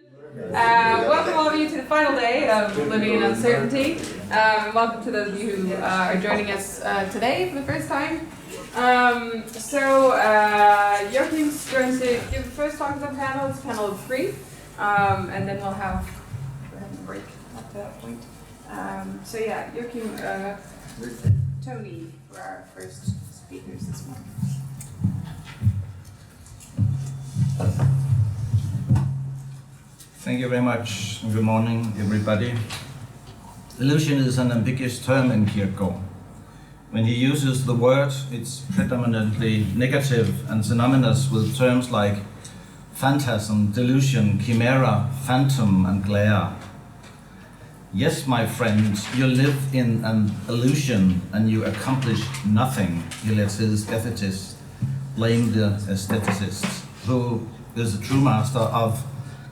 Welcome all of you to the final day of Living in Uncertainty. Welcome to those of you who are joining us today for the first time. Joachim's going to give the first talk to the panel. It's panel of 3, and then we'll have a break at that point. Joachim, Tony for our first speakers this morning. Thank you very much. Good morning, everybody. Illusion is an ambiguous term in Kierkegaard. When he uses the word, it's predominantly negative and synonymous with terms like phantasm, delusion, chimera, phantom, and glare. Yes, my friend, you live in an illusion and you accomplish nothing, he lets his ethicist blame the aestheticist, who is a true master of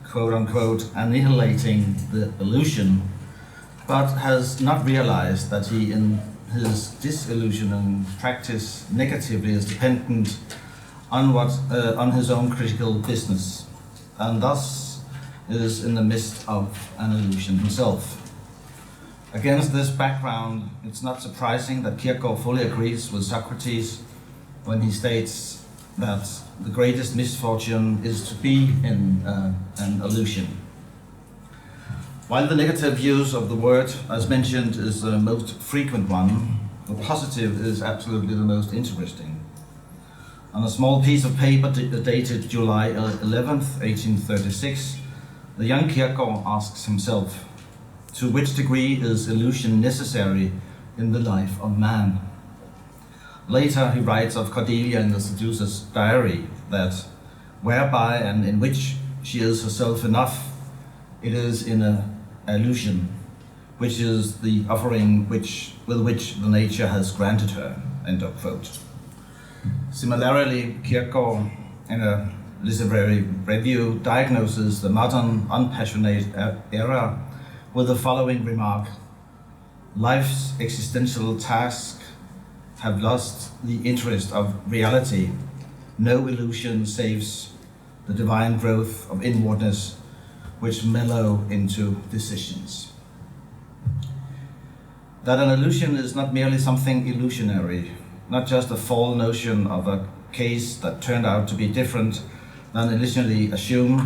quote-unquote annihilating the illusion, but has not realized that he in his disillusioning practice negatively is dependent on his own critical business, and thus is in the midst of an illusion himself. Against this background, it's not surprising that Kierkegaard fully agrees with Socrates when he states that the greatest misfortune is to be in an illusion. While the negative use of the word, as mentioned, is the most frequent one, the positive is absolutely the most interesting. On a small piece of paper dated July 11th, 1836, the young Kierkegaard asks himself, to which degree is illusion necessary in the life of man? Later, he writes of Cordelia in the seducer's diary that, whereby and in which she is herself enough, it is in an illusion, which is the offering with which the nature has granted her. End of quote. Similarly, Kierkegaard, in a literary review, diagnoses the modern, unpassionate era with the following remark: life's existential task have lost the interest of reality. No illusion saves the divine growth of inwardness, which mellow into decisions. That an illusion is not merely something illusionary, not just a false notion of a case that turned out to be different than initially assumed,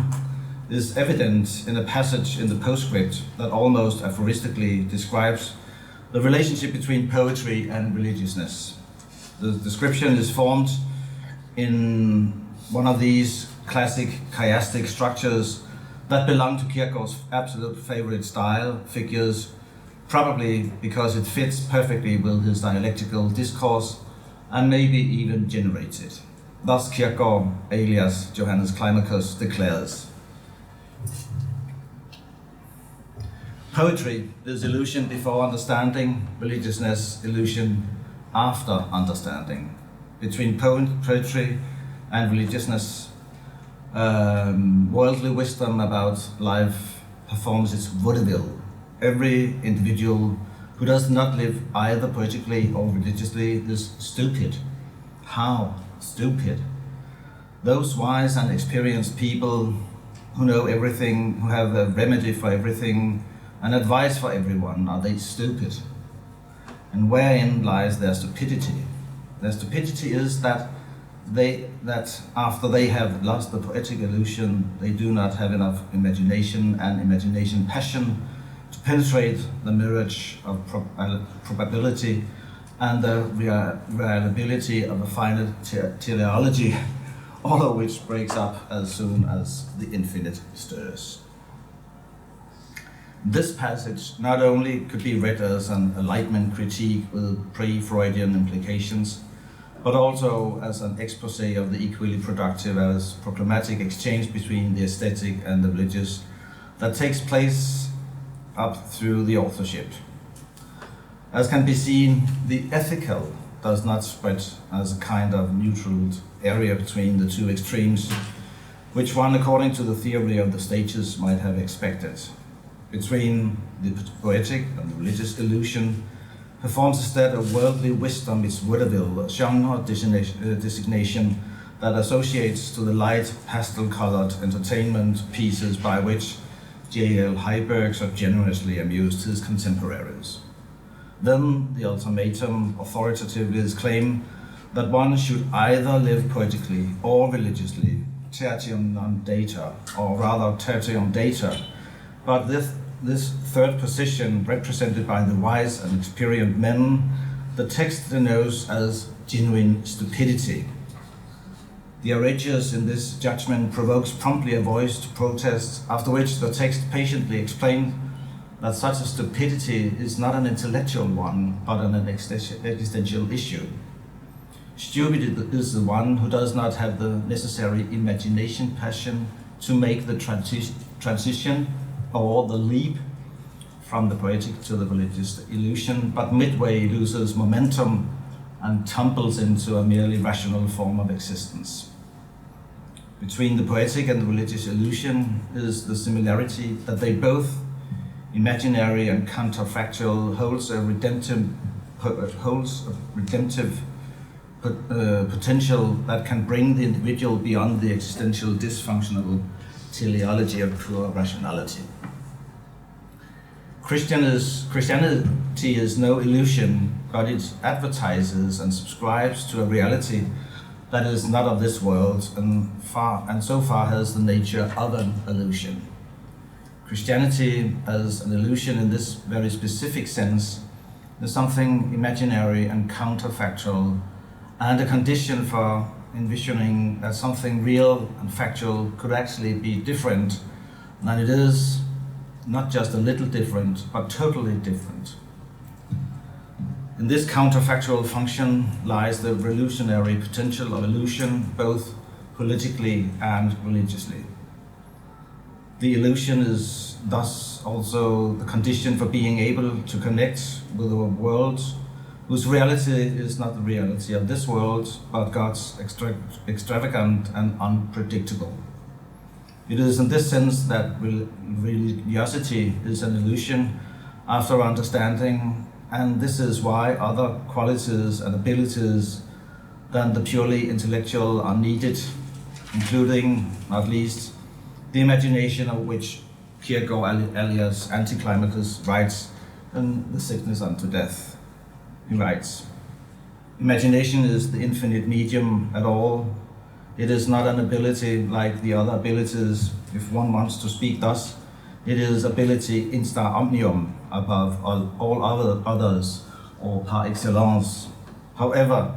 is evident in a passage in the Postscript that almost aphoristically describes the relationship between poetry and religiousness. The description is formed in one of these classic chiastic structures that belong to Kierkegaard's absolute favorite style, figures, probably because it fits perfectly with his dialectical discourse and maybe even generates it. Thus Kierkegaard, alias Johannes Climacus, declares, poetry is illusion before understanding, religiousness illusion after understanding. Between poetry and religiousness, worldly wisdom about life performs its vaudeville. Every individual who does not live either poetically or religiously is stupid. How stupid? Those wise and experienced people who know everything, who have a remedy for everything, and advice for everyone, are they stupid? And wherein lies their stupidity? Their stupidity is that after they have lost the poetic illusion, they do not have enough imagination and imagination passion to penetrate the mirage of probability and the reliability of a final teleology, all of which breaks up as soon as the infinite stirs. This passage not only could be read as an Enlightenment critique with pre-Freudian implications, but also as an exposé of the equally productive as problematic exchange between the aesthetic and the religious that takes place up through the authorship. As can be seen, the ethical does not spread as a kind of neutral area between the two extremes, which one, according to the theory of the stages, might have expected. Between the poetic and the religious illusion performs instead a worldly wisdom its vaudeville, a genre designation that associates to the light pastel-colored entertainment pieces by which J.L. Heiberg so generously amused his contemporaries. Then the ultimatum authoritatively is claimed that one should either live poetically or religiously, tertium non data, or rather tertium data, but this third position, represented by the wise and experienced men, the text denotes as genuine stupidity. The outrageous in this judgment provokes promptly a voice to protest, after which the text patiently explains that such a stupidity is not an intellectual one, but an existential issue. Stupid is the one who does not have the necessary imagination passion to make the transition or the leap from the poetic to the religious illusion, but midway loses momentum and tumbles into a merely rational form of existence. Between the poetic and the religious illusion is the similarity that they both, imaginary and counterfactual, holds a redemptive potential that can bring the individual beyond the existential dysfunctional teleology of pure rationality. Christianity is no illusion, but it advertises and subscribes to a reality that is not of this world and so far has the nature of an illusion. Christianity as an illusion in this very specific sense is something imaginary and counterfactual, and a condition for envisioning that something real and factual could actually be different than it is, not just a little different, but totally different. In this counterfactual function lies the revolutionary potential of illusion, both politically and religiously. The illusion is thus also the condition for being able to connect with a world whose reality is not the reality of this world, but God's extravagant and unpredictable. It is in this sense that religiosity is an illusion after understanding, and this is why other qualities and abilities than the purely intellectual are needed, including, not least, the imagination of which Kierkegaard alias Anticlimacus writes in The Sickness Unto Death. He writes, "Imagination is the infinite medium at all. It is not an ability like the other abilities, if one wants to speak thus. It is ability insta omnium, above all other others, or par excellence. However,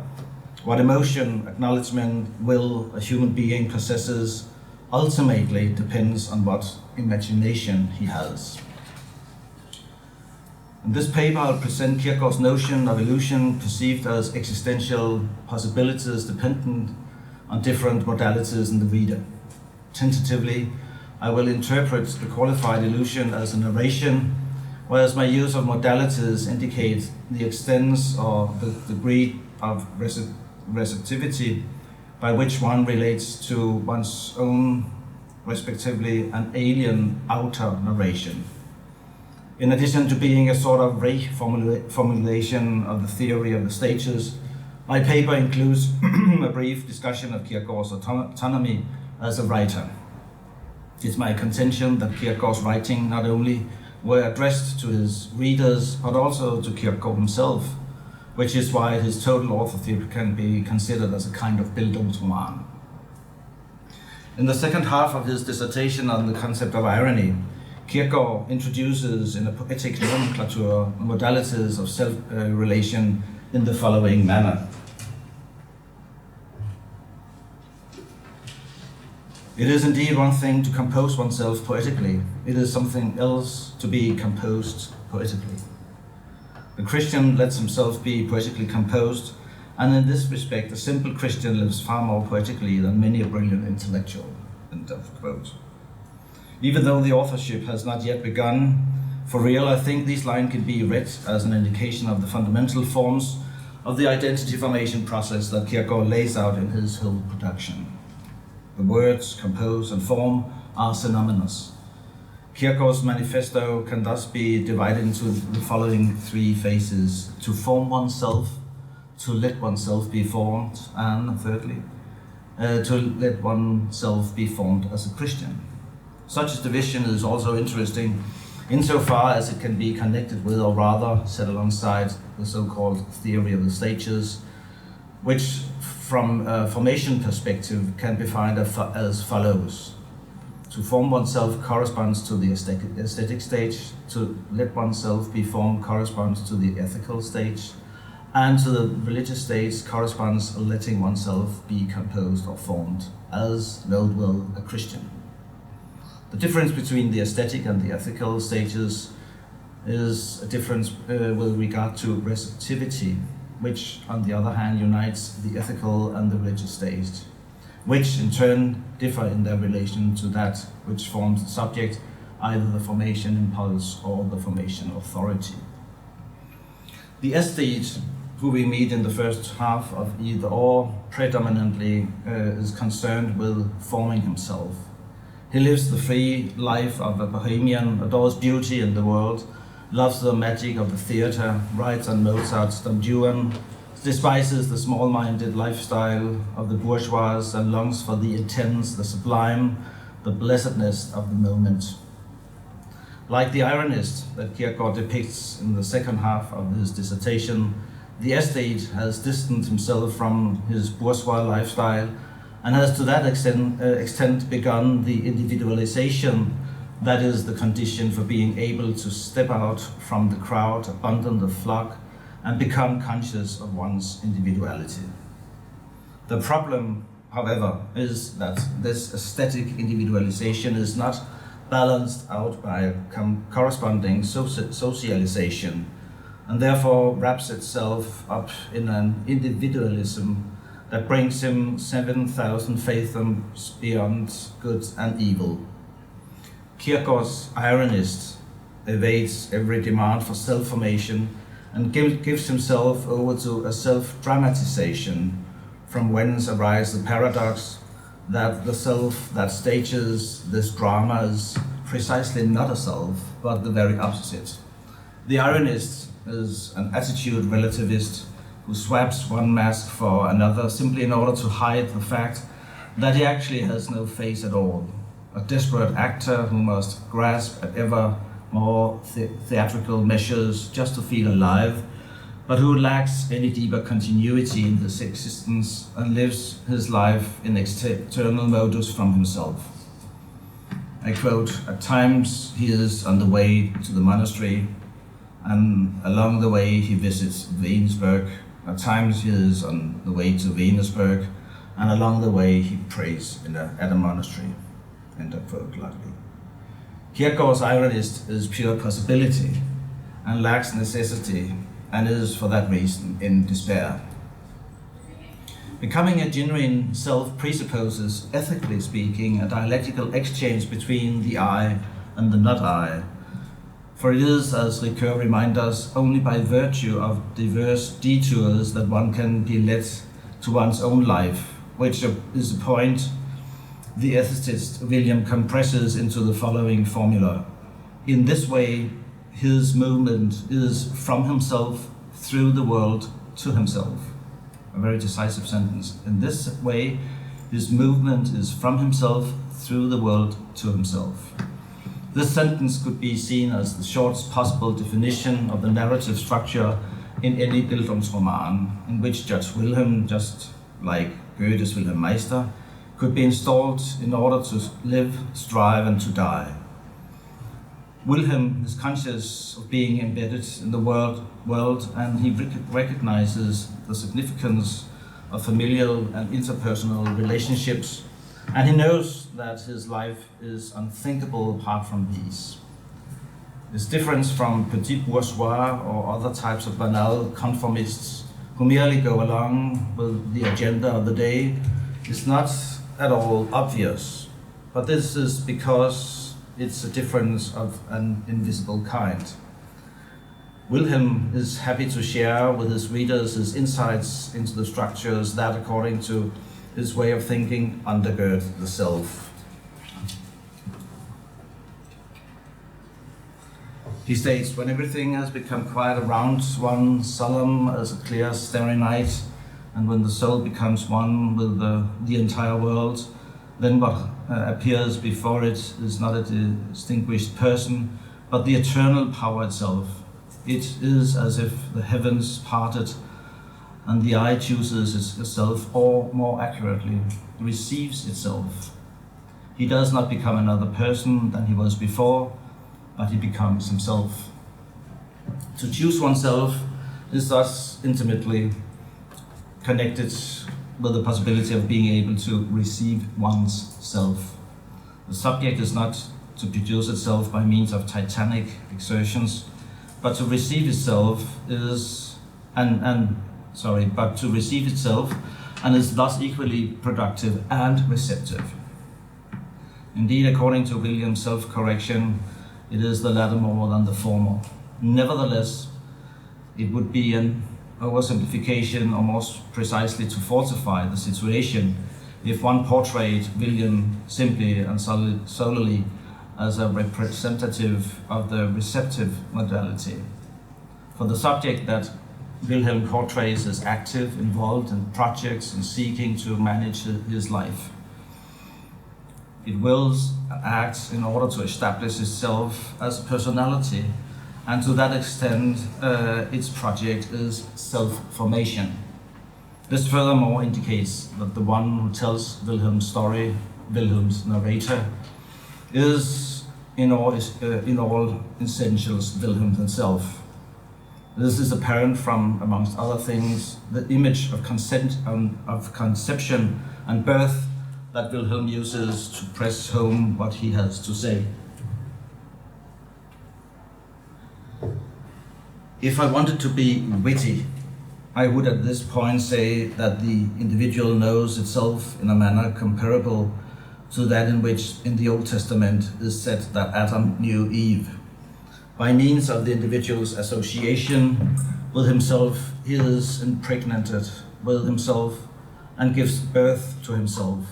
what emotion, acknowledgement, will a human being possesses ultimately depends on what imagination he has." In this paper, I'll present Kierkegaard's notion of illusion perceived as existential possibilities dependent on different modalities in the reader. Tentatively, I will interpret the qualified illusion as a narration, whereas my use of modalities indicate the extent or the degree of receptivity by which one relates to one's own, respectively, an alien outer narration. In addition to being a sort of reformulation of the theory of the stages, my paper includes a brief discussion of Kierkegaard's autonomy as a writer. It's my contention that Kierkegaard's writing not only were addressed to his readers, but also to Kierkegaard himself, which is why his total authorship can be considered as a kind of Bildungsroman. In the second half of his dissertation on the concept of irony, Kierkegaard introduces in a poetic nomenclature modalities of self-relation in the following manner. It is indeed one thing to compose oneself poetically. It is something else to be composed poetically. The Christian lets himself be poetically composed, and in this respect, a simple Christian lives far more poetically than many a brilliant intellectual. End of quote. Even though the authorship has not yet begun, for real, I think these lines can be read as an indication of the fundamental forms of the identity formation process that Kierkegaard lays out in his whole production. The words compose and form are synonymous. Kierkegaard's manifesto can thus be divided into the following three phases: to form oneself, to let oneself be formed, and thirdly, to let oneself be formed as a Christian. Such a division is also interesting insofar as it can be connected with, or rather set alongside, the so-called theory of the stages, which from a formation perspective can be defined as follows. To form oneself corresponds to the aesthetic stage, to let oneself be formed corresponds to the ethical stage, and to the religious stage corresponds to letting oneself be composed or formed as, note well, a Christian. The difference between the aesthetic and the ethical stages is a difference with regard to receptivity, which on the other hand unites the ethical and the religious stage, which in turn differ in their relation to that which forms the subject, either the formation impulse or the formation authority. The aesthete, who we meet in the first half of either or, predominantly is concerned with forming himself. He lives the free life of a bohemian, adores beauty in the world, loves the magic of the theatre, writes on Mozart's Don Juan, despises the small-minded lifestyle of the bourgeois, and longs for the intense, the sublime, the blessedness of the moment. Like the ironist that Kierkegaard depicts in the second half of his dissertation, the aesthete has distanced himself from his bourgeois lifestyle and has to that extent begun the individualization that is the condition for being able to step out from the crowd, abandon the flock, and become conscious of one's individuality. The problem, however, is that this aesthetic individualization is not balanced out by a corresponding socialization, and therefore wraps itself up in an individualism that brings him 7,000 fathoms beyond good and evil. Kierkegaard's ironist evades every demand for self-formation and gives himself over to a self-dramatization, from whence arises the paradox that the self that stages this drama is precisely not a self, but the very opposite. The ironist is an attitude relativist who swaps one mask for another simply in order to hide the fact that he actually has no face at all. A desperate actor who must grasp at ever more theatrical measures just to feel alive, but who lacks any deeper continuity in his existence and lives his life in external modus from himself. I quote, "At times he is on the way to the monastery, and along the way he visits Venusberg. At times he is on the way to Venusberg, and along the way he prays at a monastery." End of quote, likely. Kierkegaard's ironist is pure possibility and lacks necessity, and is for that reason in despair. Becoming a genuine self presupposes, ethically speaking, a dialectical exchange between the I and the not I. For it is, as Ricoeur reminds us, only by virtue of diverse detours that one can be led to one's own life, which is a point the ethicist William compresses into the following formula. In this way, his movement is from himself through the world to himself. A very decisive sentence. In this way, his movement is from himself through the world to himself. This sentence could be seen as the shortest possible definition of the narrative structure in any Bildungsroman, in which Judge Wilhelm, just like Goethe's Wilhelm Meister, could be installed in order to live, strive, and to die. Wilhelm is conscious of being embedded in the world, and he recognizes the significance of familial and interpersonal relationships, and he knows that his life is unthinkable apart from these. This difference from petit bourgeois or other types of banal conformists who merely go along with the agenda of the day is not at all obvious, but this is because it's a difference of an invisible kind. Wilhelm is happy to share with his readers his insights into the structures that, according to his way of thinking, undergird the self. He states, "When everything has become quiet around one, solemn as a clear starry night, and when the soul becomes one with the entire world, then what appears before it is not a distinguished person, but the eternal power itself. It is as if the heavens parted and the eye chooses itself, or more accurately, receives itself. He does not become another person than he was before, but he becomes himself. To choose oneself is thus intimately connected with the possibility of being able to receive one's self. The subject is not to produce itself by means of titanic exertions, but to receive itself is and is thus equally productive and receptive. Indeed, according to William's self-correction, it is the latter more than the former. Nevertheless, it would be an oversimplification, or more precisely to falsify the situation, if one portrayed William simply and solely as a representative of the receptive modality. For the subject that Wilhelm portrays as active, involved in projects and seeking to manage his life. It wills and acts in order to establish itself as a personality, and to that extent its project is self-formation. This furthermore indicates that the one who tells Wilhelm's story, Wilhelm's narrator, is in all essentials Wilhelm himself. This is apparent from, amongst other things, the image of conception and birth that Wilhelm uses to press home what he has to say. If I wanted to be witty, I would at this point say that the individual knows itself in a manner comparable to that in which in the Old Testament is said that Adam knew Eve. By means of the individual's association with himself, he is impregnated with himself and gives birth to himself.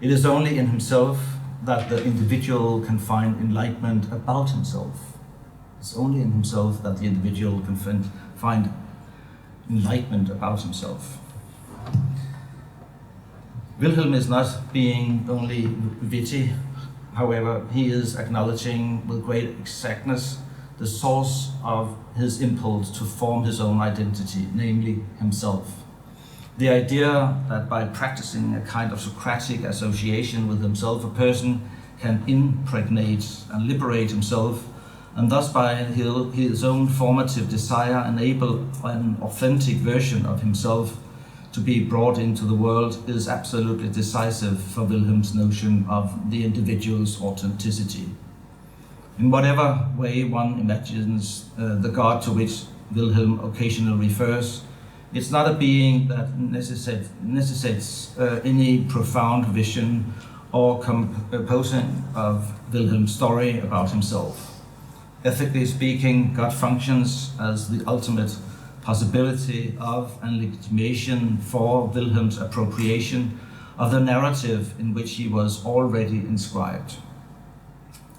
It is only in himself that the individual can find enlightenment about himself. It's only in himself that the individual can find enlightenment about himself. Wilhelm is not being only witty. However, he is acknowledging with great exactness the source of his impulse to form his own identity, namely himself. The idea that by practicing a kind of Socratic association with himself, a person can impregnate and liberate himself, and thus by his own formative desire enable an authentic version of himself to be brought into the world, is absolutely decisive for Wilhelm's notion of the individual's authenticity. In whatever way one imagines the God to which Wilhelm occasionally refers, it's not a being that necessitates any profound vision or composing of Wilhelm's story about himself. Ethically speaking, God functions as the ultimate possibility of and legitimation for Wilhelm's appropriation of the narrative in which he was already inscribed.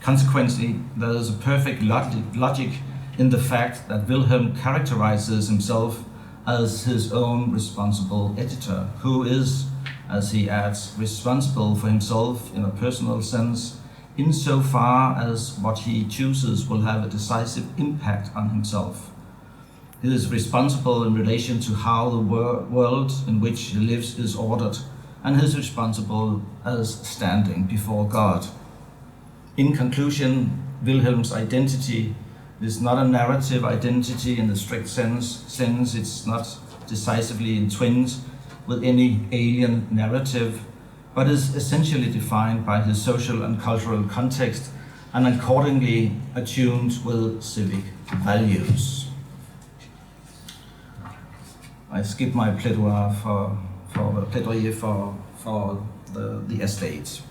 Consequently, there is a perfect logic in the fact that Wilhelm characterizes himself as his own responsible editor, who is, as he adds, responsible for himself in a personal sense, insofar as what he chooses will have a decisive impact on himself. He is responsible in relation to how the world in which he lives is ordered, and he is responsible as standing before God. In conclusion, Wilhelm's identity is not a narrative identity in the strict sense, since it's not decisively entwined with any alien narrative, but is essentially defined by his social and cultural context and accordingly attuned with civic values. I skip my plaidoyer for the estate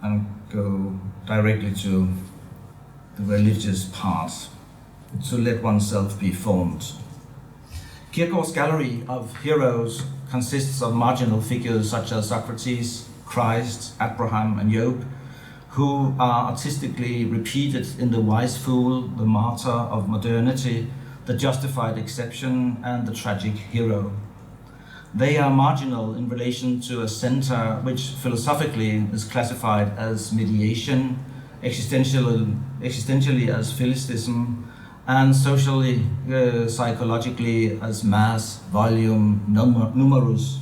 and go directly to the religious part, to let oneself be formed. Kierkegaard's gallery of heroes consists of marginal figures such as Socrates, Christ, Abraham, and Job, who are artistically repeated in The Wise Fool, the martyr of modernity, the justified exception, and the tragic hero. They are marginal in relation to a center which philosophically is classified as mediation, existentially as philisticism, and socially, psychologically as mass, volume, numerus,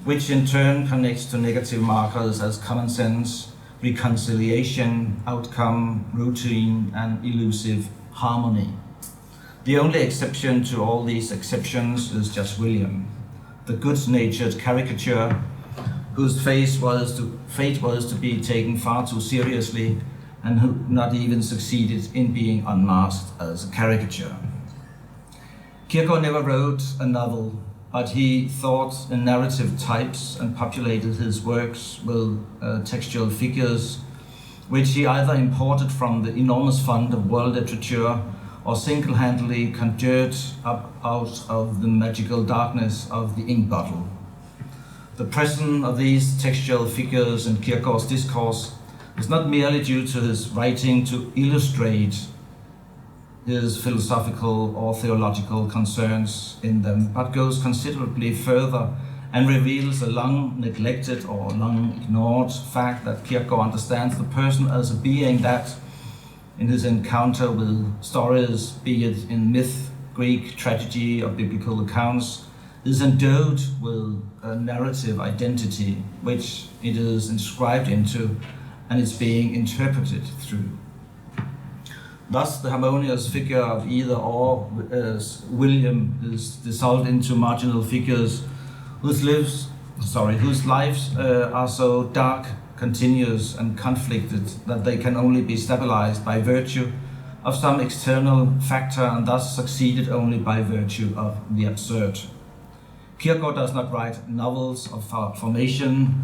which in turn connects to negative markers as common sense, reconciliation, outcome, routine, and elusive harmony. The only exception to all these exceptions is just William, the good-natured caricature whose fate was to be taken far too seriously and who not even succeeded in being unmasked as a caricature. Kierkegaard never wrote a novel, but he thought in narrative types and populated his works with textual figures, which he either imported from the enormous fund of world literature or single-handedly conjured up out of the magical darkness of the ink bottle. The presence of these textual figures in Kierkegaard's discourse is not merely due to his writing to illustrate his philosophical or theological concerns in them, but goes considerably further and reveals a long neglected or long ignored fact that Kierkegaard understands the person as a being that, in his encounter with stories, be it in myth, Greek tragedy, or biblical accounts, is endowed with a narrative identity which it is inscribed into and is being interpreted through. Thus, the harmonious figure of either or William is dissolved into marginal figures whose lives are so dark, continuous, and conflicted that they can only be stabilized by virtue of some external factor and thus succeeded only by virtue of the absurd. Kierkegaard does not write novels of formation,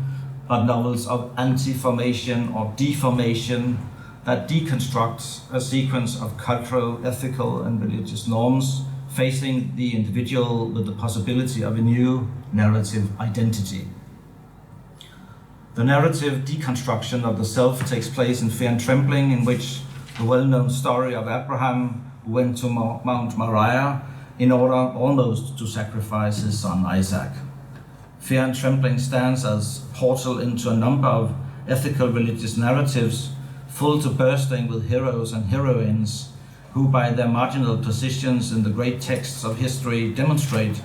but novels of anti-formation or deformation that deconstructs a sequence of cultural, ethical, and religious norms, facing the individual with the possibility of a new narrative identity. The narrative deconstruction of the self takes place in Fear and Trembling, in which the well-known story of Abraham who went to Mount Moriah in order almost to sacrifice his son Isaac. Fear and Trembling stands as portal into a number of ethical religious narratives full to bursting with heroes and heroines who by their marginal positions in the great texts of history demonstrate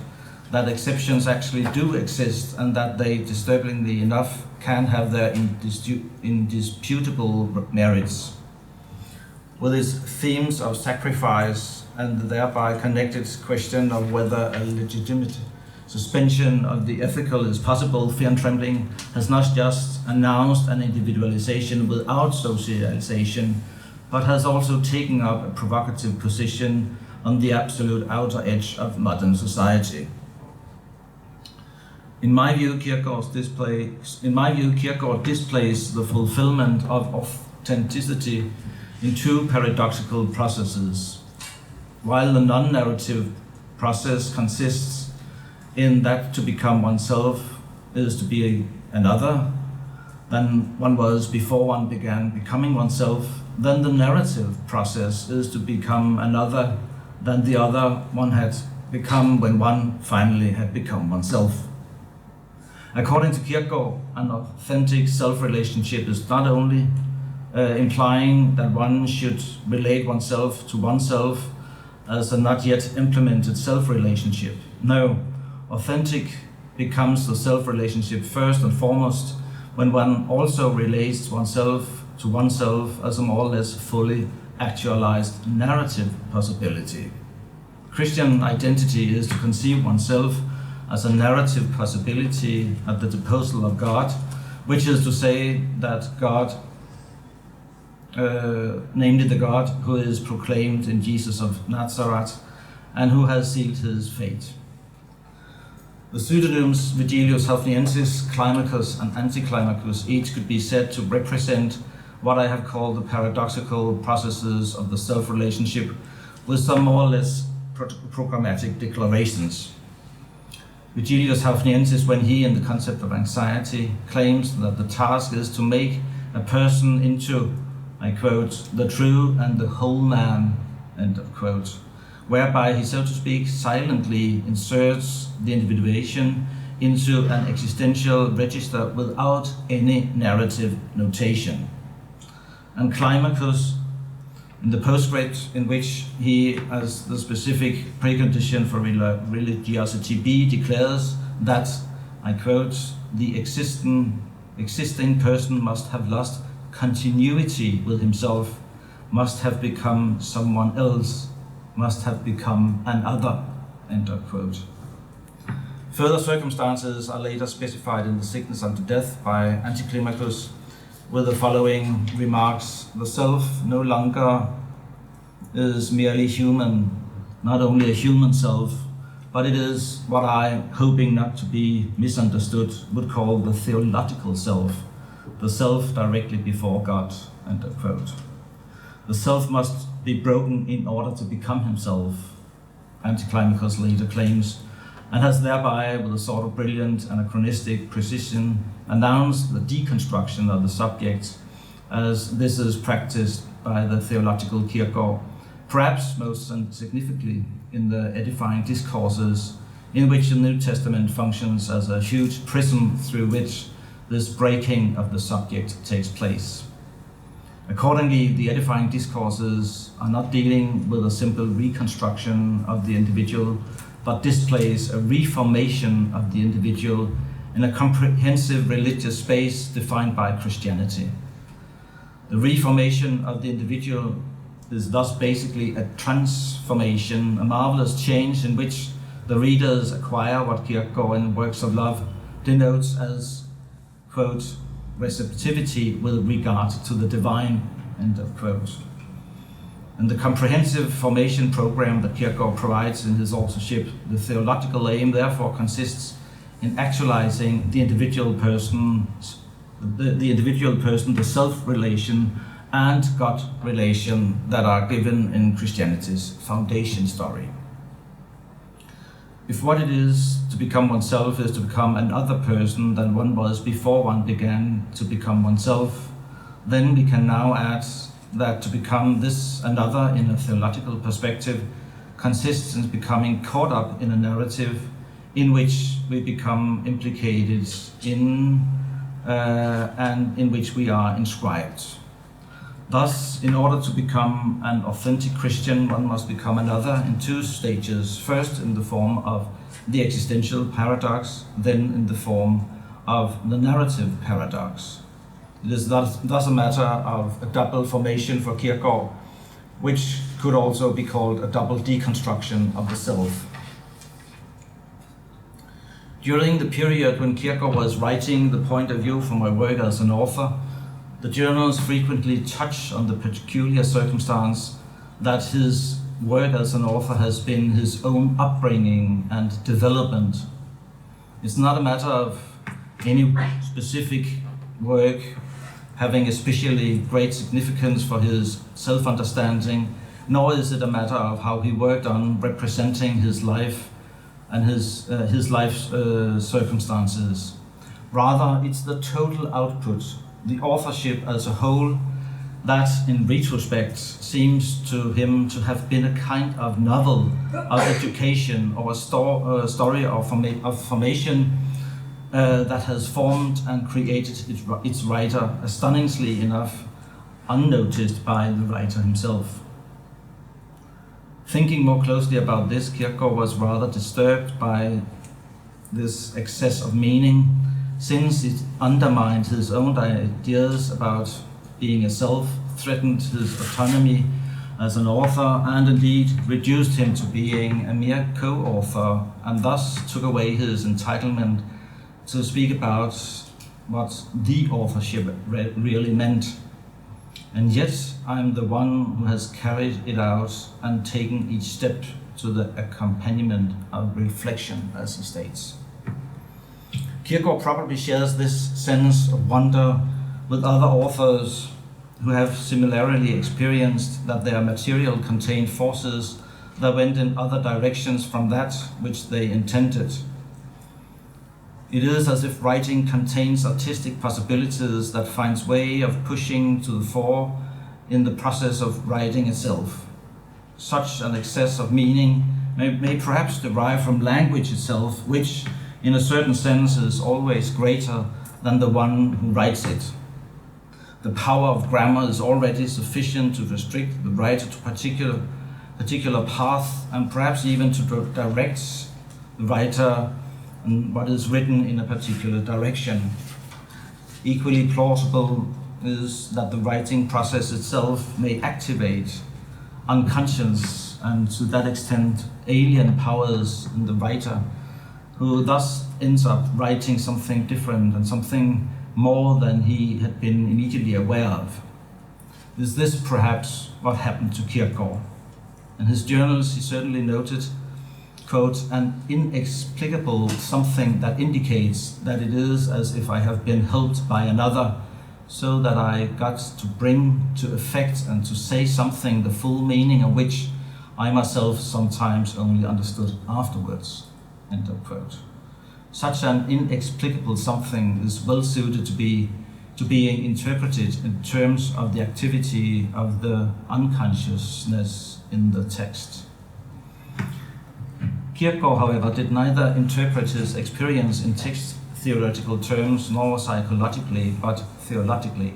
that exceptions actually do exist and that they, disturbingly enough, can have their indisputable merits. With its themes of sacrifice and the thereby connected question of whether a legitimate suspension of the ethical is possible, Fear and Trembling has not just announced an individualization without socialization, but has also taken up a provocative position on the absolute outer edge of modern society. In my view, Kierkegaard displays the fulfillment of authenticity in two paradoxical processes. While the non-narrative process consists in that to become oneself is to be another than one was before one began becoming oneself, then the narrative process is to become another than the other one had become when one finally had become oneself. According to Kierkegaard, an authentic self-relationship is not only implying that one should relate oneself to oneself as a not yet implemented self-relationship. No, authentic becomes the self-relationship first and foremost when one also relates oneself to oneself as a more or less fully actualized narrative possibility. Christian identity is to conceive oneself as a narrative possibility at the disposal of God, which is to say that God, namely the God who is proclaimed in Jesus of Nazareth and who has sealed his fate. The pseudonyms Vigilius Hoffniensis, Climacus, and Anticlimacus each could be said to represent what I have called the paradoxical processes of the self-relationship, with some more or less programmatic declarations. Vigilius Hoffniensis, when he, in the concept of anxiety, claims that the task is to make a person into, I quote, the true and the whole man, end of quote, whereby he, so to speak, silently inserts the individuation into an existential register without any narrative notation. And Climacus, in the postscript, in which he, as the specific precondition for religiosity B, declares that, I quote, the existing person must have lost continuity with himself, must have become someone else, must have become another, end of quote. Further circumstances are later specified in the Sickness unto Death by Anticlimacus with the following remarks: the self no longer is merely human, not only a human self, but it is what I, hoping not to be misunderstood, would call the theological self, the self directly before God, end of quote. The self must be broken in order to become himself, Anticlimacus later claims, and has thereby, with a sort of brilliant anachronistic precision, announced the deconstruction of the subject as this is practiced by the theological Kierkegaard, perhaps most significantly in the edifying discourses in which the New Testament functions as a huge prism through which this breaking of the subject takes place. Accordingly, the edifying discourses are not dealing with a simple reconstruction of the individual, but displays a reformation of the individual in a comprehensive religious space defined by Christianity. The reformation of the individual is thus basically a transformation, a marvelous change in which the readers acquire what Kierkegaard in Works of Love denotes as, quote, receptivity with regard to the divine, end of quote. And the comprehensive formation program that Kierkegaard provides in his authorship, the theological aim therefore consists in actualizing the individual person, the self-relation and God relation that are given in Christianity's foundation story. If what it is to become oneself is to become another person than one was before one began to become oneself, then we can now add that to become this another in a theological perspective consists in becoming caught up in a narrative in which we become implicated in and in which we are inscribed. Thus, in order to become an authentic Christian, one must become another in two stages. First, in the form of the existential paradox, then in the form of the narrative paradox. It is thus a matter of a double formation for Kierkegaard, which could also be called a double deconstruction of the self. During the period when Kierkegaard was writing the point of view from my work as an author, the journals frequently touch on the peculiar circumstance that his work as an author has been his own upbringing and development. It's not a matter of any specific work having especially great significance for his self-understanding, nor is it a matter of how he worked on representing his life and his life's circumstances. Rather, it's the total output, the authorship as a whole, that in retrospect seems to him to have been a kind of novel of education or a story of formation that has formed and created its writer, astonishingly enough, unnoticed by the writer himself. Thinking more closely about this, Kierkegaard was rather disturbed by this excess of meaning, since it undermined his own ideas about being a self, threatened his autonomy as an author, and indeed reduced him to being a mere co-author, and thus took away his entitlement to speak about what the authorship really meant. And yet I'm the one who has carried it out and taken each step to the accompaniment of reflection, as he states. Kierkegaard probably shares this sense of wonder with other authors who have similarly experienced that their material contained forces that went in other directions from that which they intended. It is as if writing contains artistic possibilities that finds way of pushing to the fore in the process of writing itself. such an excess of meaning may perhaps derive from language itself, which in a certain sense is always greater than the one who writes it. The power of grammar is already sufficient to restrict the writer to particular path, and perhaps even to direct the writer in what is written in a particular direction. Equally plausible is that the writing process itself may activate unconscious and to that extent alien powers in the writer, who thus ends up writing something different and something more than he had been immediately aware of. Is this perhaps what happened to Kierkegaard? In his journals he certainly noted, quote, an inexplicable something that indicates that it is as if I have been helped by another, so that I got to bring to effect and to say something the full meaning of which I myself sometimes only understood afterwards, end of quote. Such an inexplicable something is well suited to being interpreted in terms of the activity of the unconsciousness in the text. Kierkegaard, however, did neither interpret his experience in text theoretical terms nor psychologically, but theologically.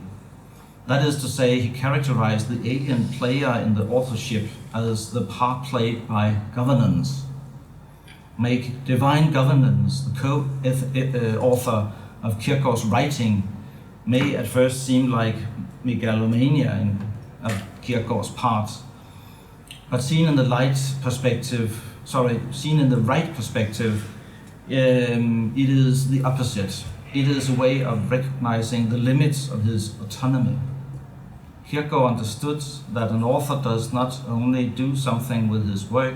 That is to say, he characterized the alien player in the authorship as the part played by governance. Make divine governance the co-author of Kierkegaard's writing may at first seem like megalomania of Kierkegaard's part, but seen in the right perspective, it is the opposite. It is a way of recognizing the limits of his autonomy. Kierkegaard understood that an author does not only do something with his work,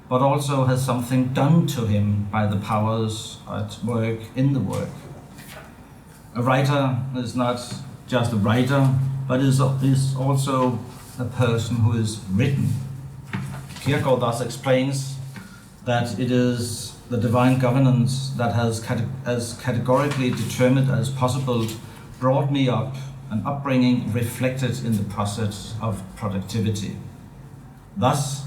but also has something done to him by the powers at work in the work. A writer is not just a writer, but is also a person who is written. Kierkegaard thus explains that it is the divine governance that has as categorically determined as possible brought me up, an upbringing reflected in the process of productivity. Thus,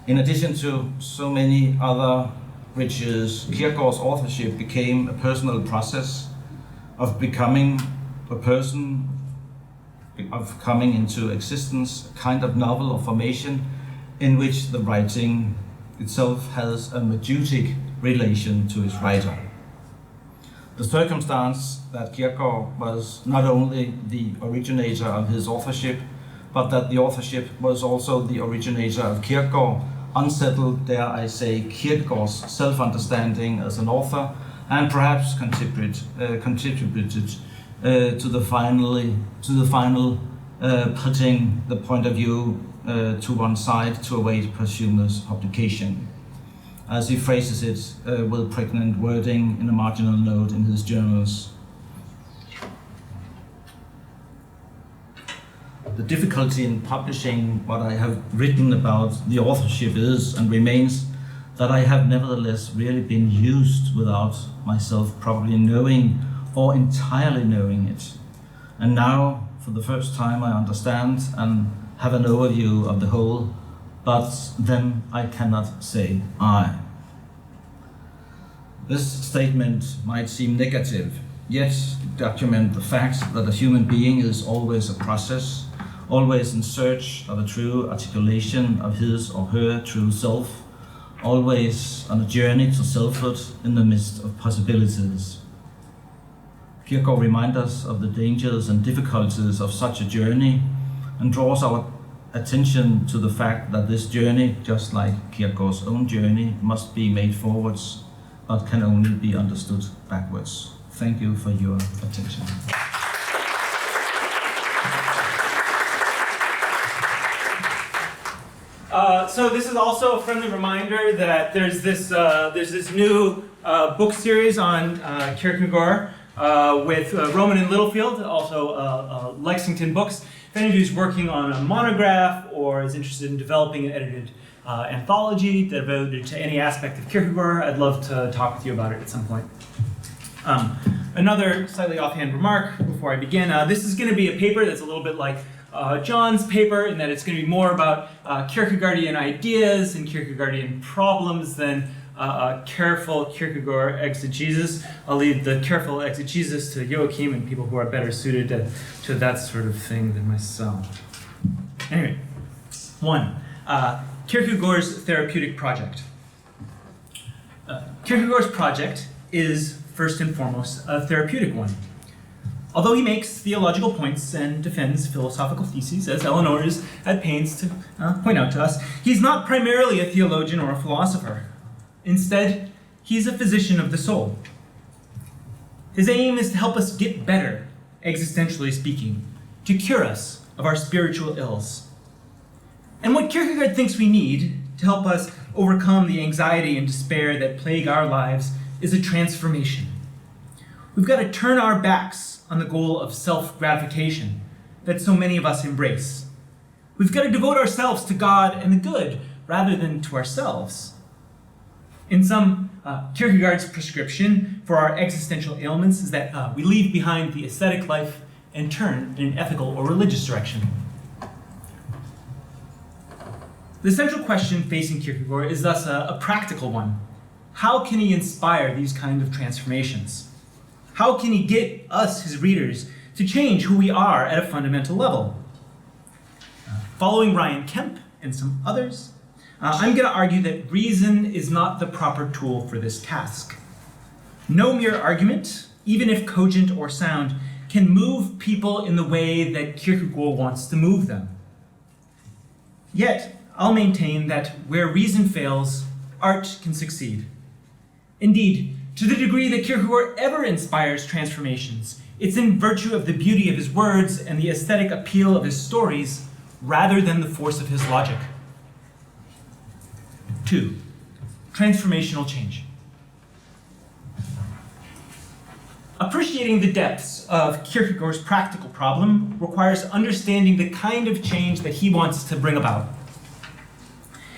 in addition to so many other riches, Kierkegaard's authorship became a personal process of becoming a person, of coming into existence, a kind of novel or formation in which the writing itself has a majutic relation to its writer. The circumstance that Kierkegaard was not only the originator of his authorship, but that the authorship was also the originator of Kierkegaard, unsettled, dare I say, Kierkegaard's self-understanding as an author, and perhaps contributed to the final putting the point of view to one side to await posthumous publication, as he phrases it with pregnant wording in a marginal note in his journals. The difficulty in publishing what I have written about the authorship is and remains that I have nevertheless really been used without myself probably knowing or entirely knowing it. And now, for the first time, I understand and have an overview of the whole, but then I cannot say I. This statement might seem negative, yet document the fact that a human being is always a process, always in search of a true articulation of his or her true self, always on a journey to selfhood in the midst of possibilities. Kierkegaard reminds us of the dangers and difficulties of such a journey and draws our attention to the fact that this journey, just like Kierkegaard's own journey, must be made forwards, but can only be understood backwards. Thank you for your attention. So this is also a friendly reminder that there's this new book series on Kierkegaard with Roman and Littlefield, also Lexington Books. If any of you is working on a monograph or is interested in developing an edited anthology devoted to any aspect of Kierkegaard, I'd love to talk with you about it at some point. Another slightly offhand remark before I begin. This is going to be a paper that's a little bit like John's paper, in that it's going to be more about Kierkegaardian ideas and Kierkegaardian problems than careful Kierkegaard exegesis. I'll leave the careful exegesis to Joachim and people who are better suited to that sort of thing than myself. Anyway, 1. Kierkegaard's therapeutic project. Kierkegaard's project is, first and foremost, a therapeutic one. Although he makes theological points and defends philosophical theses, as Eleanor is at pains to point out to us, he's not primarily a theologian or a philosopher. Instead, he's a physician of the soul. His aim is to help us get better, existentially speaking, to cure us of our spiritual ills. And what Kierkegaard thinks we need to help us overcome the anxiety and despair that plague our lives is a transformation. We've got to turn our backs on the goal of self-gratification that so many of us embrace. We've got to devote ourselves to God and the good rather than to ourselves. In some, Kierkegaard's prescription for our existential ailments is that we leave behind the aesthetic life and turn in an ethical or religious direction. The central question facing Kierkegaard is thus a practical one. How can he inspire these kinds of transformations? How can he get us, his readers, to change who we are at a fundamental level? Following Ryan Kemp and some others, I'm going to argue that reason is not the proper tool for this task. No mere argument, even if cogent or sound, can move people in the way that Kierkegaard wants to move them. Yet, I'll maintain that where reason fails, art can succeed. Indeed, to the degree that Kierkegaard ever inspires transformations, it's in virtue of the beauty of his words and the aesthetic appeal of his stories, rather than the force of his logic. 2. Transformational change. Appreciating the depths of Kierkegaard's practical problem requires understanding the kind of change that he wants to bring about.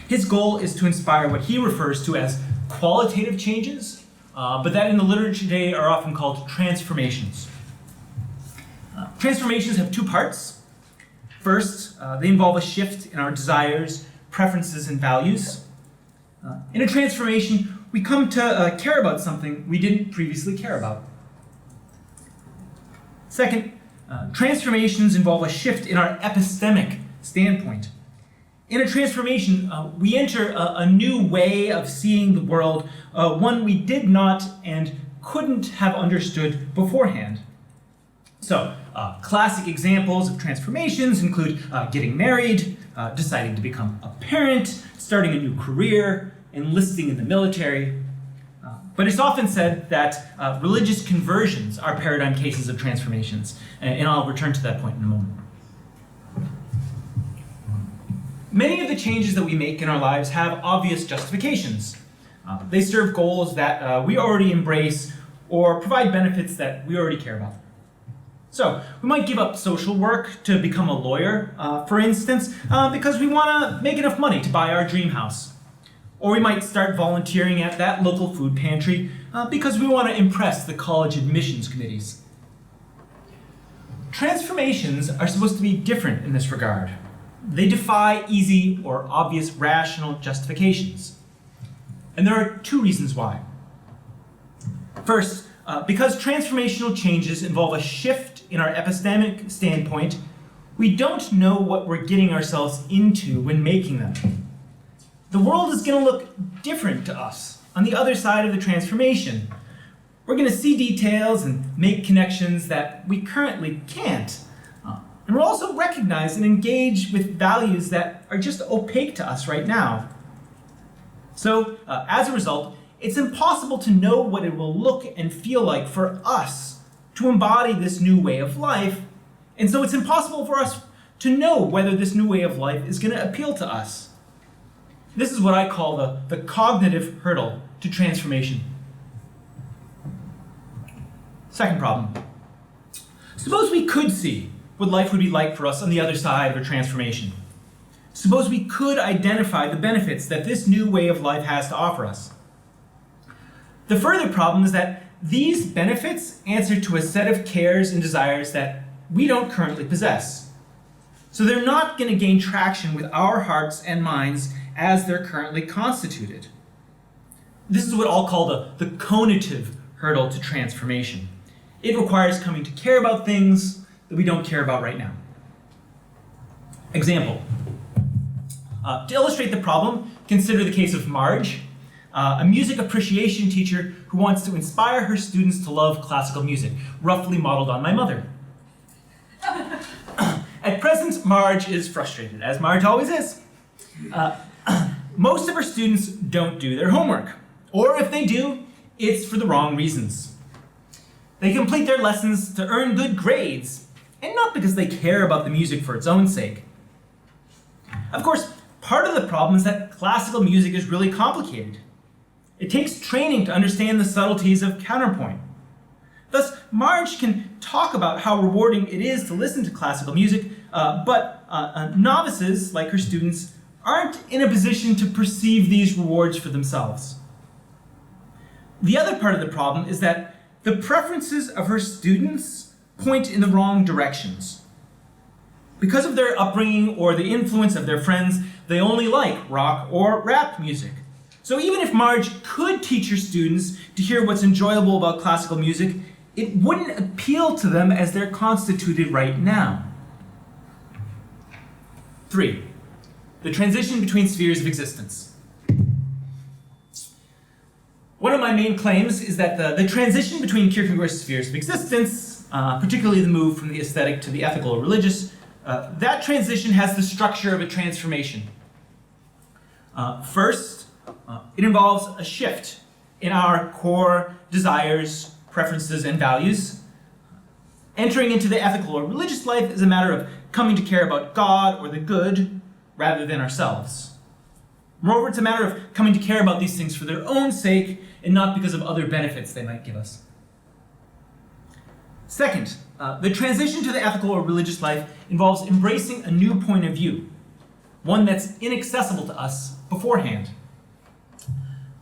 His goal is to inspire what he refers to as qualitative changes, but that in the literature today are often called transformations. Transformations have 2 parts. First, they involve a shift in our desires, preferences, and values. In a transformation, we come to care about something we didn't previously care about. Second, transformations involve a shift in our epistemic standpoint. In a transformation, we enter a new way of seeing the world, one we did not and couldn't have understood beforehand. So, classic examples of transformations include getting married, deciding to become a parent, starting a new career, enlisting in the military. But it's often said that religious conversions are paradigm cases of transformations, and I'll return to that point in a moment. Many of the changes that we make in our lives have obvious justifications. They serve goals that we already embrace or provide benefits that we already care about. So, we might give up social work to become a lawyer, for instance, because we want to make enough money to buy our dream house. Or we might start volunteering at that local food pantry because we want to impress the college admissions committees. Transformations are supposed to be different in this regard. They defy easy or obvious rational justifications. And there are 2 reasons why. First, because transformational changes involve a shift in our epistemic standpoint, we don't know what we're getting ourselves into when making them. The world is going to look different to us on the other side of the transformation. We're going to see details and make connections that we currently can't. And we'll also recognize and engage with values that are just opaque to us right now. So, as a result, it's impossible to know what it will look and feel like for us to embody this new way of life, and so it's impossible for us to know whether this new way of life is going to appeal to us. This is what I call the cognitive hurdle to transformation. Second problem. Suppose we could see what life would be like for us on the other side of a transformation. Suppose we could identify the benefits that this new way of life has to offer us. The further problem is that these benefits answer to a set of cares and desires that we don't currently possess. So they're not going to gain traction with our hearts and minds as they're currently constituted. This is what I'll call the conative hurdle to transformation. It requires coming to care about things that we don't care about right now. Example. To illustrate the problem, consider the case of Marge, a music appreciation teacher who wants to inspire her students to love classical music, roughly modeled on my mother. At present, Marge is frustrated, as Marge always is. Most of her students don't do their homework, or if they do, it's for the wrong reasons. They complete their lessons to earn good grades, and not because they care about the music for its own sake. Of course, part of the problem is that classical music is really complicated. It takes training to understand the subtleties of counterpoint. Thus, Marge can talk about how rewarding it is to listen to classical music, but novices, like her students, aren't in a position to perceive these rewards for themselves. The other part of the problem is that the preferences of her students point in the wrong directions. Because of their upbringing or the influence of their friends, they only like rock or rap music. So even if Marge could teach her students to hear what's enjoyable about classical music, it wouldn't appeal to them as they're constituted right now. 3. The transition between spheres of existence. One of my main claims is that the transition between Kierkegaard's spheres of existence, particularly the move from the aesthetic to the ethical or religious, that transition has the structure of a transformation. First, it involves a shift in our core desires, preferences, and values. Entering into the ethical or religious life is a matter of coming to care about God or the good rather than ourselves. Moreover, it's a matter of coming to care about these things for their own sake and not because of other benefits they might give us. Second, the transition to the ethical or religious life involves embracing a new point of view, one that's inaccessible to us beforehand.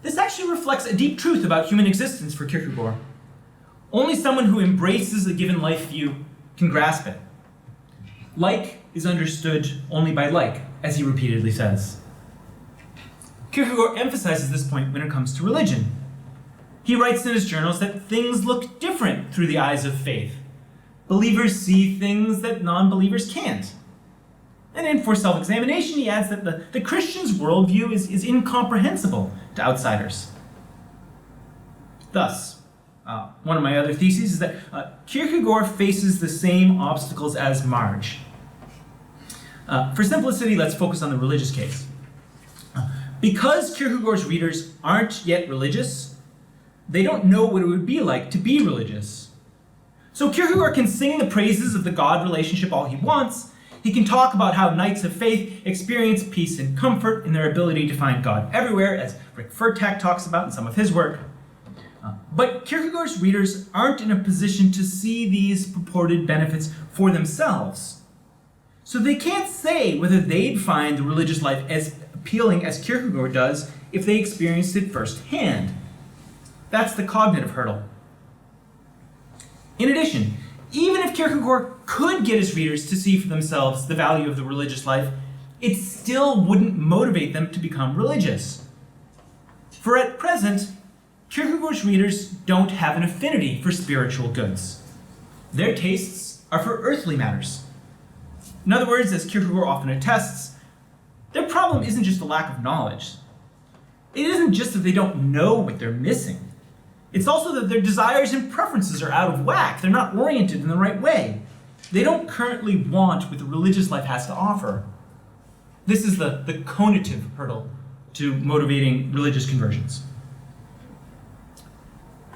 This actually reflects a deep truth about human existence for Kierkegaard. Only someone who embraces a given life view can grasp it. Like is understood only by like, as he repeatedly says. Kierkegaard emphasizes this point when it comes to religion. He writes in his journals that things look different through the eyes of faith. Believers see things that non-believers can't. And then for self-examination, he adds that the Christian's worldview is incomprehensible to outsiders. Thus, one of my other theses is that Kierkegaard faces the same obstacles as Marge. For simplicity, let's focus on the religious case. Because Kierkegaard's readers aren't yet religious, they don't know what it would be like to be religious. So Kierkegaard can sing the praises of the God relationship all he wants. He can talk about how knights of faith experience peace and comfort in their ability to find God everywhere, as Rick Furtak talks about in some of his work. But Kierkegaard's readers aren't in a position to see these purported benefits for themselves. So they can't say whether they'd find the religious life as appealing as Kierkegaard does if they experienced it firsthand. That's the cognitive hurdle. In addition, even if Kierkegaard could get his readers to see for themselves the value of the religious life, it still wouldn't motivate them to become religious. For at present, Kierkegaard's readers don't have an affinity for spiritual goods. Their tastes are for earthly matters. In other words, as Kierkegaard often attests, their problem isn't just a lack of knowledge. It isn't just that they don't know what they're missing. It's also that their desires and preferences are out of whack. They're not oriented in the right way. They don't currently want what the religious life has to offer. This is the conative hurdle to motivating religious conversions.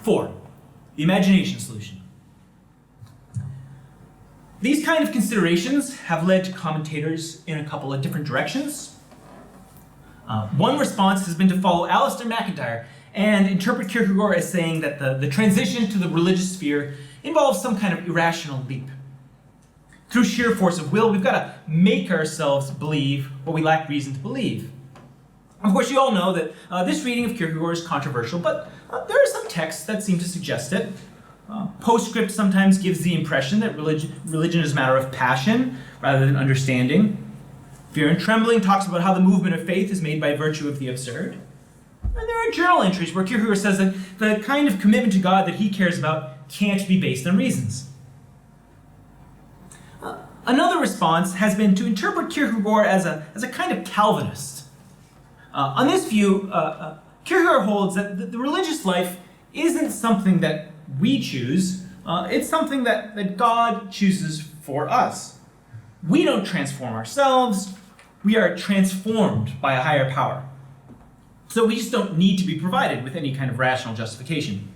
4, the imagination solution. These kind of considerations have led to commentators in a couple of different directions. One response has been to follow Alistair MacIntyre and interpret Kierkegaard as saying that the transition to the religious sphere involves some kind of irrational leap. Through sheer force of will, we've got to make ourselves believe what we lack reason to believe. Of course, you all know that this reading of Kierkegaard is controversial, but there are some texts that seem to suggest it. Postscript sometimes gives the impression that religion is a matter of passion rather than understanding. Fear and Trembling talks about how the movement of faith is made by virtue of the absurd. And there are journal entries where Kierkegaard says that the kind of commitment to God that he cares about can't be based on reasons. Another response has been to interpret Kierkegaard as a kind of Calvinist. On this view, Kierkegaard holds that the religious life isn't something that we choose, it's something that God chooses for us. We don't transform ourselves, we are transformed by a higher power. So we just don't need to be provided with any kind of rational justification.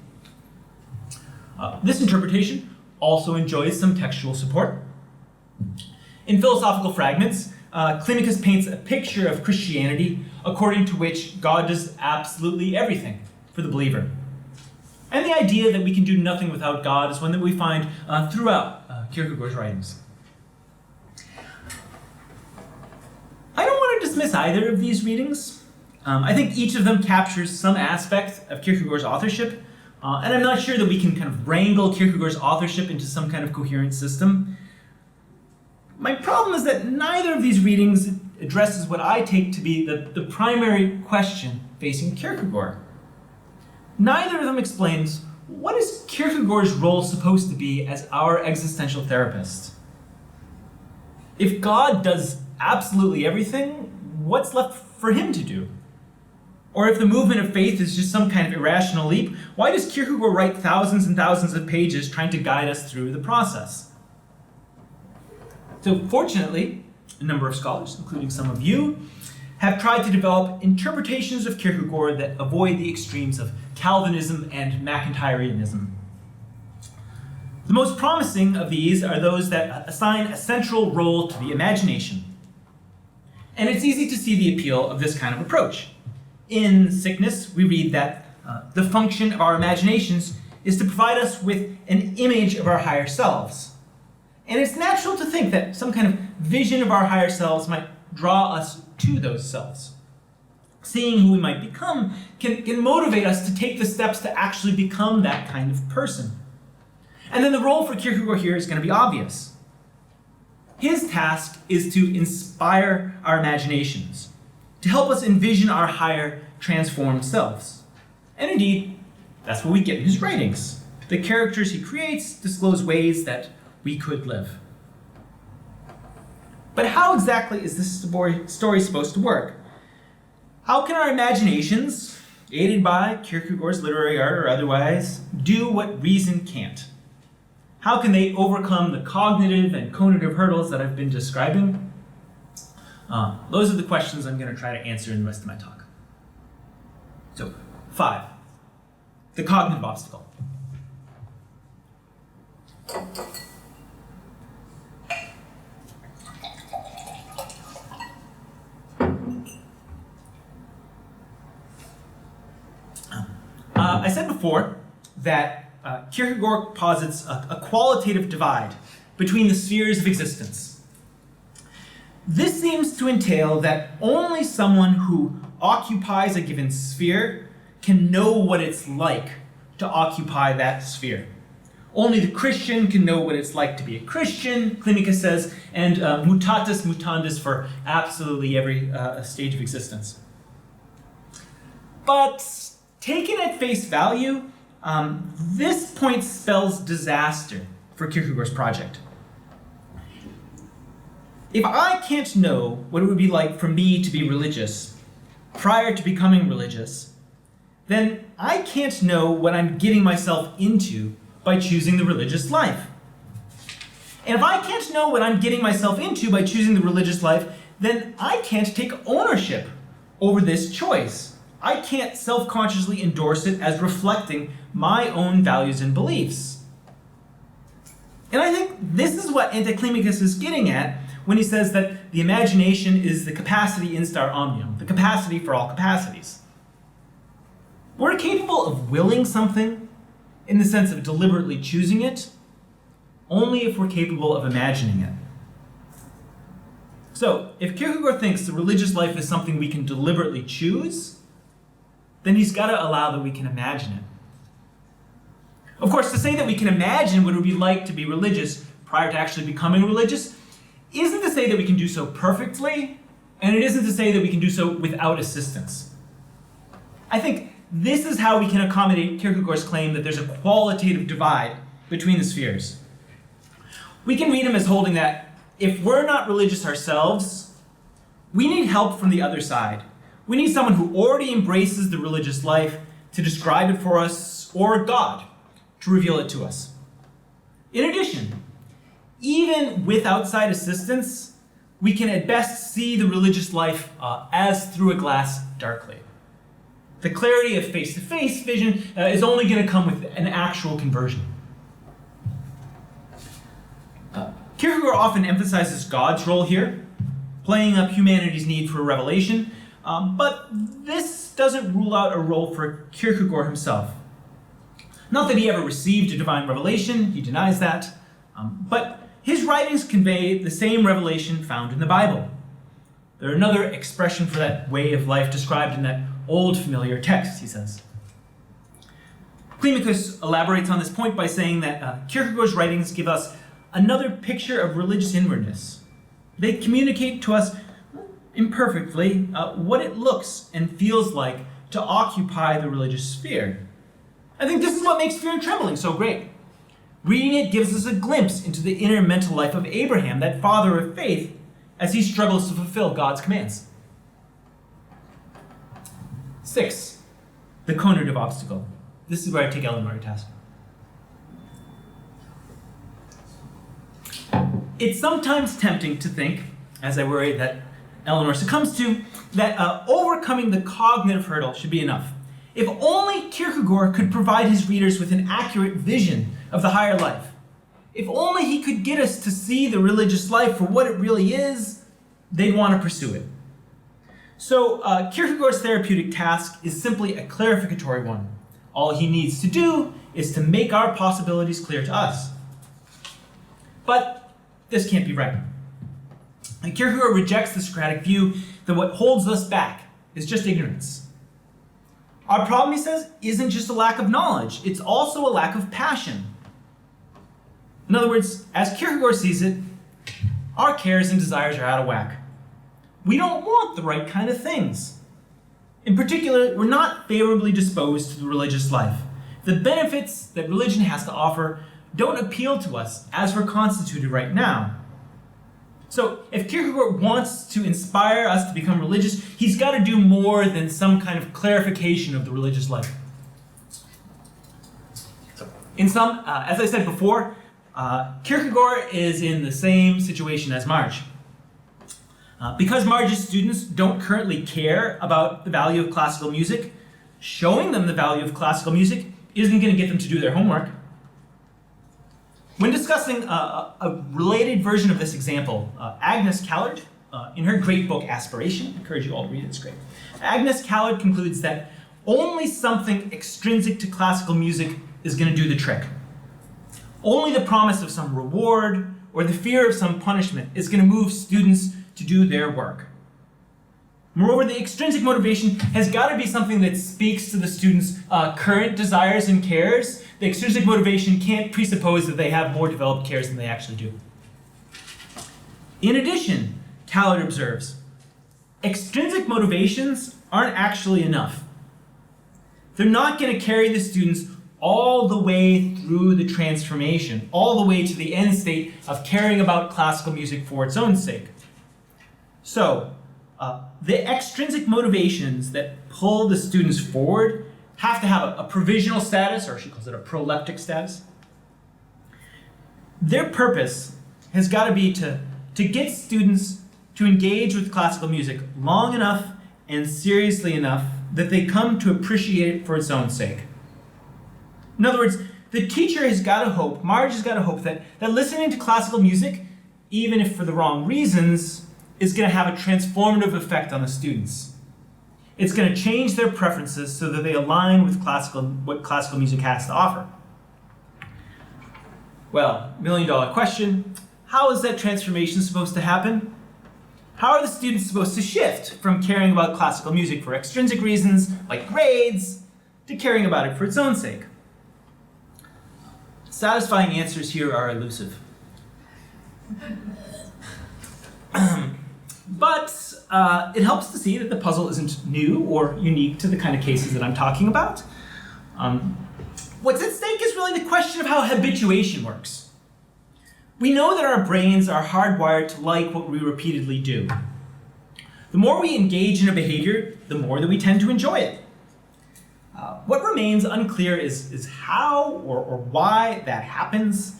This interpretation also enjoys some textual support. In Philosophical Fragments, Climacus paints a picture of Christianity according to which God does absolutely everything for the believer. And the idea that we can do nothing without God is one that we find throughout Kierkegaard's writings. I don't want to dismiss either of these readings. I think each of them captures some aspect of Kierkegaard's authorship, and I'm not sure that we can kind of wrangle Kierkegaard's authorship into some kind of coherent system. My problem is that neither of these readings addresses what I take to be the primary question facing Kierkegaard. Neither of them explains what is Kierkegaard's role supposed to be as our existential therapist. If God does absolutely everything, what's left for him to do? Or if the movement of faith is just some kind of irrational leap, why does Kierkegaard write thousands and thousands of pages trying to guide us through the process? So fortunately, a number of scholars, including some of you, have tried to develop interpretations of Kierkegaard that avoid the extremes of Calvinism and McIntyreanism. The most promising of these are those that assign a central role to the imagination. And it's easy to see the appeal of this kind of approach. In Sickness, we read that the function of our imaginations is to provide us with an image of our higher selves. And it's natural to think that some kind of vision of our higher selves might draw us to those selves. Seeing who we might become can motivate us to take the steps to actually become that kind of person. And then the role for Kierkegaard here is going to be obvious. His task is to inspire our imaginations, to help us envision our higher, transformed selves. And indeed, that's what we get in his writings. The characters he creates disclose ways that we could live. But how exactly is this story supposed to work? How can our imaginations, aided by Kierkegaard's literary art or otherwise, do what reason can't? How can they overcome the cognitive and conative hurdles that I've been describing? Those are the questions I'm going to try to answer in the rest of my talk. So, 5. The cognitive obstacle. I said before that Kierkegaard posits a qualitative divide between the spheres of existence. This seems to entail that only someone who occupies a given sphere can know what it's like to occupy that sphere. Only the Christian can know what it's like to be a Christian, Climacus says, and mutatis mutandis for absolutely every stage of existence. But taken at face value, this point spells disaster for Kierkegaard's project. If I can't know what it would be like for me to be religious prior to becoming religious, then I can't know what I'm getting myself into by choosing the religious life. And if I can't know what I'm getting myself into by choosing the religious life, then I can't take ownership over this choice. I can't self-consciously endorse it as reflecting my own values and beliefs. And I think this is what Anticlimacus is getting at when he says that the imagination is the capacity instar omnium, the capacity for all capacities. We're capable of willing something in the sense of deliberately choosing it, only if we're capable of imagining it. So, if Kierkegaard thinks the religious life is something we can deliberately choose, then he's got to allow that we can imagine it. Of course, to say that we can imagine what it would be like to be religious prior to actually becoming religious isn't to say that we can do so perfectly, and it isn't to say that we can do so without assistance. I think this is how we can accommodate Kierkegaard's claim that there's a qualitative divide between the spheres. We can read him as holding that if we're not religious ourselves, we need help from the other side. We need someone who already embraces the religious life to describe it for us, or God to reveal it to us. In addition, even with outside assistance, we can at best see the religious life as through a glass darkly. The clarity of face-to-face vision is only going to come with an actual conversion. Kierkegaard often emphasizes God's role here, playing up humanity's need for revelation, but this doesn't rule out a role for Kierkegaard himself. Not that he ever received a divine revelation, he denies that, but his writings convey the same revelation found in the Bible. They're another expression for that way of life described in that old familiar text, he says. Climacus elaborates on this point by saying that Kierkegaard's writings give us another picture of religious inwardness. They communicate to us imperfectly what it looks and feels like to occupy the religious sphere. I think this is what makes Fear and Trembling so great. Reading it gives us a glimpse into the inner mental life of Abraham, that father of faith, as he struggles to fulfill God's commands. 6, the conative obstacle. This is where I take Eleanor to task. It's sometimes tempting to think, as I worry that Eleanor succumbs to, that overcoming the cognitive hurdle should be enough. If only Kierkegaard could provide his readers with an accurate vision of the higher life. If only he could get us to see the religious life for what it really is, they'd want to pursue it. So Kierkegaard's therapeutic task is simply a clarificatory one. All he needs to do is to make our possibilities clear to us. But this can't be right. And Kierkegaard rejects the Socratic view that what holds us back is just ignorance. Our problem, he says, isn't just a lack of knowledge, it's also a lack of passion. In other words, as Kierkegaard sees it, our cares and desires are out of whack. We don't want the right kind of things. In particular, we're not favorably disposed to the religious life. The benefits that religion has to offer don't appeal to us as we're constituted right now. So if Kierkegaard wants to inspire us to become religious, he's got to do more than some kind of clarification of the religious life. In sum, as I said before, Kierkegaard is in the same situation as Marge. Because Marge's students don't currently care about the value of classical music, showing them the value of classical music isn't going to get them to do their homework. When discussing a related version of this example, Agnes Callard, in her great book Aspiration, I encourage you all to read it, it's great. Agnes Callard concludes that only something extrinsic to classical music is going to do the trick. Only the promise of some reward or the fear of some punishment is going to move students to do their work. Moreover, the extrinsic motivation has got to be something that speaks to the students' current desires and cares. The extrinsic motivation can't presuppose that they have more developed cares than they actually do. In addition, Callard observes, extrinsic motivations aren't actually enough. They're not going to carry the students all the way through the transformation, all the way to the end state of caring about classical music for its own sake. So, the extrinsic motivations that pull the students forward have to have a provisional status, or she calls it a proleptic status. Their purpose has got to be to get students to engage with classical music long enough and seriously enough that they come to appreciate it for its own sake. In other words, the teacher has got to hope, Marge has got to hope that listening to classical music, even if for the wrong reasons, is going to have a transformative effect on the students. It's going to change their preferences so that they align with what classical music has to offer. Well, $1 million question, how is that transformation supposed to happen? How are the students supposed to shift from caring about classical music for extrinsic reasons, like grades, to caring about it for its own sake? satisfying answers here are elusive. But it helps to see that the puzzle isn't new or unique to the kind of cases that I'm talking about. What's at stake is really the question of how habituation works. We know that our brains are hardwired to like what we repeatedly do. The more we engage in a behavior, the more that we tend to enjoy it. What remains unclear is how or why that happens.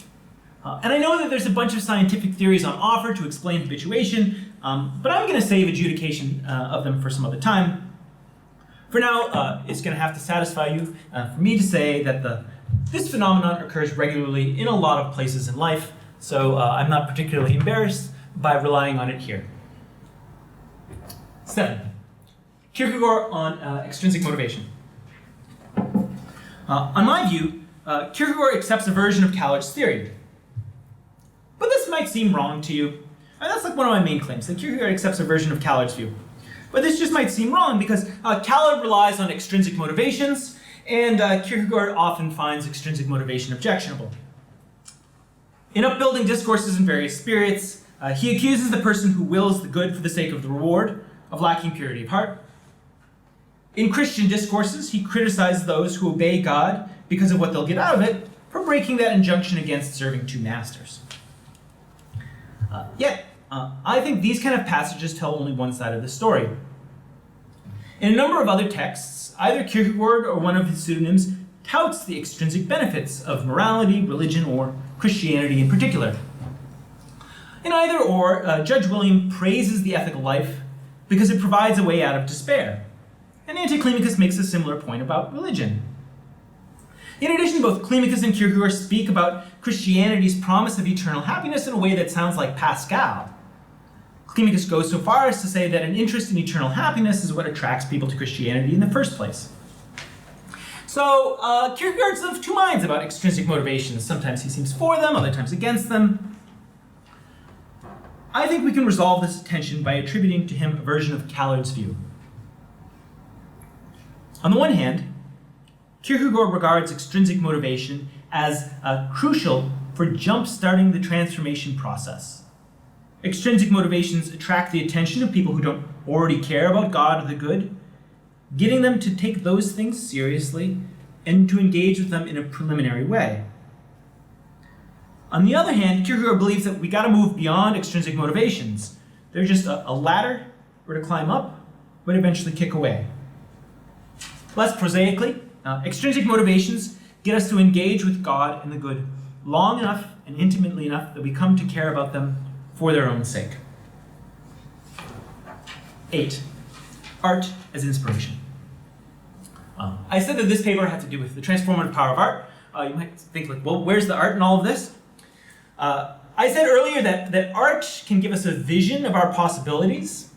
And I know that there's a bunch of scientific theories on offer to explain habituation, but I'm going to save adjudication of them for some other time. For now, it's going to have to satisfy you for me to say that this phenomenon occurs regularly in a lot of places in life, so I'm not particularly embarrassed by relying on it here. 7. Kierkegaard on extrinsic motivation. On my view, Kierkegaard accepts a version of Kierkegaard's theory. But this might seem wrong to you. And that's like one of my main claims, that Kierkegaard accepts a version of Kierkegaard's view. But this just might seem wrong because Kierkegaard relies on extrinsic motivations, and Kierkegaard often finds extrinsic motivation objectionable. In Upbuilding Discourses in Various Spirits, he accuses the person who wills the good for the sake of the reward of lacking purity of heart. In Christian Discourses, he criticizes those who obey God because of what they'll get out of it for breaking that injunction against serving two masters. Yet, I think these kind of passages tell only one side of the story. In a number of other texts, either Kierkegaard or one of his pseudonyms touts the extrinsic benefits of morality, religion, or Christianity in particular. In either or, Judge William praises the ethical life because it provides a way out of despair. And Anticlimacus makes a similar point about religion. In addition, both Climacus and Kierkegaard speak about Christianity's promise of eternal happiness in a way that sounds like Pascal. Climacus goes so far as to say that an interest in eternal happiness is what attracts people to Christianity in the first place. So, Kierkegaard's of two minds about extrinsic motivations. Sometimes he seems for them, other times against them. I think we can resolve this tension by attributing to him a version of Kierkegaard's view. On the one hand, Kierkegaard regards extrinsic motivation as crucial for jump-starting the transformation process. Extrinsic motivations attract the attention of people who don't already care about God or the good, getting them to take those things seriously and to engage with them in a preliminary way. On the other hand, Kierkegaard believes that we got to move beyond extrinsic motivations. They're just a ladder we're to climb up, but eventually kick away. Less prosaically, extrinsic motivations get us to engage with God and the good long enough and intimately enough that we come to care about them for their own sake. 8. Art as inspiration. I said that this paper had to do with the transformative power of art. You might think, like, well, where's the art in all of this? I said earlier that art can give us a vision of our possibilities.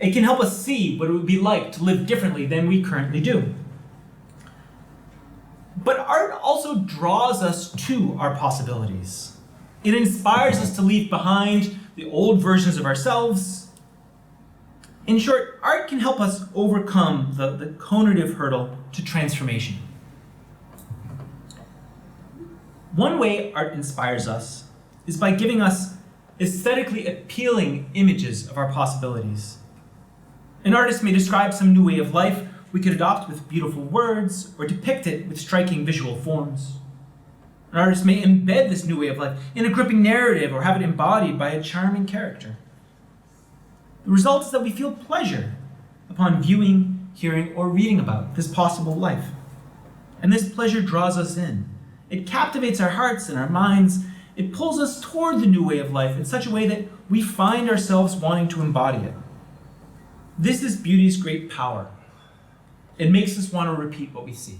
It can help us see what it would be like to live differently than we currently do. But art also draws us to our possibilities. It inspires us to leave behind the old versions of ourselves. In short, art can help us overcome the cognitive hurdle to transformation. One way art inspires us is by giving us aesthetically appealing images of our possibilities. An artist may describe some new way of life we could adopt with beautiful words or depict it with striking visual forms. An artist may embed this new way of life in a gripping narrative or have it embodied by a charming character. The result is that we feel pleasure upon viewing, hearing, or reading about this possible life. And this pleasure draws us in. It captivates our hearts and our minds. It pulls us toward the new way of life in such a way that we find ourselves wanting to embody it. This is beauty's great power. It makes us want to repeat what we see.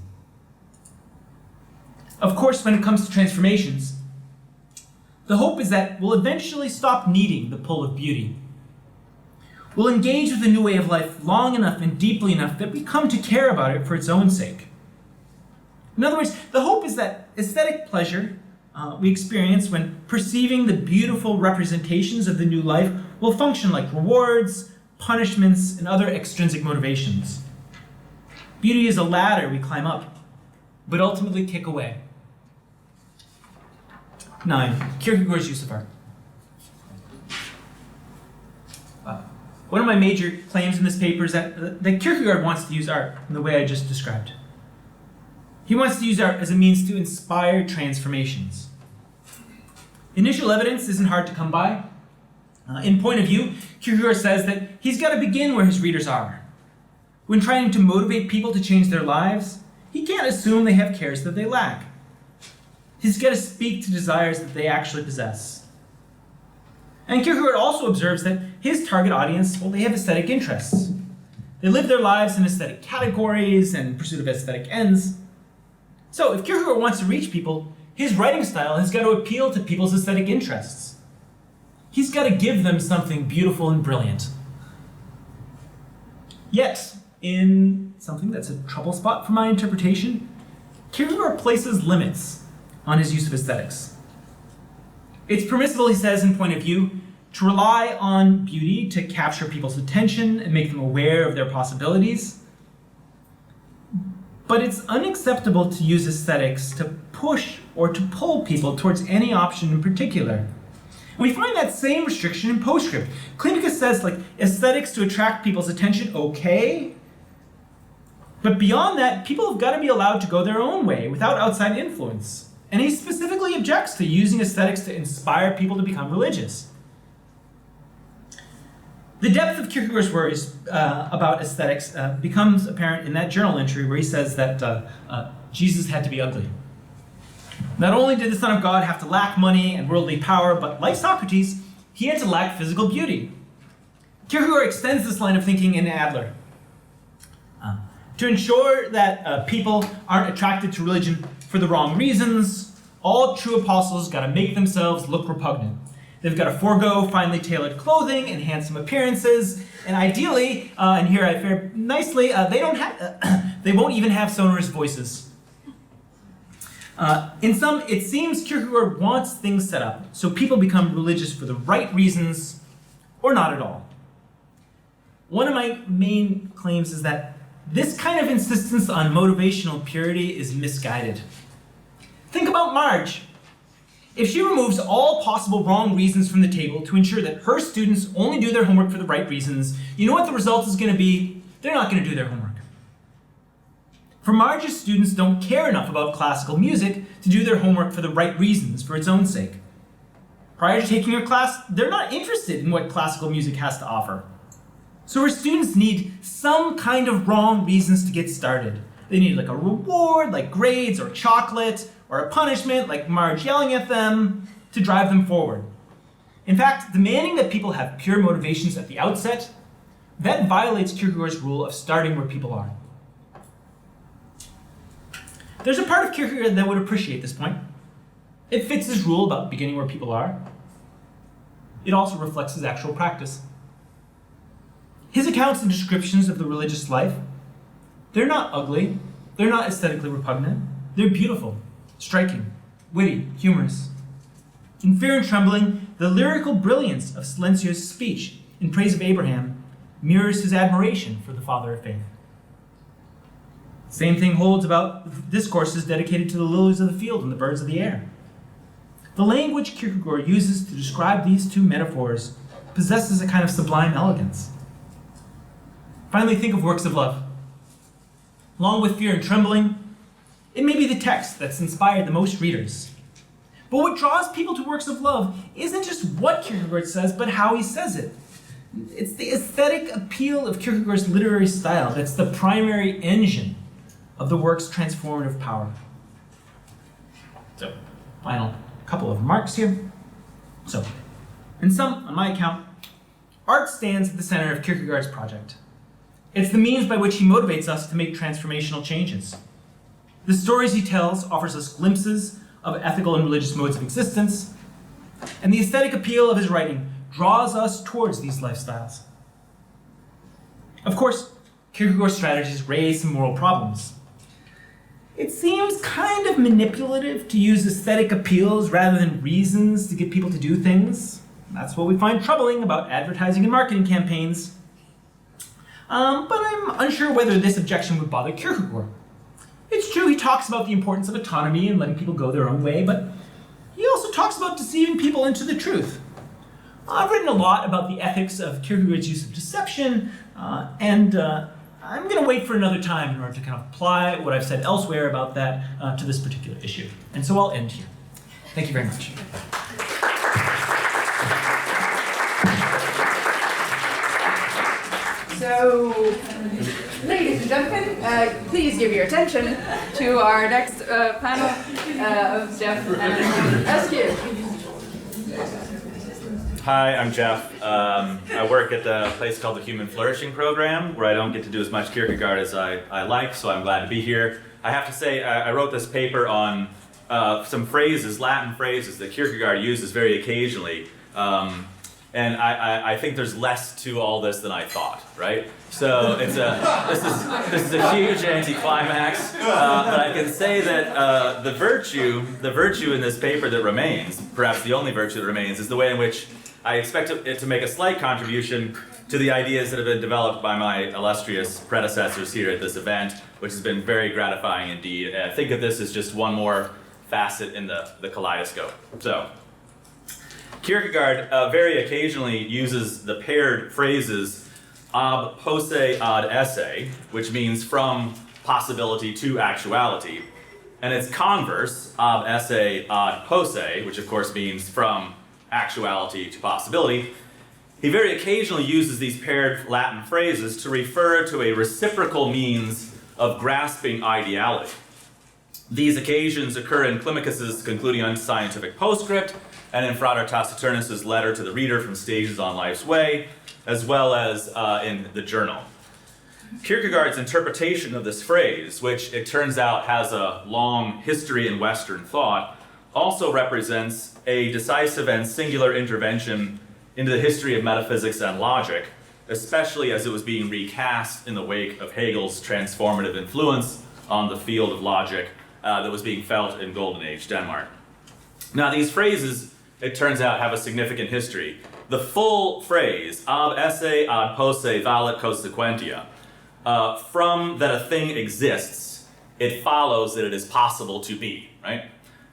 Of course, when it comes to transformations, the hope is that we'll eventually stop needing the pull of beauty. We'll engage with the new way of life long enough and deeply enough that we come to care about it for its own sake. In other words, the hope is that aesthetic pleasure we experience when perceiving the beautiful representations of the new life will function like rewards, punishments, and other extrinsic motivations. Beauty is a ladder we climb up, but ultimately kick away. 9. Kierkegaard's use of art. One of my major claims in this paper is that Kierkegaard wants to use art in the way I just described. He wants to use art as a means to inspire transformations. Initial evidence isn't hard to come by. In Point of View, Kierkegaard says that he's got to begin where his readers are. When trying to motivate people to change their lives, he can't assume they have cares that they lack. He's got to speak to desires that they actually possess. And Kierkegaard also observes that his target audience, well, they have aesthetic interests. They live their lives in aesthetic categories and in pursuit of aesthetic ends. So if Kierkegaard wants to reach people, his writing style has got to appeal to people's aesthetic interests. He's got to give them something beautiful and brilliant. Yet, in something that's a trouble spot for my interpretation, Kierkegaard places limits on his use of aesthetics. It's permissible, he says in Point of View, to rely on beauty to capture people's attention and make them aware of their possibilities. But it's unacceptable to use aesthetics to push or to pull people towards any option in particular. And we find that same restriction in Postscript. Klinicus says, aesthetics to attract people's attention, okay. But beyond that, people have got to be allowed to go their own way without outside influence. And he specifically objects to using aesthetics to inspire people to become religious. The depth of Kierkegaard's worries about aesthetics becomes apparent in that journal entry where he says that Jesus had to be ugly. Not only did the Son of God have to lack money and worldly power, but like Socrates, he had to lack physical beauty. Kierkegaard extends this line of thinking in Adler. To ensure that people aren't attracted to religion for the wrong reasons, all true apostles got to make themselves look repugnant. They've got to forego finely tailored clothing and handsome appearances, and ideally, and here I fare nicely, they won't even have sonorous voices. In sum, it seems Kierkegaard wants things set up so people become religious for the right reasons or not at all. One of my main claims is that this kind of insistence on motivational purity is misguided. Think about Marge. If she removes all possible wrong reasons from the table to ensure that her students only do their homework for the right reasons, you know what the result is going to be? They're not going to do their homework. For Marge's students don't care enough about classical music to do their homework for the right reasons, for its own sake. Prior to taking her class, they're not interested in what classical music has to offer. So her students need some kind of wrong reasons to get started. They need a reward, like grades or chocolate, or a punishment, like Marge yelling at them, to drive them forward. In fact, demanding that people have pure motivations at the outset, that violates Kierkegaard's rule of starting where people are. There's a part of Kierkegaard that would appreciate this point. It fits his rule about beginning where people are. It also reflects his actual practice. His accounts and descriptions of the religious life, they're not ugly, they're not aesthetically repugnant, they're beautiful, striking, witty, humorous. In Fear and Trembling, the lyrical brilliance of Silencio's speech in praise of Abraham mirrors his admiration for the father of faith. Same thing holds about discourses dedicated to the lilies of the field and the birds of the air. The language Kierkegaard uses to describe these two metaphors possesses a kind of sublime elegance. Finally, think of works of love. Along with Fear and Trembling, it may be the text that's inspired the most readers. But what draws people to works of love isn't just what Kierkegaard says, but how he says it. It's the aesthetic appeal of Kierkegaard's literary style that's the primary engine of the work's transformative power. So, final couple of remarks here. So, in sum, on my account, art stands at the center of Kierkegaard's project. It's the means by which he motivates us to make transformational changes. The stories he tells offers us glimpses of ethical and religious modes of existence, and the aesthetic appeal of his writing draws us towards these lifestyles. Of course, Kierkegaard's strategies raise some moral problems. It seems kind of manipulative to use aesthetic appeals rather than reasons to get people to do things. That's what we find troubling about advertising and marketing campaigns. But I'm unsure whether this objection would bother Kierkegaard. It's true he talks about the importance of autonomy and letting people go their own way, but he also talks about deceiving people into the truth. I've written a lot about the ethics of Kierkegaard's use of deception, and I'm going to wait for another time in order to kind of apply what I've said elsewhere about that to this particular issue. And so I'll end here. Thank you very much. So, ladies and gentlemen, please give your attention to our next panel of Jeff and Eskew. Hi, I'm Jeff. I work at a place called the Human Flourishing Program, where I don't get to do as much Kierkegaard as I like, so I'm glad to be here. I have to say, I wrote this paper on some phrases, Latin phrases, that Kierkegaard uses very occasionally. And I think there's less to all this than I thought, right? So this is a huge anticlimax, but I can say that the virtue in this paper that remains, perhaps the only virtue that remains, is the way in which I expect it to make a slight contribution to the ideas that have been developed by my illustrious predecessors here at this event, which has been very gratifying indeed. And I think of this as just one more facet in the kaleidoscope. So, Kierkegaard very occasionally uses the paired phrases ab posse ad esse, which means from possibility to actuality, and its converse, ab esse ad posse, which of course means from actuality to possibility. He very occasionally uses these paired Latin phrases to refer to a reciprocal means of grasping ideality. These occasions occur in Climacus's concluding Unscientific Postscript, and in Frater Taciturnus' letter to the reader from Stages on Life's Way, as well as in the journal. Kierkegaard's interpretation of this phrase, which it turns out has a long history in Western thought, also represents a decisive and singular intervention into the history of metaphysics and logic, especially as it was being recast in the wake of Hegel's transformative influence on the field of logic that was being felt in Golden Age Denmark. Now, these phrases, it turns out, have a significant history. The full phrase, ab esse ad posse valet consequentia, from that a thing exists, it follows that it is possible to be, right?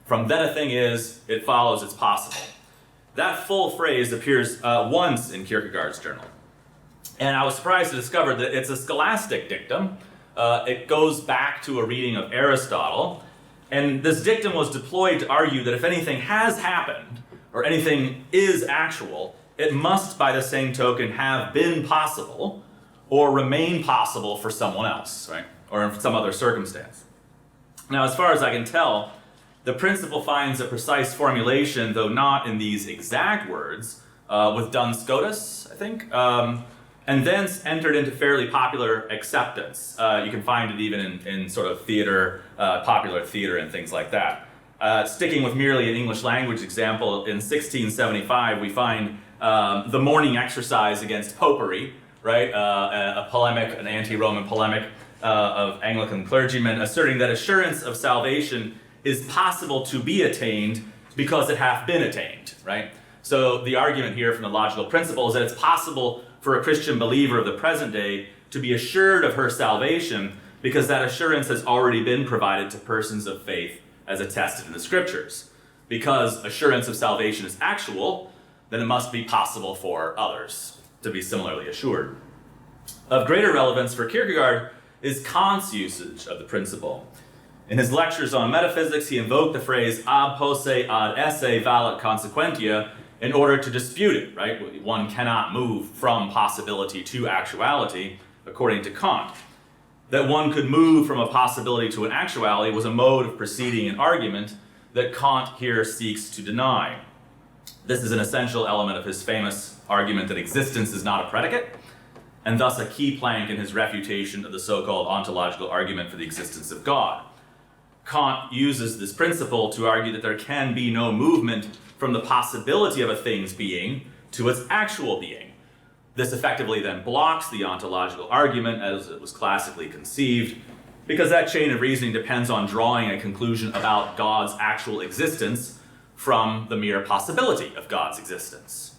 From that a thing is, it follows it's possible. That full phrase appears once in Kierkegaard's journal. And I was surprised to discover that it's a scholastic dictum. It goes back to a reading of Aristotle. And this dictum was deployed to argue that if anything has happened, or anything is actual, it must, by the same token, have been possible, or remain possible for someone else, right? Or in some other circumstance. Now, as far as I can tell, the principle finds a precise formulation, though not in these exact words, with Duns Scotus, I think, and thence entered into fairly popular acceptance. You can find it even in sort of theater, popular theater and things like that. Sticking with merely an English language example, in 1675 we find the morning exercise against popery, right? A polemic, an anti-Roman polemic of Anglican clergymen asserting that assurance of salvation is possible to be attained because it hath been attained, right? So the argument here from the logical principle is that it's possible for a Christian believer of the present day to be assured of her salvation because that assurance has already been provided to persons of faith as attested in the scriptures. Because assurance of salvation is actual, then it must be possible for others to be similarly assured. Of greater relevance for Kierkegaard is Kant's usage of the principle. In his lectures on metaphysics, he invoked the phrase ab posse ad esse valet consequentia in order to dispute it, right? One cannot move from possibility to actuality, according to Kant. That one could move from a possibility to an actuality was a mode of proceeding an argument that Kant here seeks to deny. This is an essential element of his famous argument that existence is not a predicate, and thus a key plank in his refutation of the so-called ontological argument for the existence of God. Kant uses this principle to argue that there can be no movement from the possibility of a thing's being to its actual being. This effectively then blocks the ontological argument as it was classically conceived, because that chain of reasoning depends on drawing a conclusion about God's actual existence from the mere possibility of God's existence.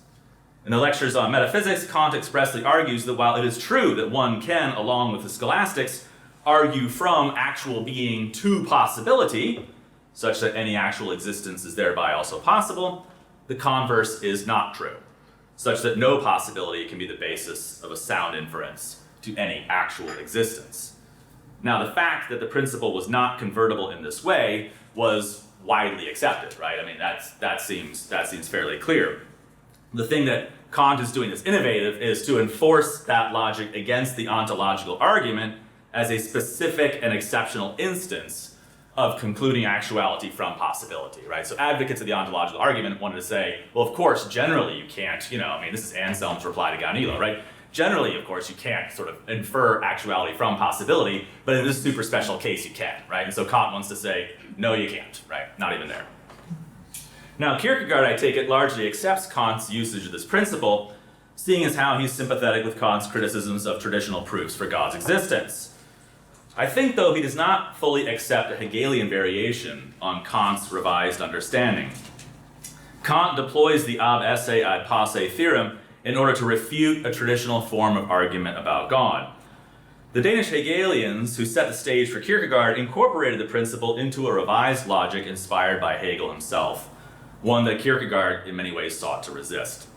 In the lectures on metaphysics, Kant expressly argues that while it is true that one can, along with the scholastics, argue from actual being to possibility, such that any actual existence is thereby also possible, the converse is not true, such that no possibility can be the basis of a sound inference to any actual existence. Now, the fact that the principle was not convertible in this way was widely accepted, right? I mean, that seems fairly clear. The thing that Kant is doing that's innovative is to enforce that logic against the ontological argument as a specific and exceptional instance of concluding actuality from possibility, right? So advocates of the ontological argument wanted to say, well, of course, generally you can't, this is Anselm's reply to Gaunilo, right? Generally, of course, you can't sort of infer actuality from possibility, but in this super special case, you can, right? And so Kant wants to say, no, you can't, right? Not even there. Now, Kierkegaard, I take it, largely accepts Kant's usage of this principle, seeing as how he's sympathetic with Kant's criticisms of traditional proofs for God's existence. I think, though, he does not fully accept a Hegelian variation on Kant's revised understanding. Kant deploys the ab esse ad posse theorem in order to refute a traditional form of argument about God. The Danish Hegelians, who set the stage for Kierkegaard, incorporated the principle into a revised logic inspired by Hegel himself, one that Kierkegaard in many ways sought to resist.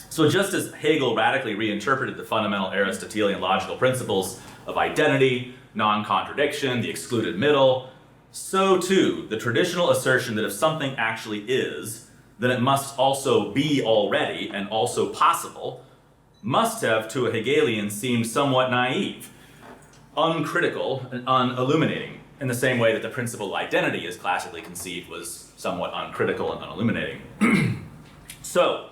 So just as Hegel radically reinterpreted the fundamental Aristotelian logical principles of identity, non-contradiction, the excluded middle, so too the traditional assertion that if something actually is, then it must also be already and also possible, must have to a Hegelian seemed somewhat naive, uncritical, and unilluminating, in the same way that the principle of identity as classically conceived was somewhat uncritical and unilluminating. So,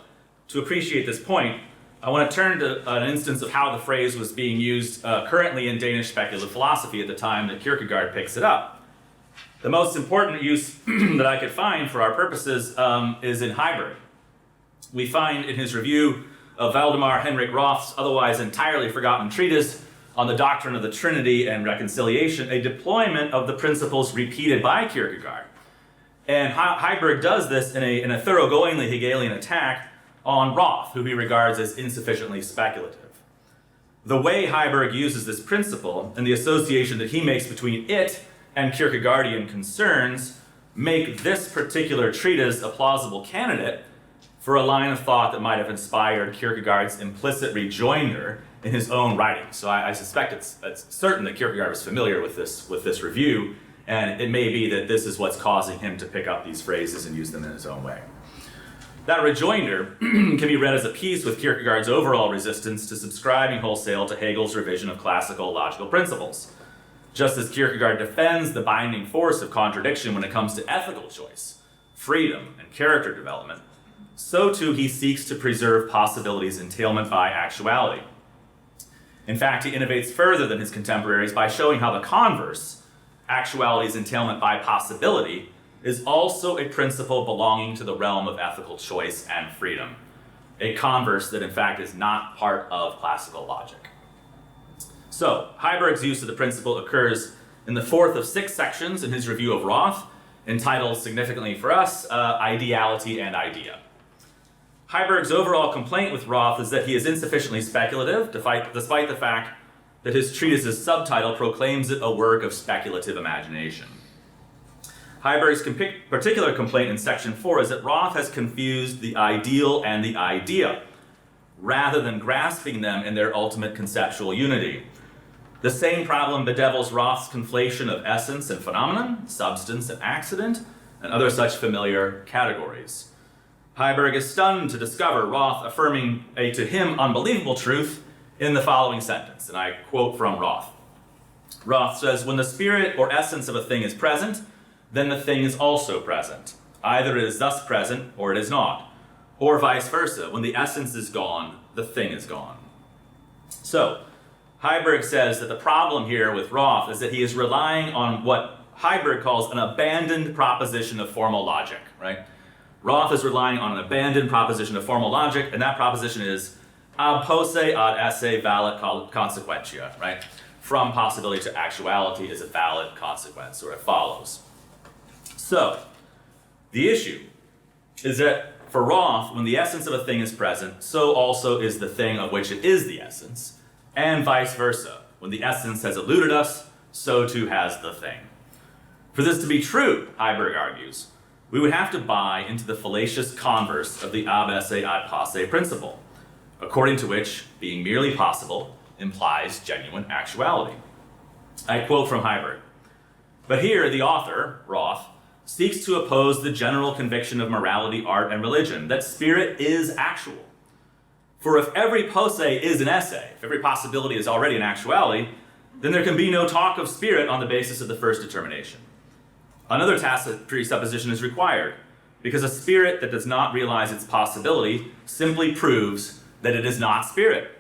to appreciate this point, I want to turn to an instance of how the phrase was being used currently in Danish speculative philosophy at the time that Kierkegaard picks it up. The most important use that I could find for our purposes is in Heiberg. We find in his review of Valdemar Henrik Roth's otherwise entirely forgotten treatise on the doctrine of the Trinity and reconciliation, a deployment of the principles repeated by Kierkegaard. And Heiberg does this in a thoroughgoingly Hegelian attack on Roth, who he regards as insufficiently speculative. The way Heiberg uses this principle and the association that he makes between it and Kierkegaardian concerns make this particular treatise a plausible candidate for a line of thought that might have inspired Kierkegaard's implicit rejoinder in his own writing. So I suspect it's certain that Kierkegaard was familiar with this review, and it may be that this is what's causing him to pick up these phrases and use them in his own way. That rejoinder can be read as a piece with Kierkegaard's overall resistance to subscribing wholesale to Hegel's revision of classical logical principles. Just as Kierkegaard defends the binding force of contradiction when it comes to ethical choice, freedom, and character development, so too he seeks to preserve possibility's entailment by actuality. In fact, he innovates further than his contemporaries by showing how the converse, actuality's entailment by possibility, is also a principle belonging to the realm of ethical choice and freedom, a converse that in fact is not part of classical logic. So, Heiberg's use of the principle occurs in the fourth of 6 sections in his review of Roth, entitled significantly for us, Ideality and Idea. Heiberg's overall complaint with Roth is that he is insufficiently speculative, despite the fact that his treatise's subtitle proclaims it a work of speculative imagination. Heiberg's particular complaint in section 4 is that Roth has confused the ideal and the idea, rather than grasping them in their ultimate conceptual unity. The same problem bedevils Roth's conflation of essence and phenomenon, substance and accident, and other such familiar categories. Heiberg is stunned to discover Roth affirming a to him unbelievable truth in the following sentence, and I quote from Roth. Roth says, "When the spirit or essence of a thing is present, then the thing is also present. Either it is thus present or it is not. Or vice versa, when the essence is gone, the thing is gone." So, Heiberg says that the problem here with Roth is that he is relying on what Heiberg calls an abandoned proposition of formal logic, right? Roth is relying on an abandoned proposition of formal logic, and that proposition is ab posse ad esse valid consequentia, right? From possibility to actuality is a valid consequence, or it follows. So, the issue is that for Roth, when the essence of a thing is present, so also is the thing of which it is the essence, and vice versa. When the essence has eluded us, so too has the thing. For this to be true, Heiberg argues, we would have to buy into the fallacious converse of the ab esse ad posse principle, according to which being merely possible implies genuine actuality. I quote from Heiberg, "But here the author, Roth, seeks to oppose the general conviction of morality, art, and religion that spirit is actual. For if every posse is an esse, if every possibility is already an actuality, then there can be no talk of spirit on the basis of the first determination. Another tacit presupposition is required, because a spirit that does not realize its possibility simply proves that it is not spirit.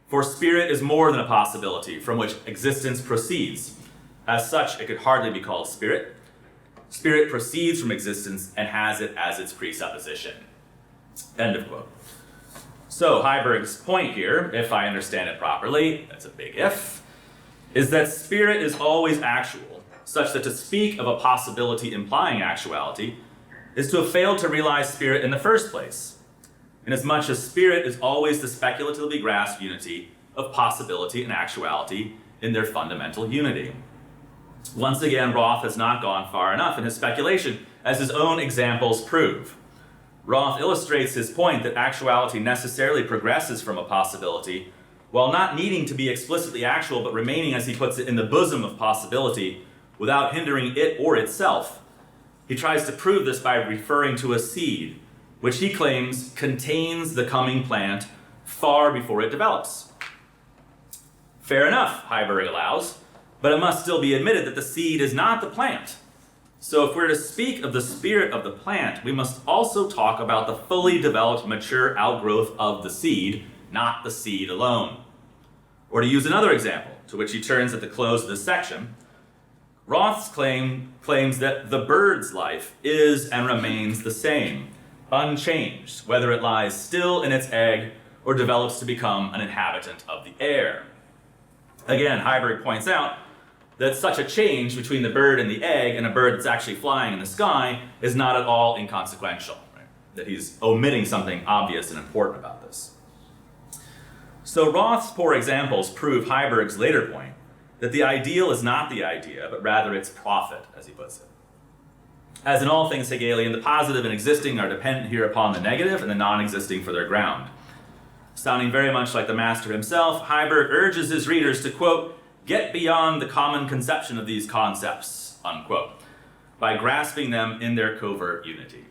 For spirit is more than a possibility from which existence proceeds. As such, it could hardly be called spirit. Spirit proceeds from existence and has it as its presupposition." End of quote. So Heiberg's point here, if I understand it properly, that's a big if, is that spirit is always actual, such that to speak of a possibility implying actuality is to have failed to realize spirit in the first place, inasmuch as spirit is always the speculatively grasped unity of possibility and actuality in their fundamental unity. Once again, Roth has not gone far enough in his speculation, as his own examples prove. Roth illustrates his point that actuality necessarily progresses from a possibility, while not needing to be explicitly actual, but remaining, as he puts it, in the bosom of possibility, without hindering it or itself. He tries to prove this by referring to a seed, which he claims contains the coming plant far before it develops. Fair enough, Heiberg allows, but it must still be admitted that the seed is not the plant. So if we're to speak of the spirit of the plant, we must also talk about the fully developed, mature outgrowth of the seed, not the seed alone. Or to use another example, to which he turns at the close of this section, Roth's claims that the bird's life is and remains the same, unchanged, whether it lies still in its egg or develops to become an inhabitant of the air. Again, Heiberg points out that such a change between the bird and the egg and a bird that's actually flying in the sky is not at all inconsequential, right? That he's omitting something obvious and important about this. So Roth's poor examples prove Heiberg's later point, that the ideal is not the idea, but rather its prophet, as he puts it. As in all things Hegelian, the positive and existing are dependent here upon the negative and the non-existing for their ground. Sounding very much like the master himself, Heiberg urges his readers to, quote, "get beyond the common conception of these concepts," unquote, by grasping them in their covert unity.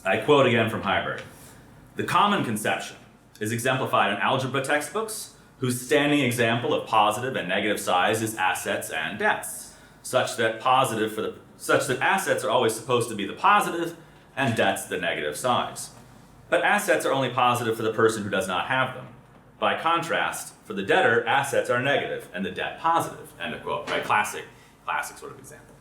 I quote again from Heiberg, "The common conception is exemplified in algebra textbooks, whose standing example of positive and negative size is assets and debts, such that assets are always supposed to be the positive and debts the negative size. But assets are only positive for the person who does not have them. By contrast, for the debtor, assets are negative and the debt positive," end of quote, right? Classic sort of example.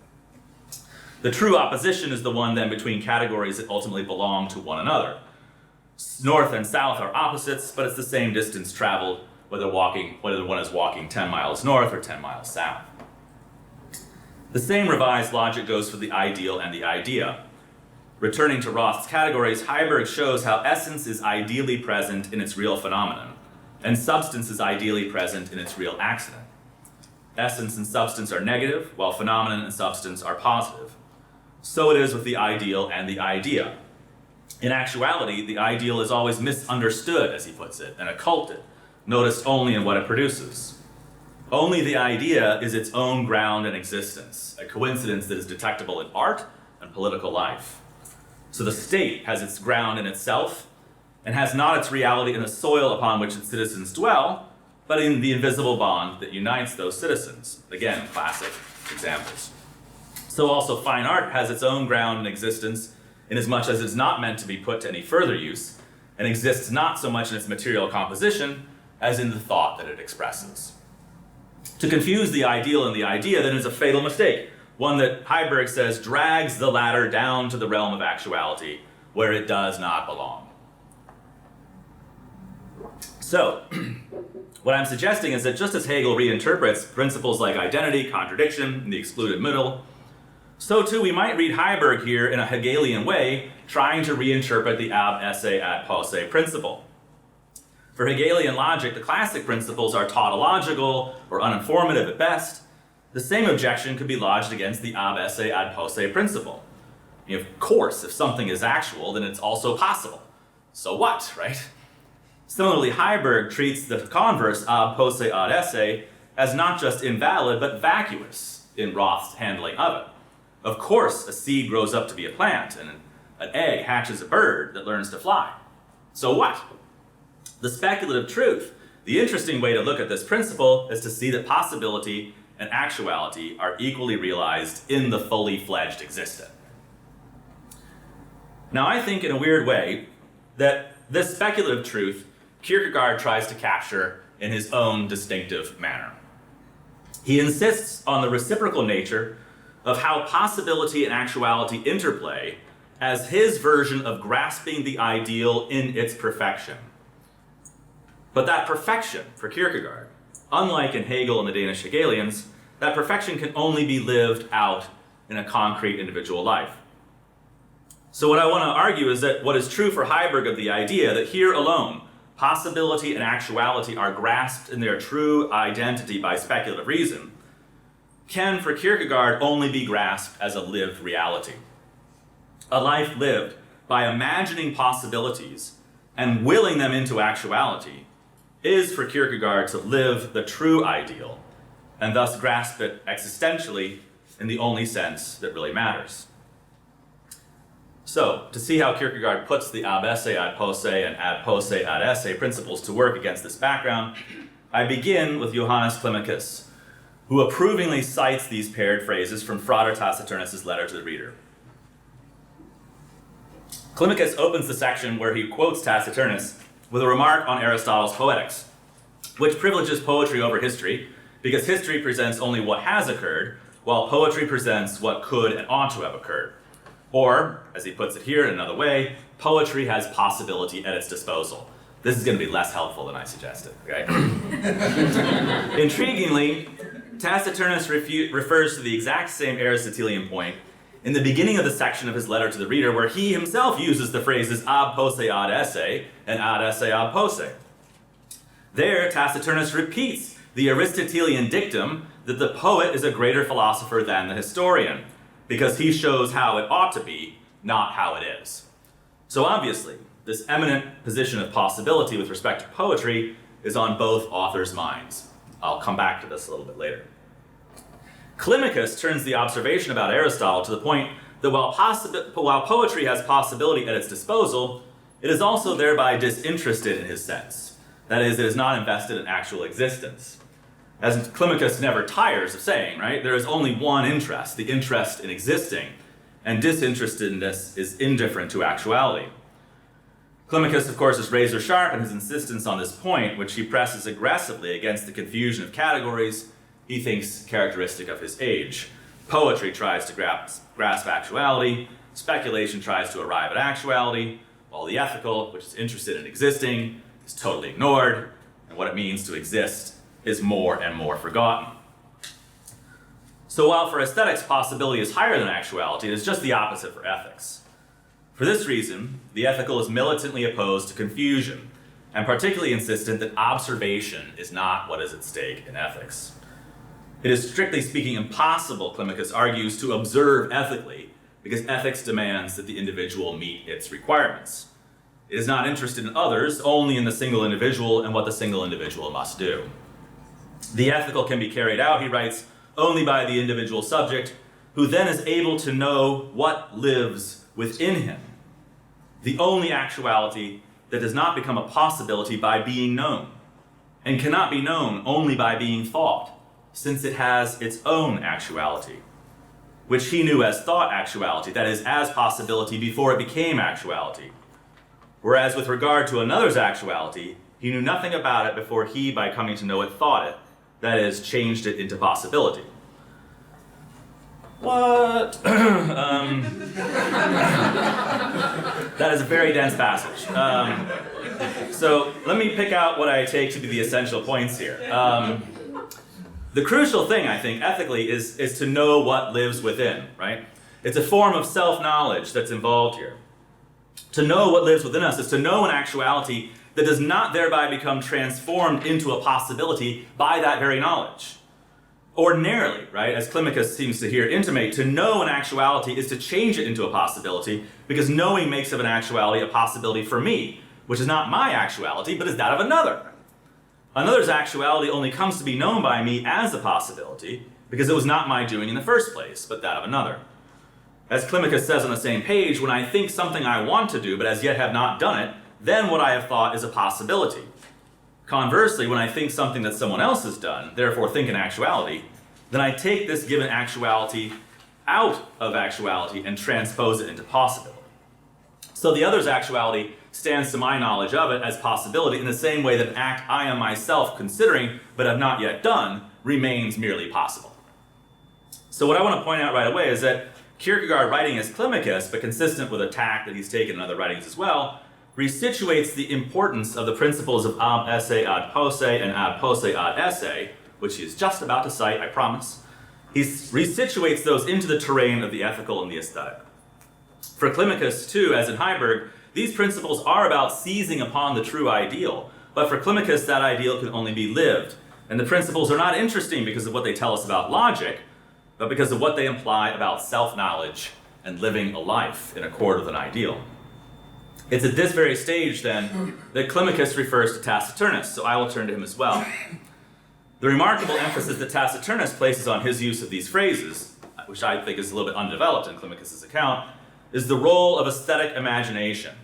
The true opposition is the one then between categories that ultimately belong to one another. North and south are opposites, but it's the same distance traveled whether one is walking 10 miles north or 10 miles south. The same revised logic goes for the ideal and the idea. Returning to Roth's categories, Heiberg shows how essence is ideally present in its real phenomenon, and substance is ideally present in its real accident. Essence and substance are negative, while phenomenon and substance are positive. So it is with the ideal and the idea. In actuality, the ideal is always misunderstood, as he puts it, and occulted, noticed only in what it produces. Only the idea is its own ground and existence, a coincidence that is detectable in art and political life. So the state has its ground in itself, and has not its reality in the soil upon which its citizens dwell, but in the invisible bond that unites those citizens. Again, classic examples. So also fine art has its own ground and existence, inasmuch as it is not meant to be put to any further use, and exists not so much in its material composition as in the thought that it expresses. To confuse the ideal and the idea then is a fatal mistake, one that Heiberg says drags the latter down to the realm of actuality, where it does not belong. So, what I'm suggesting is that just as Hegel reinterprets principles like identity, contradiction, and the excluded middle, so too we might read Heiberg here in a Hegelian way, trying to reinterpret the ab esse ad posse principle. For Hegelian logic, the classic principles are tautological or uninformative at best, the same objection could be lodged against the ab esse ad posse principle. Of course, if something is actual, then it's also possible. So what, right? Similarly, Heiberg treats the converse ab posse ad esse as not just invalid, but vacuous in Roth's handling of it. Of course, a seed grows up to be a plant, and an egg hatches a bird that learns to fly. So what? The speculative truth, the interesting way to look at this principle is to see that possibility and actuality are equally realized in the fully fledged existent. Now, I think in a weird way that this speculative truth Kierkegaard tries to capture in his own distinctive manner. He insists on the reciprocal nature of how possibility and actuality interplay as his version of grasping the ideal in its perfection. But that perfection, for Kierkegaard, unlike in Hegel and the Danish Hegelians, that perfection can only be lived out in a concrete individual life. So what I want to argue is that what is true for Heiberg of the idea that here alone, possibility and actuality are grasped in their true identity by speculative reason, can for Kierkegaard only be grasped as a lived reality. A life lived by imagining possibilities and willing them into actuality is for Kierkegaard to live the true ideal and thus grasp it existentially in the only sense that really matters. So, to see how Kierkegaard puts the ab esse ad posse and ad posse ad esse principles to work against this background, I begin with Johannes Climacus, who approvingly cites these paired phrases from Frater Taciturnus' letter to the reader. Climacus opens the section where he quotes Taciturnus with a remark on Aristotle's Poetics, which privileges poetry over history because history presents only what has occurred, while poetry presents what could and ought to have occurred. Or, as he puts it here in another way, poetry has possibility at its disposal. This is going to be less helpful than I suggested, okay? Intriguingly, Taciturnus refers to the exact same Aristotelian point in the beginning of the section of his letter to the reader, where he himself uses the phrases ab posse ad esse and ad esse ab posse. There, Taciturnus repeats the Aristotelian dictum that the poet is a greater philosopher than the historian, because he shows how it ought to be, not how it is. So obviously, this eminent position of possibility with respect to poetry is on both authors' minds. I'll come back to this a little bit later. Climacus turns the observation about Aristotle to the point that while poetry has possibility at its disposal, it is also thereby disinterested in his sense. That is, it is not invested in actual existence. As Climacus never tires of saying, right? There is only one interest, the interest in existing, and disinterestedness is indifferent to actuality. Climacus, of course, is razor sharp in his insistence on this point, which he presses aggressively against the confusion of categories he thinks characteristic of his age. Poetry tries to grasp actuality, speculation tries to arrive at actuality, while the ethical, which is interested in existing, is totally ignored, and what it means to exist is more and more forgotten. So while for aesthetics possibility is higher than actuality, it is just the opposite for ethics. For this reason, the ethical is militantly opposed to confusion, and particularly insistent that observation is not what is at stake in ethics. It is strictly speaking impossible, Climacus argues, to observe ethically, because ethics demands that the individual meet its requirements. It is not interested in others, only in the single individual and what the single individual must do. The ethical can be carried out, he writes, only by the individual subject, who then is able to know what lives within him. The only actuality that does not become a possibility by being known, and cannot be known only by being thought, since it has its own actuality, which he knew as thought actuality, that is, as possibility before it became actuality. Whereas with regard to another's actuality, he knew nothing about it before he, by coming to know it, thought it, that is, changed it into possibility. What? That is a very dense passage. So let me pick out what I take to be the essential points here. The crucial thing, I think, ethically, is to know what lives within, right? It's a form of self-knowledge that's involved here. To know what lives within us is to know an actuality that does not thereby become transformed into a possibility by that very knowledge. Ordinarily, right, as Climacus seems to here intimate, to know an actuality is to change it into a possibility, because knowing makes of an actuality a possibility for me, which is not my actuality, but is that of another. Another's actuality only comes to be known by me as a possibility, because it was not my doing in the first place, but that of another. As Climacus says on the same page, when I think something I want to do, but as yet have not done it, then what I have thought is a possibility. Conversely, when I think something that someone else has done, therefore think an actuality, then I take this given actuality out of actuality and transpose it into possibility. So the other's actuality stands to my knowledge of it as possibility in the same way that an act I am myself considering but have not yet done remains merely possible. So what I want to point out right away is that Kierkegaard, writing as Climacus, but consistent with a tack that he's taken in other writings as well, resituates the importance of the principles of ab esse ad posse and ab posse ad esse, which he is just about to cite, I promise. He resituates those into the terrain of the ethical and the aesthetic. For Climacus, too, as in Heiberg, these principles are about seizing upon the true ideal, but for Climacus, that ideal can only be lived. And the principles are not interesting because of what they tell us about logic, but because of what they imply about self-knowledge and living a life in accord with an ideal. It's at this very stage, then, that Climacus refers to Taciturnus, so I will turn to him as well. The remarkable emphasis that Taciturnus places on his use of these phrases, which I think is a little bit undeveloped in Climacus's account, is the role of aesthetic imagination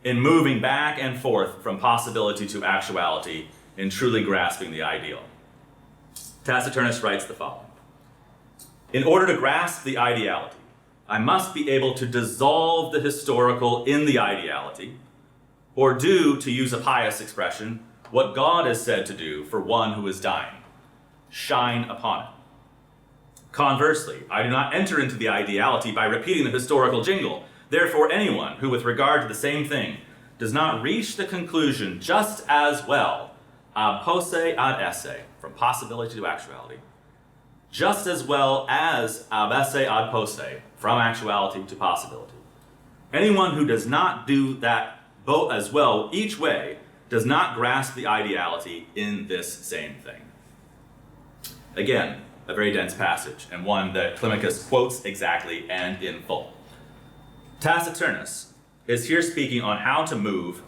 in moving back and forth from possibility to actuality in truly grasping the ideal. Taciturnus writes the following: in order to grasp the ideality, I must be able to dissolve the historical in the ideality, or do, to use a pious expression, what God is said to do for one who is dying: shine upon it. Conversely, I do not enter into the ideality by repeating the historical jingle. Therefore, anyone who, with regard to the same thing, does not reach the conclusion just as well, ab posse ad esse, from possibility to actuality, just as well as ab esse ad posse, from actuality to possibility. Anyone who does not do that both as well each way does not grasp the ideality in this same thing. Again, a very dense passage, and one that Climacus quotes exactly and in full. Taciturnus is here speaking on how to move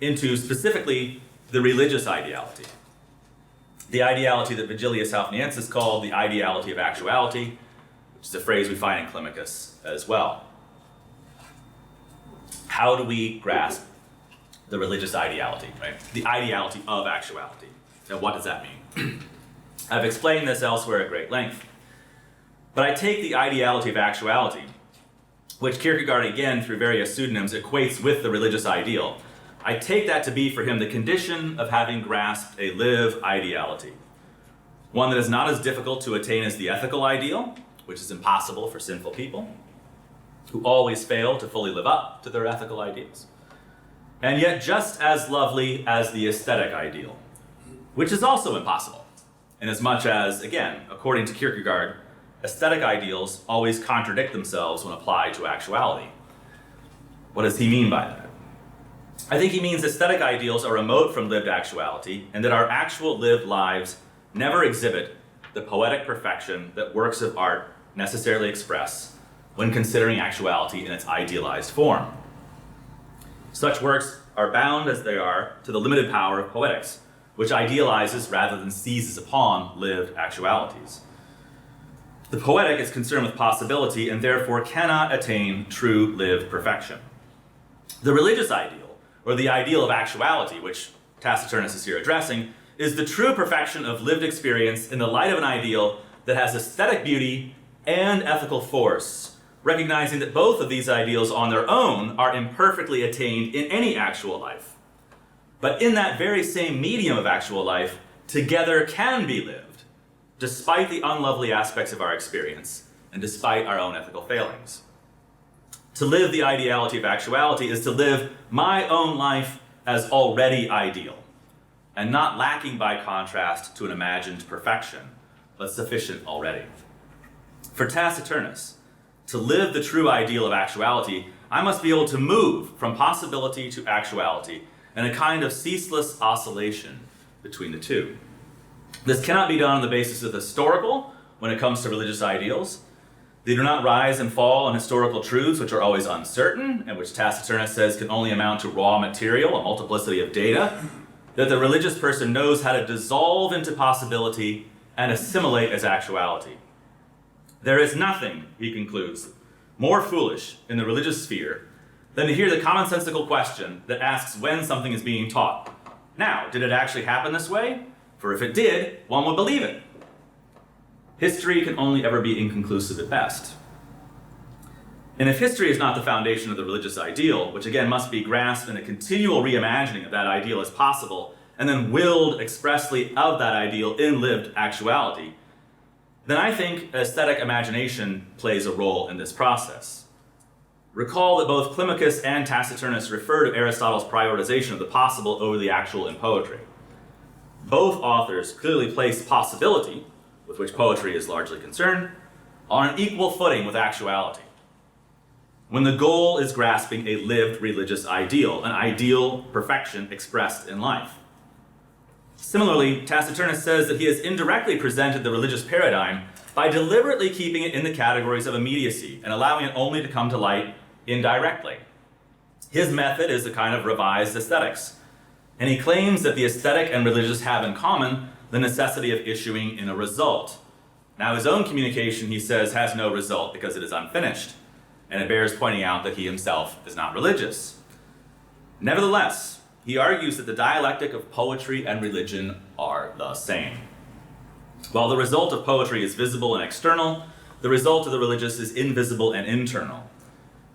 into specifically the religious ideality. The ideality that Vigilius Halfniensis called the ideality of actuality, which is a phrase we find in Climacus as well. How do we grasp the religious ideality, right? The ideality of actuality. Now, what does that mean? I've explained this elsewhere at great length, but I take the ideality of actuality, which Kierkegaard, again, through various pseudonyms, equates with the religious ideal. I take that to be for him the condition of having grasped a live ideality, one that is not as difficult to attain as the ethical ideal, which is impossible for sinful people, who always fail to fully live up to their ethical ideals, and yet just as lovely as the aesthetic ideal, which is also impossible, inasmuch as, again, according to Kierkegaard, aesthetic ideals always contradict themselves when applied to actuality. What does he mean by that? I think he means aesthetic ideals are remote from lived actuality, and that our actual lived lives never exhibit the poetic perfection that works of art necessarily express when considering actuality in its idealized form. Such works are bound as they are to the limited power of poetics, which idealizes rather than seizes upon lived actualities. The poetic is concerned with possibility and therefore cannot attain true lived perfection. The religious ideal, or the ideal of actuality, which Taciturnus is here addressing, is the true perfection of lived experience in the light of an ideal that has aesthetic beauty and ethical force, recognizing that both of these ideals on their own are imperfectly attained in any actual life. But in that very same medium of actual life, together can be lived, despite the unlovely aspects of our experience and despite our own ethical failings. To live the ideality of actuality is to live my own life as already ideal, and not lacking by contrast to an imagined perfection, but sufficient already. For Taciturnus, to live the true ideal of actuality, I must be able to move from possibility to actuality in a kind of ceaseless oscillation between the two. This cannot be done on the basis of the historical when it comes to religious ideals. They do not rise and fall on historical truths which are always uncertain and which Taciturnus says can only amount to raw material, a multiplicity of data, that the religious person knows how to dissolve into possibility and assimilate as actuality. There is nothing, he concludes, more foolish in the religious sphere than to hear the commonsensical question that asks when something is being taught. Now, did it actually happen this way? For if it did, one would believe it. History can only ever be inconclusive at best. And if history is not the foundation of the religious ideal, which again must be grasped in a continual reimagining of that ideal as possible, and then willed expressly of that ideal in lived actuality, then I think aesthetic imagination plays a role in this process. Recall that both Climacus and Taciturnus refer to Aristotle's prioritization of the possible over the actual in poetry. Both authors clearly place possibility, with which poetry is largely concerned, on an equal footing with actuality. When the goal is grasping a lived religious ideal, an ideal perfection expressed in life. Similarly, Taciturnus says that he has indirectly presented the religious paradigm by deliberately keeping it in the categories of immediacy and allowing it only to come to light indirectly. His method is a kind of revised aesthetics, and he claims that the aesthetic and religious have in common the necessity of issuing in a result. Now, his own communication, he says, has no result because it is unfinished, and it bears pointing out that he himself is not religious. Nevertheless, he argues that the dialectic of poetry and religion are the same. While the result of poetry is visible and external, the result of the religious is invisible and internal.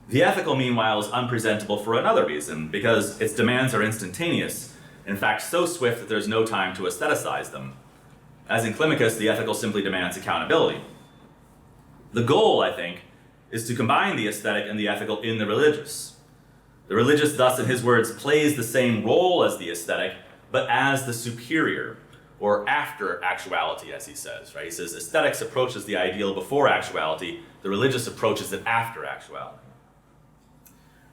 The ethical, meanwhile, is unpresentable for another reason, because its demands are instantaneous, in fact so swift that there's no time to aestheticize them. As in Climacus, the ethical simply demands accountability. The goal, I think, is to combine the aesthetic and the ethical in the religious. The religious, thus, in his words, plays the same role as the aesthetic, but as the superior, or after actuality, as he says, right? He says aesthetics approaches the ideal before actuality, the religious approaches it after actuality.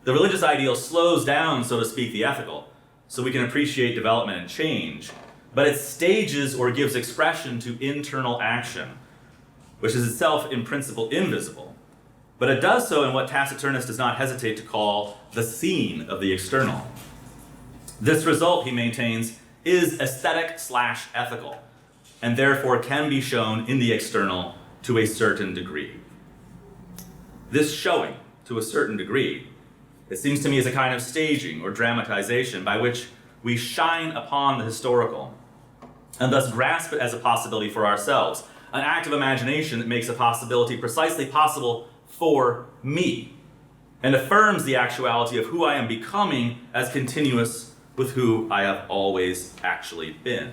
The religious ideal slows down, so to speak, the ethical, so we can appreciate development and change, but it stages or gives expression to internal action, which is itself in principle invisible. But it does so in what Taciturnus does not hesitate to call the scene of the external. This result, he maintains, is aesthetic/ethical, and therefore can be shown in the external to a certain degree. This showing, to a certain degree, it seems to me is a kind of staging or dramatization by which we shine upon the historical, and thus grasp it as a possibility for ourselves, an act of imagination that makes a possibility precisely possible for me, and affirms the actuality of who I am becoming as continuous with who I have always actually been.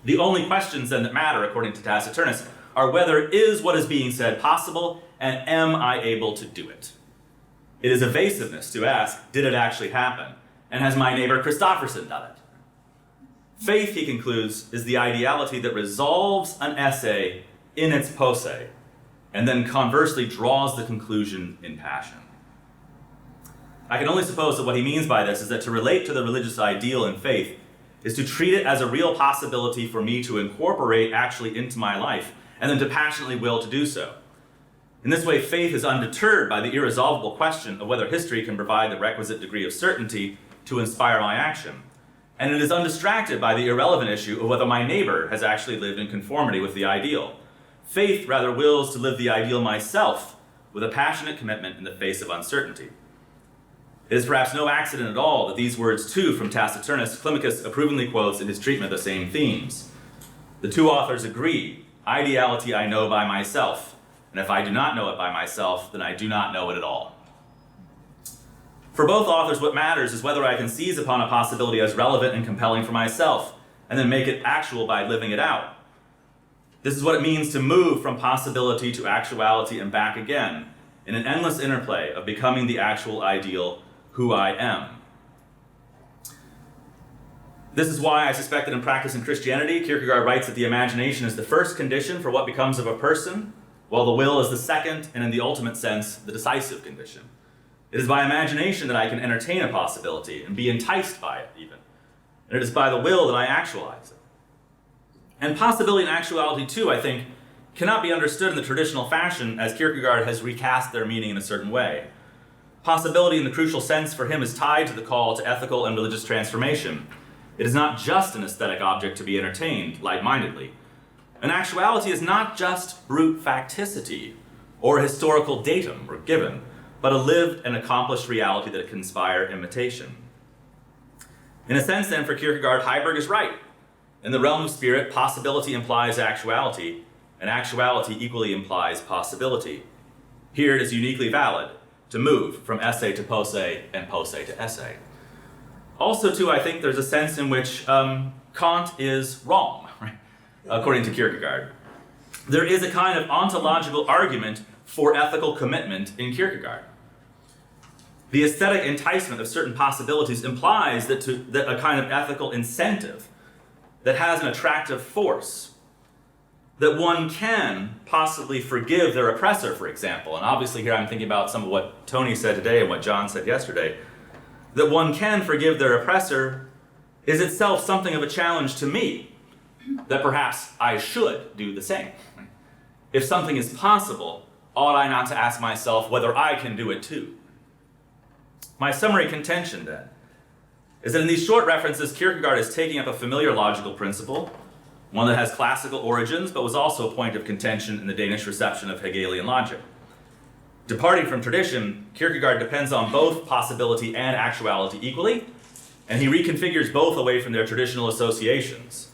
The only questions then that matter, according to Taciturnus, are whether is what is being said possible, and am I able to do it? It is evasiveness to ask, did it actually happen? And has my neighbor Christopherson done it? Faith, he concludes, is the ideality that resolves an essay in its posse, and then conversely draws the conclusion in passion. I can only suppose that what he means by this is that to relate to the religious ideal in faith is to treat it as a real possibility for me to incorporate actually into my life, and then to passionately will to do so. In this way, faith is undeterred by the irresolvable question of whether history can provide the requisite degree of certainty to inspire my action. And it is undistracted by the irrelevant issue of whether my neighbor has actually lived in conformity with the ideal. Faith rather wills to live the ideal myself with a passionate commitment in the face of uncertainty. It is perhaps no accident at all that these words too from Taciturnus, Climacus approvingly quotes in his treatment of the same themes. The two authors agree, ideality I know by myself, and if I do not know it by myself, then I do not know it at all. For both authors, what matters is whether I can seize upon a possibility as relevant and compelling for myself, and then make it actual by living it out. This is what it means to move from possibility to actuality and back again, in an endless interplay of becoming the actual ideal, who I am. This is why I suspect that in practice in Christianity, Kierkegaard writes that the imagination is the first condition for what becomes of a person, while the will is the second, and in the ultimate sense, the decisive condition. It is by imagination that I can entertain a possibility and be enticed by it even. And it is by the will that I actualize it. And possibility and actuality too, I think, cannot be understood in the traditional fashion as Kierkegaard has recast their meaning in a certain way. Possibility in the crucial sense for him is tied to the call to ethical and religious transformation. It is not just an aesthetic object to be entertained light-mindedly. And actuality is not just brute facticity or historical datum or given, but a lived and accomplished reality that can inspire imitation. In a sense then, for Kierkegaard, Heiberg is right. In the realm of spirit, possibility implies actuality, and actuality equally implies possibility. Here it is uniquely valid to move from essay to posse and posse to essay. Also, too, I think there's a sense in which Kant is wrong, right? According to Kierkegaard. There is a kind of ontological argument for ethical commitment in Kierkegaard. The aesthetic enticement of certain possibilities implies that a kind of ethical incentive that has an attractive force, that one can possibly forgive their oppressor, for example. And obviously here I'm thinking about some of what Tony said today and what John said yesterday. That one can forgive their oppressor is itself something of a challenge to me, that perhaps I should do the same. If something is possible, ought I not to ask myself whether I can do it too? My summary contention, then, is that in these short references, Kierkegaard is taking up a familiar logical principle, one that has classical origins, but was also a point of contention in the Danish reception of Hegelian logic. Departing from tradition, Kierkegaard depends on both possibility and actuality equally, and he reconfigures both away from their traditional associations.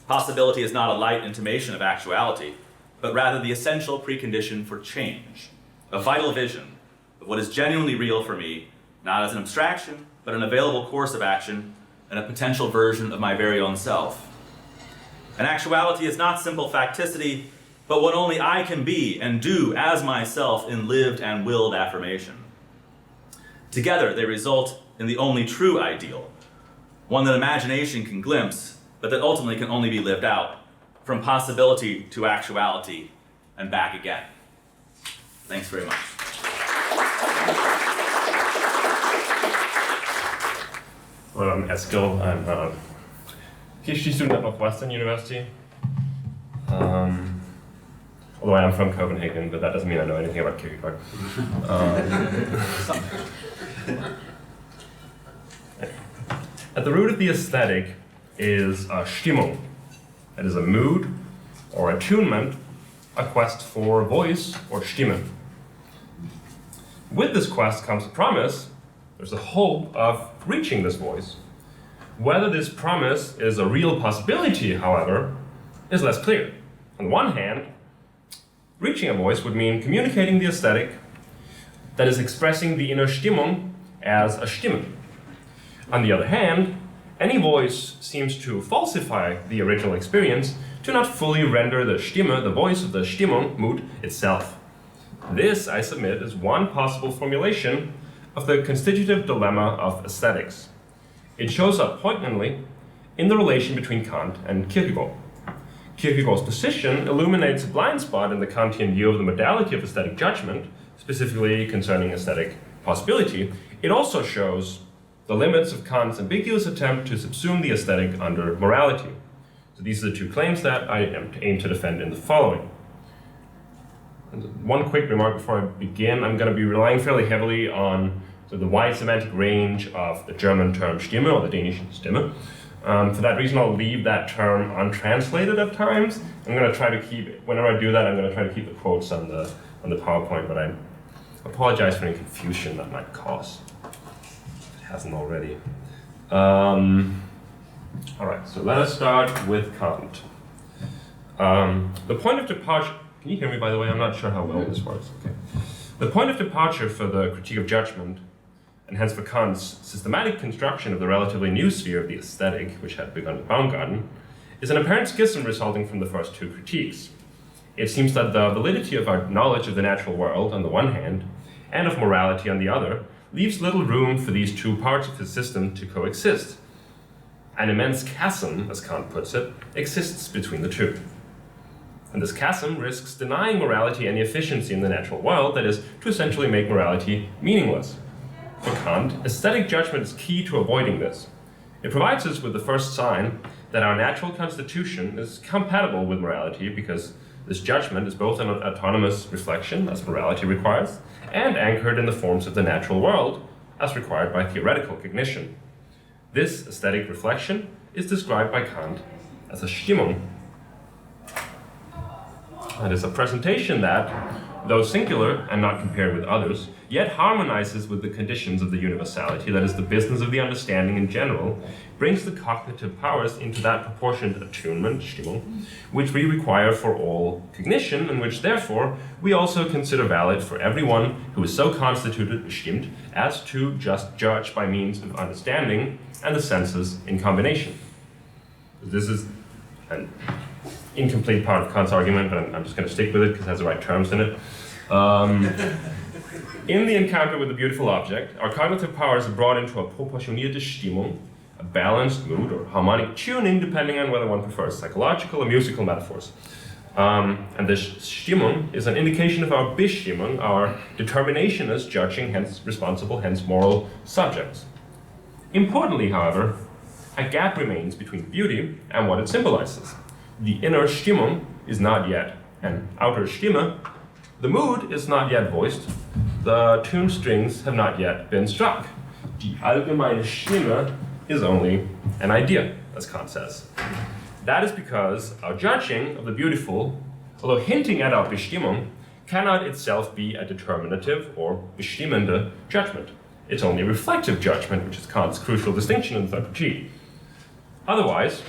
Possibility is not a light intimation of actuality, but rather the essential precondition for change, a vital vision of what is genuinely real for me, not as an abstraction, but an available course of action and a potential version of my very own self. And actuality is not simple facticity, but what only I can be and do as myself in lived and willed affirmation. Together, they result in the only true ideal, one that imagination can glimpse, but that ultimately can only be lived out, from possibility to actuality and back again. Thanks very much. Hello, I'm Eskil. I'm a PhD student at Northwestern University. Although I am from Copenhagen, but that doesn't mean I know anything about Kierkegaard. At the root of the aesthetic is a Stimmung. That is a mood or attunement, a quest for voice or Stimme. With this quest comes a promise. There's a hope of reaching this voice. Whether this promise is a real possibility, however, is less clear. On the one hand, reaching a voice would mean communicating the aesthetic, that is expressing the inner Stimmung as a Stimme. On the other hand, any voice seems to falsify the original experience to not fully render the Stimme, the voice of the Stimmung, mood itself. This, I submit, is one possible formulation of the constitutive dilemma of aesthetics. It shows up poignantly in the relation between Kant and Kierkegaard. Kierkegaard's position illuminates a blind spot in the Kantian view of the modality of aesthetic judgment, specifically concerning aesthetic possibility. It also shows the limits of Kant's ambiguous attempt to subsume the aesthetic under morality. So these are the two claims that I aim to defend in the following. And one quick remark before I begin. I'm going to be relying fairly heavily on the wide semantic range of the German term Stimme or the Danish Stimme. For that reason, I'll leave that term untranslated at times. I'm going to try to keep, whenever I do that, I'm going to try to keep the quotes on the PowerPoint, but I apologize for any confusion that might cause. If it hasn't already. All right, so let us start with Kant. The point of departure, can you hear me by the way? I'm not sure how well this works. Okay. The point of departure for the critique of judgment, and hence for Kant's systematic construction of the relatively new sphere of the aesthetic, which had begun with Baumgarten, is an apparent schism resulting from the first two critiques. It seems that the validity of our knowledge of the natural world on the one hand, and of morality on the other, leaves little room for these two parts of his system to coexist. An immense chasm, as Kant puts it, exists between the two. And this chasm risks denying morality any efficiency in the natural world, that is, to essentially make morality meaningless. For Kant, aesthetic judgment is key to avoiding this. It provides us with the first sign that our natural constitution is compatible with morality because this judgment is both an autonomous reflection, as morality requires, and anchored in the forms of the natural world, as required by theoretical cognition. This aesthetic reflection is described by Kant as a Stimmung. That is a presentation that, though singular and not compared with others, yet harmonizes with the conditions of the universality, that is the business of the understanding in general, brings the cognitive powers into that proportionate attunement, Stimmung, which we require for all cognition, and which therefore we also consider valid for everyone who is so constituted, bestimmt, as to just judge by means of understanding and the senses in combination. This is an incomplete part of Kant's argument, but I'm just going to stick with it because it has the right terms in it. In the encounter with a beautiful object, our cognitive powers are brought into a proportionierte Stimmung, a balanced mood or harmonic tuning, depending on whether one prefers psychological or musical metaphors. And this Stimmung is an indication of our Bestimmung, our determination as judging, hence responsible, hence moral subjects. Importantly, however, a gap remains between beauty and what it symbolizes. The inner Stimmung is not yet an outer Stimme. The mood is not yet voiced. The tuned strings have not yet been struck. Die allgemeine Stimme is only an idea, as Kant says. That is because our judging of the beautiful, although hinting at our Bestimmung, cannot itself be a determinative or bestimmende judgment. It's only a reflective judgment, which is Kant's crucial distinction in the third critique. Otherwise,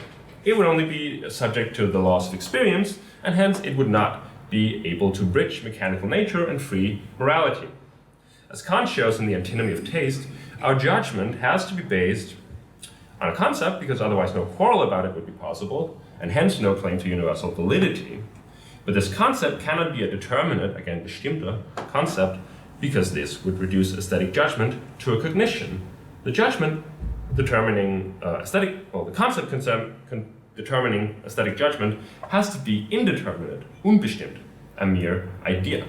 it would only be subject to the laws of experience, and hence it would not be able to bridge mechanical nature and free morality. As Kant shows in the Antinomy of Taste, our judgment has to be based on a concept, because otherwise no quarrel about it would be possible, and hence no claim to universal validity. But this concept cannot be a determinate, again bestimmte, concept, because this would reduce aesthetic judgment to a cognition. The judgment determining the concept determining aesthetic judgment has to be indeterminate, unbestimmt, a mere idea.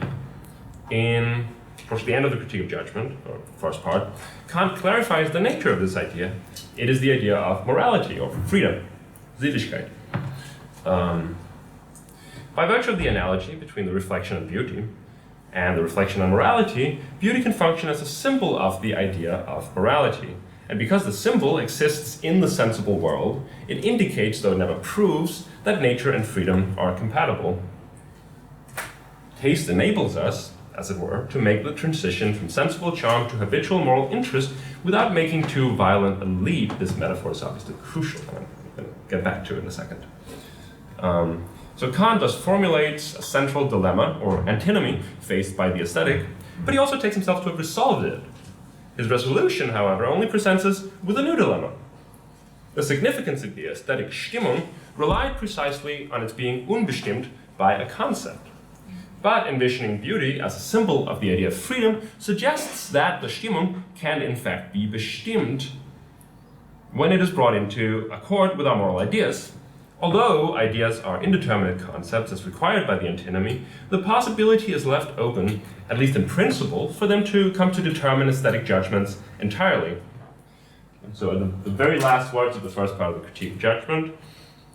Towards the end of the Critique of Judgment, or the first part, Kant clarifies the nature of this idea. It is the idea of morality, or freedom, Sittlichkeit. By virtue of the analogy between the reflection on beauty and the reflection on morality, beauty can function as a symbol of the idea of morality. And because the symbol exists in the sensible world, it indicates, though it never proves, that nature and freedom are compatible. Taste enables us, as it were, to make the transition from sensible charm to habitual moral interest without making too violent a leap. This metaphor is obviously crucial, and I'm going to get back to it in a second. So Kant thus formulates a central dilemma, or antinomy, faced by the aesthetic, but he also takes himself to have resolved it. His resolution, however, only presents us with a new dilemma. The significance of the aesthetic Stimmung relied precisely on its being unbestimmt by a concept. But envisioning beauty as a symbol of the idea of freedom suggests that the Stimmung can in fact be bestimmt when it is brought into accord with our moral ideas. Although ideas are indeterminate concepts as required by the antinomy, the possibility is left open, at least in principle, for them to come to determine aesthetic judgments entirely. And so the very last words of the first part of the Critique of Judgment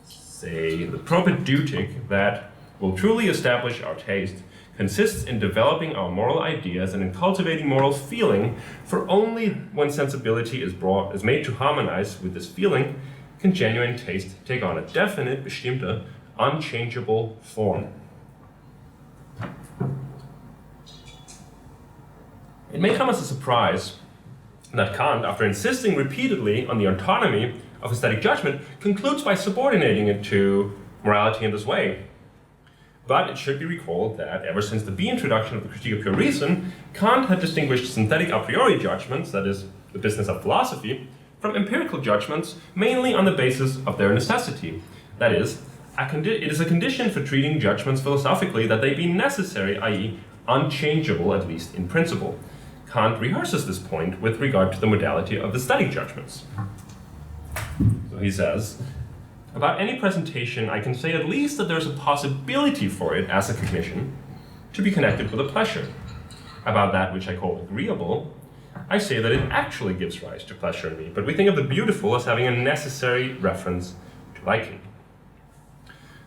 say, the propaedeutic that will truly establish our taste consists in developing our moral ideas and in cultivating moral feeling, for only when sensibility is made to harmonize with this feeling can genuine taste take on a definite, bestimmte, unchangeable form. It may come as a surprise that Kant, after insisting repeatedly on the autonomy of aesthetic judgment, concludes by subordinating it to morality in this way. But it should be recalled that ever since the introduction of the Critique of Pure Reason, Kant had distinguished synthetic a priori judgments, that is, the business of philosophy, from empirical judgments, mainly on the basis of their necessity. That is, it is a condition for treating judgments philosophically that they be necessary, i.e., unchangeable, at least in principle. Kant rehearses this point with regard to the modality of aesthetic judgments. So he says, about any presentation, I can say at least that there is a possibility for it, as a cognition, to be connected with a pleasure. About that which I call agreeable, I say that it actually gives rise to pleasure in me, but we think of the beautiful as having a necessary reference to liking.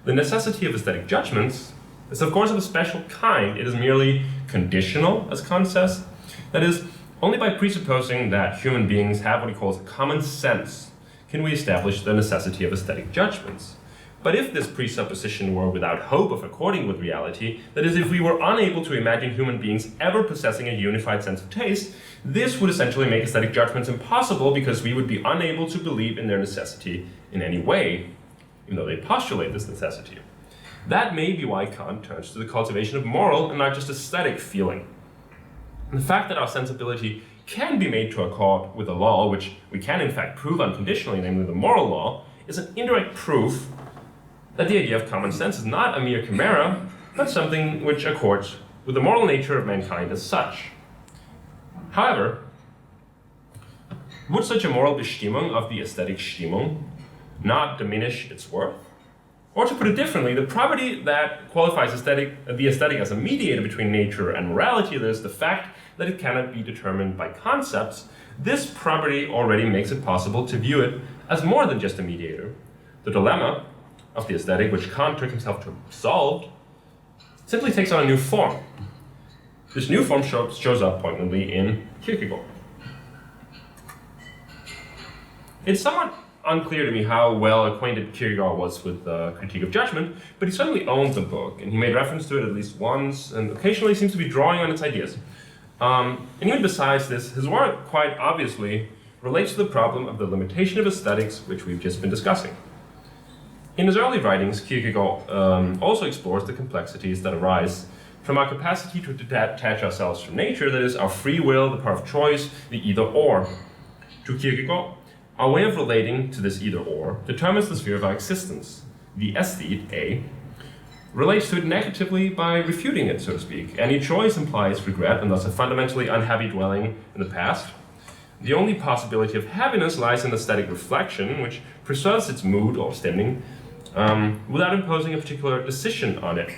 The necessity of aesthetic judgments is of course of a special kind. It is merely conditional, as Kant says. That is, only by presupposing that human beings have what he calls common sense can we establish the necessity of aesthetic judgments. But if this presupposition were without hope of according with reality, that is, if we were unable to imagine human beings ever possessing a unified sense of taste, this would essentially make aesthetic judgments impossible because we would be unable to believe in their necessity in any way, even though they postulate this necessity. That may be why Kant turns to the cultivation of moral and not just aesthetic feeling. And the fact that our sensibility can be made to accord with a law, which we can in fact prove unconditionally, namely the moral law, is an indirect proof that the idea of common sense is not a mere chimera, but something which accords with the moral nature of mankind as such. However, would such a moral Bestimmung of the aesthetic Stimmung not diminish its worth? Or to put it differently, the property that qualifies the aesthetic as a mediator between nature and morality, that is the fact that it cannot be determined by concepts, this property already makes it possible to view it as more than just a mediator. The dilemma of the aesthetic, which Kant took himself to solve, simply takes on a new form. This new form shows up poignantly in Kierkegaard. It's somewhat unclear to me how well acquainted Kierkegaard was with the critique of judgment, but he certainly owned the book, and he made reference to it at least once, and occasionally seems to be drawing on its ideas. And even besides this, his work quite obviously relates to the problem of the limitation of aesthetics, which we've just been discussing. In his early writings, Kierkegaard also explores the complexities that arise from our capacity to detach ourselves from nature, that is, our free will, the power of choice, the either-or. To Kierkegaard, our way of relating to this either-or determines the sphere of our existence. The aesthete, A, relates to it negatively by refuting it, so to speak. Any choice implies regret and thus a fundamentally unhappy dwelling in the past. The only possibility of happiness lies in aesthetic reflection, which preserves its mood or stimming without imposing a particular decision on it.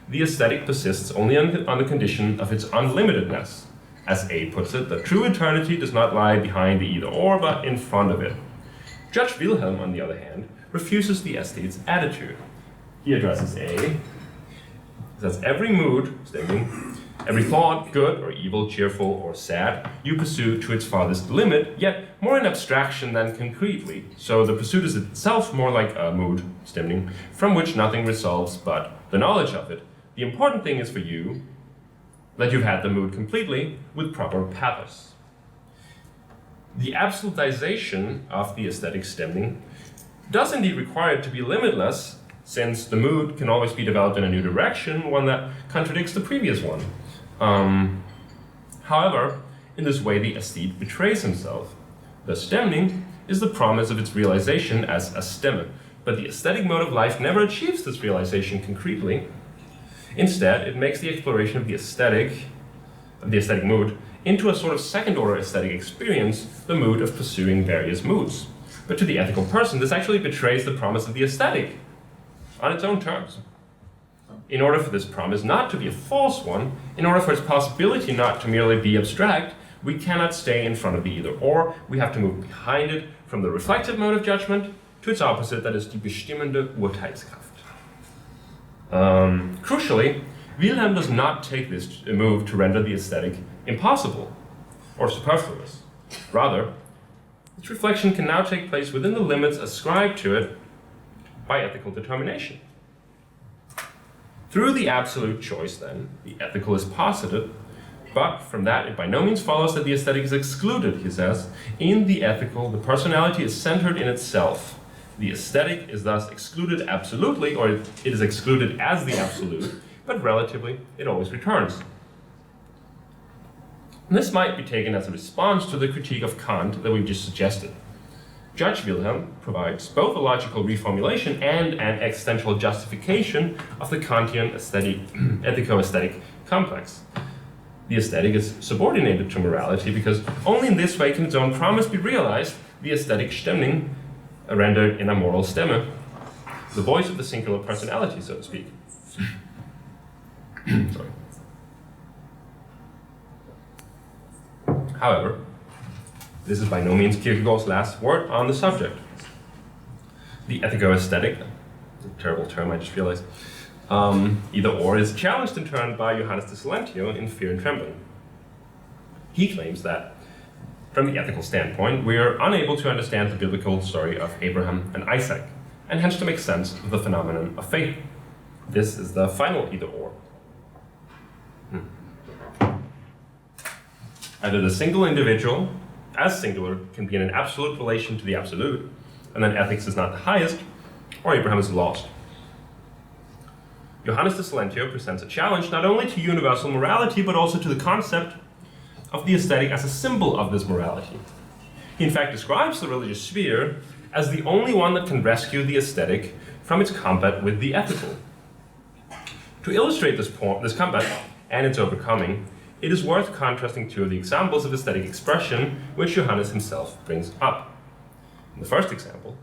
The aesthetic persists only on the condition of its unlimitedness. As A puts it, the true eternity does not lie behind the either-or, but in front of it. Judge Wilhelm, on the other hand, refuses the aesthete's attitude. He addresses A, says every mood, stimming, every thought, good or evil, cheerful or sad, you pursue to its farthest limit, yet more in abstraction than concretely. So the pursuit is itself more like a mood, stimming, from which nothing results but the knowledge of it. The important thing is for you that you've had the mood completely with proper pathos. The absolutization of the aesthetic stimming does indeed require it to be limitless, since the mood can always be developed in a new direction, one that contradicts the previous one. However, in this way the aesthete betrays himself. The stimming is the promise of its realization as a stimme, but the aesthetic mode of life never achieves this realization concretely. Instead, it makes the exploration of the aesthetic mood into a sort of second-order aesthetic experience, the mood of pursuing various moods. But to the ethical person, this actually betrays the promise of the aesthetic on its own terms. In order for this promise not to be a false one, in order for its possibility not to merely be abstract, we cannot stay in front of the either-or, we have to move behind it from the reflective mode of judgment to its opposite, that is die bestimmende Urteilskraft. Crucially, Wilhelm does not take this move to render the aesthetic impossible or superfluous. Rather, its reflection can now take place within the limits ascribed to it by ethical determination. Through the absolute choice, then, the ethical is posited, but from that it by no means follows that the aesthetic is excluded, he says. In the ethical, the personality is centered in itself. The aesthetic is thus excluded absolutely, or it is excluded as the absolute, but relatively it always returns. And this might be taken as a response to the critique of Kant that we've just suggested. Judge Wilhelm provides both a logical reformulation and an existential justification of the Kantian ethico-aesthetic complex. The aesthetic is subordinated to morality because only in this way can its own promise be realized, the aesthetic Stimmung, rendered in a moral Stimme, the voice of the singular personality, so to speak. Sorry. However, this is by no means Kierkegaard's last word on the subject. The ethico-aesthetic, a terrible term I just realized, either or, is challenged in turn by Johannes de Silentio in Fear and Trembling. He claims that, from the ethical standpoint, we are unable to understand the biblical story of Abraham and Isaac, and hence to make sense of the phenomenon of faith. This is the final either or. Either the single individual, as singular, can be in an absolute relation to the absolute, and then ethics is not the highest, or Abraham is lost. Johannes de Silentio presents a challenge not only to universal morality, but also to the concept of the aesthetic as a symbol of this morality. He in fact describes the religious sphere as the only one that can rescue the aesthetic from its combat with the ethical. To illustrate this combat and its overcoming, it is worth contrasting two of the examples of aesthetic expression which Johannes himself brings up. In the first example,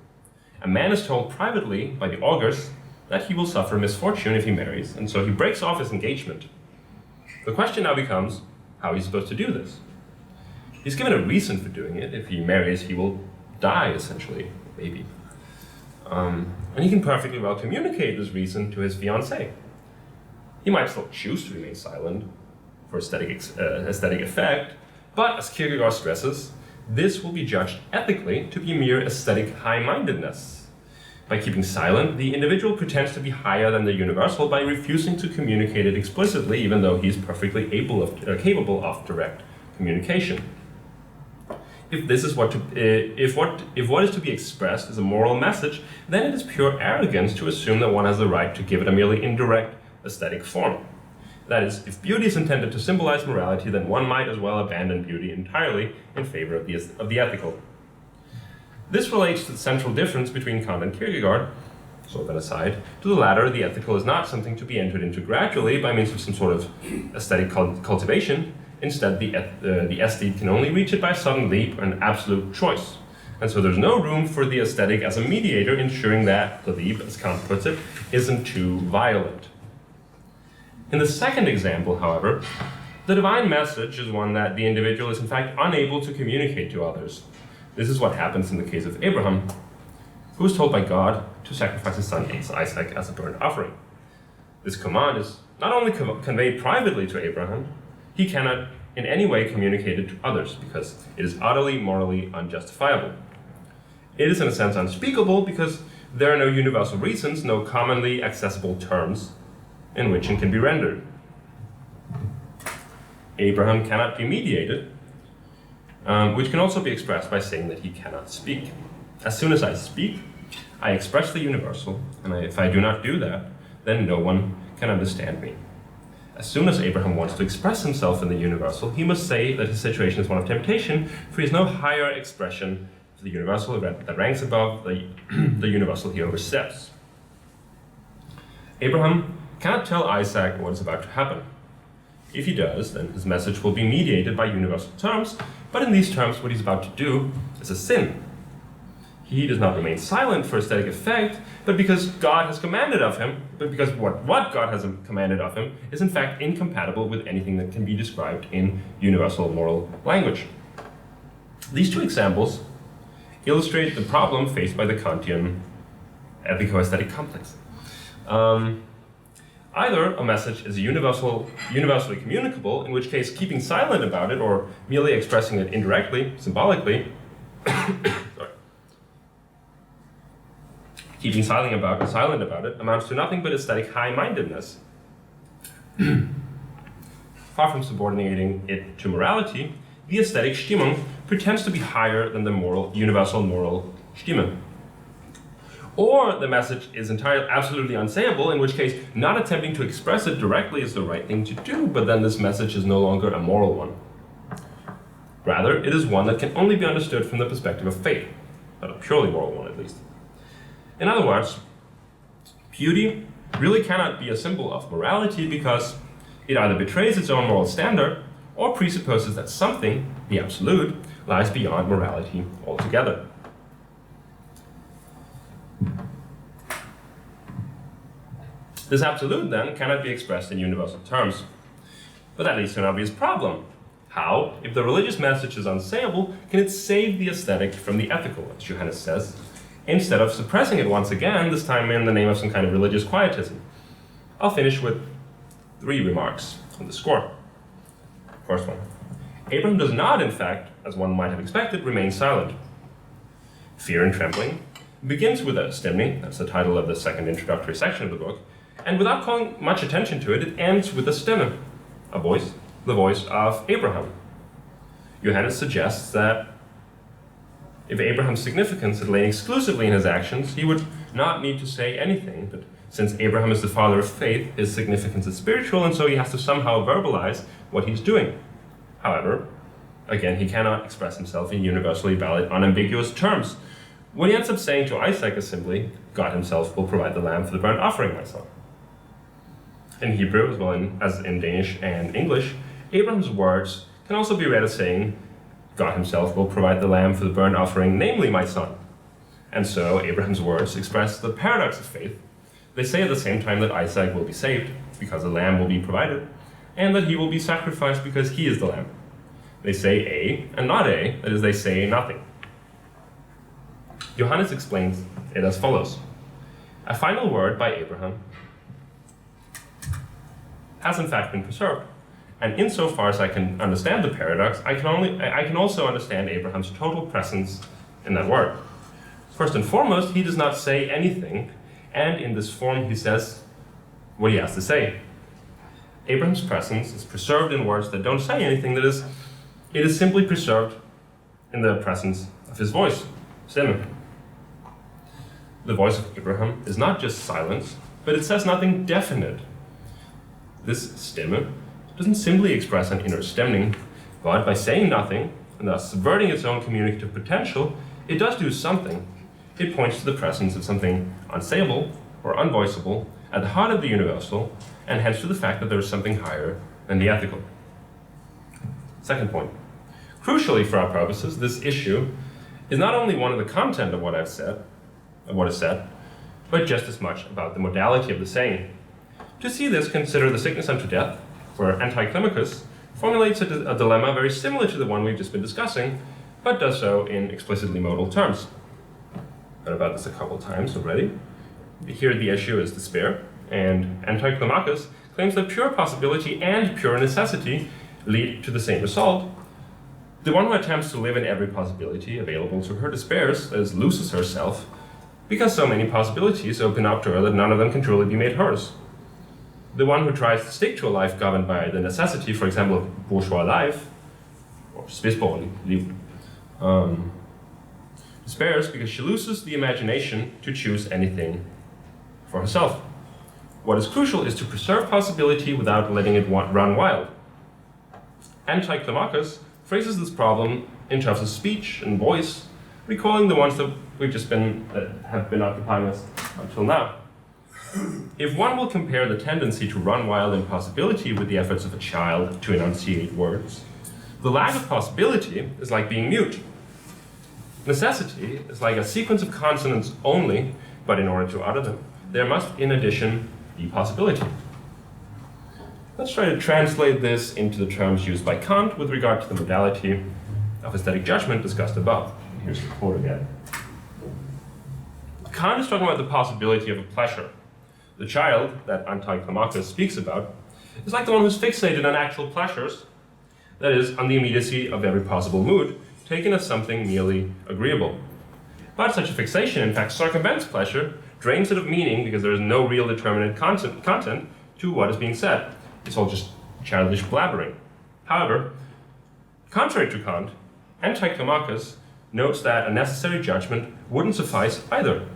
a man is told privately by the augurs that he will suffer misfortune if he marries, and so he breaks off his engagement. The question now becomes, how he's supposed to do this. He's given a reason for doing it. If he marries, he will die, essentially, maybe. And he can perfectly well communicate this reason to his fiancée. He might still choose to remain silent for aesthetic effect, but as Kierkegaard stresses, this will be judged ethically to be mere aesthetic high-mindedness. By keeping silent, the individual pretends to be higher than the universal by refusing to communicate it explicitly, even though he is perfectly capable of direct communication. If what is to be expressed is a moral message, then it is pure arrogance to assume that one has the right to give it a merely indirect aesthetic form. That is, if beauty is intended to symbolize morality, then one might as well abandon beauty entirely in favor of the ethical. This relates to the central difference between Kant and Kierkegaard. So of an aside, to the latter, the ethical is not something to be entered into gradually by means of some sort of aesthetic cultivation. Instead, the aesthete can only reach it by a sudden leap and absolute choice. And so there's no room for the aesthetic as a mediator, ensuring that the leap, as Kant puts it, isn't too violent. In the second example, however, the divine message is one that the individual is in fact unable to communicate to others. This is what happens in the case of Abraham, who was told by God to sacrifice his son Isaac as a burnt offering. This command is not only conveyed privately to Abraham, he cannot in any way communicate it to others because it is utterly morally unjustifiable. It is in a sense unspeakable because there are no universal reasons, no commonly accessible terms in which it can be rendered. Abraham cannot be mediated, which can also be expressed by saying that he cannot speak. As soon as I speak, I express the universal, and if I do not do that, then no one can understand me. As soon as Abraham wants to express himself in the universal, he must say that his situation is one of temptation, for he has no higher expression of the universal that ranks above the universal he oversteps. Abraham cannot tell Isaac what is about to happen. If he does, then his message will be mediated by universal terms, but in these terms what he's about to do is a sin. He does not remain silent for aesthetic effect, but because God has commanded of him, but because what God has commanded of him is in fact incompatible with anything that can be described in universal moral language. These two examples illustrate the problem faced by the Kantian ethico-aesthetic complex. Either a message is universally communicable, in which case keeping silent about it or merely expressing it indirectly, symbolically, keeping silent about it amounts to nothing but aesthetic high-mindedness. Far from subordinating it to morality, the aesthetic Stimmung pretends to be higher than the universal moral Stimme. Or the message is entirely absolutely unsayable, in which case not attempting to express it directly is the right thing to do, but then this message is no longer a moral one. Rather, it is one that can only be understood from the perspective of faith, not a purely moral one at least. In other words, beauty really cannot be a symbol of morality because it either betrays its own moral standard or presupposes that something, the absolute, lies beyond morality altogether. This absolute, then, cannot be expressed in universal terms. But that leads to an obvious problem. How, if the religious message is unsayable, can it save the aesthetic from the ethical, as Johannes says? instead of suppressing it once again, this time in the name of some kind of religious quietism. I'll finish with 3 remarks on the score. First one. Abraham does not, in fact, as one might have expected, remain silent. Fear and Trembling begins with a stimni, that's the title of the second introductory section of the book, and without calling much attention to it, it ends with a stimme, a voice, the voice of Abraham. Johannes suggests that if Abraham's significance had lain exclusively in his actions, he would not need to say anything, but since Abraham is the father of faith, his significance is spiritual, and so he has to somehow verbalize what he's doing. However, again, he cannot express himself in universally valid, unambiguous terms. What he ends up saying to Isaac is simply, God himself will provide the lamb for the burnt offering, my son. In Hebrew, as well as in Danish and English, Abraham's words can also be read as saying, God himself will provide the lamb for the burnt offering, namely my son. And so Abraham's words express the paradox of faith. They say at the same time that Isaac will be saved because the lamb will be provided, and that he will be sacrificed because he is the lamb. They say A and not A, that is, they say nothing. Johannes explains it as follows. A final word by Abraham has in fact been preserved. And insofar as I can understand the paradox, I can also understand Abraham's total presence in that word. First and foremost, he does not say anything, and in this form he says what he has to say. Abraham's presence is preserved in words that don't say anything, that is, it is simply preserved in the presence of his voice, stimme. The voice of Abraham is not just silence, but it says nothing definite. This stimme doesn't simply express an inner stemming, but by saying nothing, and thus subverting its own communicative potential, it does do something. It points to the presence of something unsayable or unvoiceable at the heart of the universal, and hence to the fact that there is something higher than the ethical. Second point. Crucially for our purposes, this issue is not only one of the content of what is said, but just as much about the modality of the saying. To see this, consider the sickness unto death, where Anticlimacus formulates a dilemma very similar to the one we've just been discussing, but does so in explicitly modal terms. I've read about this a couple times already. Here the issue is despair, and Anticlimacus claims that pure possibility and pure necessity lead to the same result. The one who attempts to live in every possibility available to her despairs, that is, loses herself, because so many possibilities open up to her that none of them can truly be made hers. The one who tries to stick to a life governed by the necessity, for example, of bourgeois life, or spidsborgerlig liv, despairs because she loses the imagination to choose anything for herself. What is crucial is to preserve possibility without letting it run wild. Anticlimacus phrases this problem in terms of speech and voice, recalling the ones that have been occupying us until now. If one will compare the tendency to run wild in possibility with the efforts of a child to enunciate words, the lack of possibility is like being mute. Necessity is like a sequence of consonants only, but in order to utter them, there must in addition be possibility. Let's try to translate this into the terms used by Kant with regard to the modality of aesthetic judgment discussed above. Here's the quote again. Kant is talking about the possibility of a pleasure. The child that Anticlimacus speaks about is like the one who's fixated on actual pleasures, that is, on the immediacy of every possible mood, taken as something merely agreeable. But such a fixation, in fact, circumvents pleasure, drains it of meaning because there is no real determinate content to what is being said. It's all just childish blabbering. However, contrary to Kant, Anticlimacus notes that a necessary judgment wouldn't suffice either.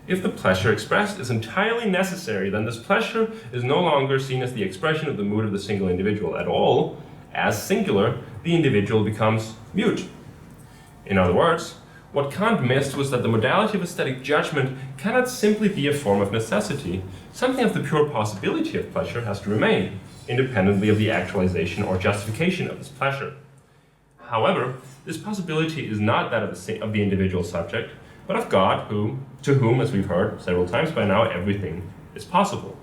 If the pleasure expressed is entirely necessary, then this pleasure is no longer seen as the expression of the mood of the single individual at all. As singular, the individual becomes mute. In other words, what Kant missed was that the modality of aesthetic judgment cannot simply be a form of necessity. Something of the pure possibility of pleasure has to remain, independently of the actualization or justification of this pleasure. However, this possibility is not that of the individual subject, but of God, to whom, as we've heard several times by now, everything is possible.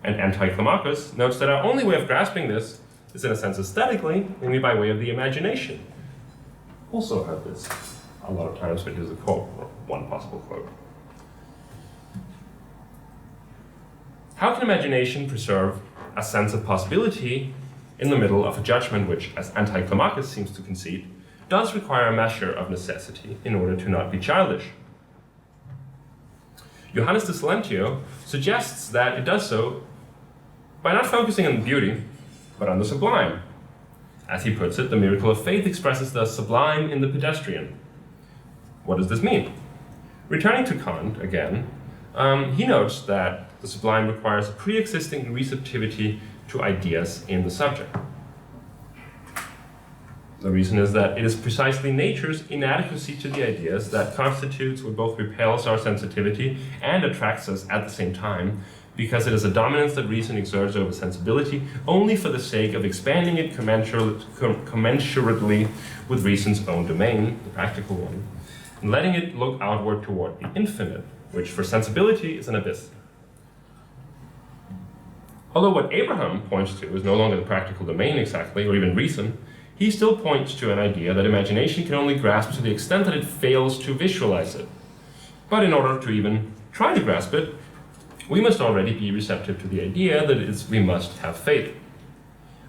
And Anticlimacus notes that our only way of grasping this is in a sense aesthetically, namely by way of the imagination. Also heard this a lot of times, but here's a quote, or one possible quote. How can imagination preserve a sense of possibility in the middle of a judgment which, as Anti-Climacus seems to concede, does require a measure of necessity in order to not be childish? Johannes de Silentio suggests that it does so by not focusing on beauty, but on the sublime. As he puts it, the miracle of faith expresses the sublime in the pedestrian. What does this mean? Returning to Kant again, he notes that the sublime requires a pre-existing receptivity to ideas in the subject. The reason is that it is precisely nature's inadequacy to the ideas that constitutes what both repels our sensitivity and attracts us at the same time, because it is a dominance that reason exerts over sensibility only for the sake of expanding it commensurately with reason's own domain, the practical one, and letting it look outward toward the infinite, which for sensibility is an abyss. Although what Abraham points to is no longer the practical domain exactly, or even reason, he still points to an idea that imagination can only grasp to the extent that it fails to visualize it. But in order to even try to grasp it, we must already be receptive to the idea that we must have faith.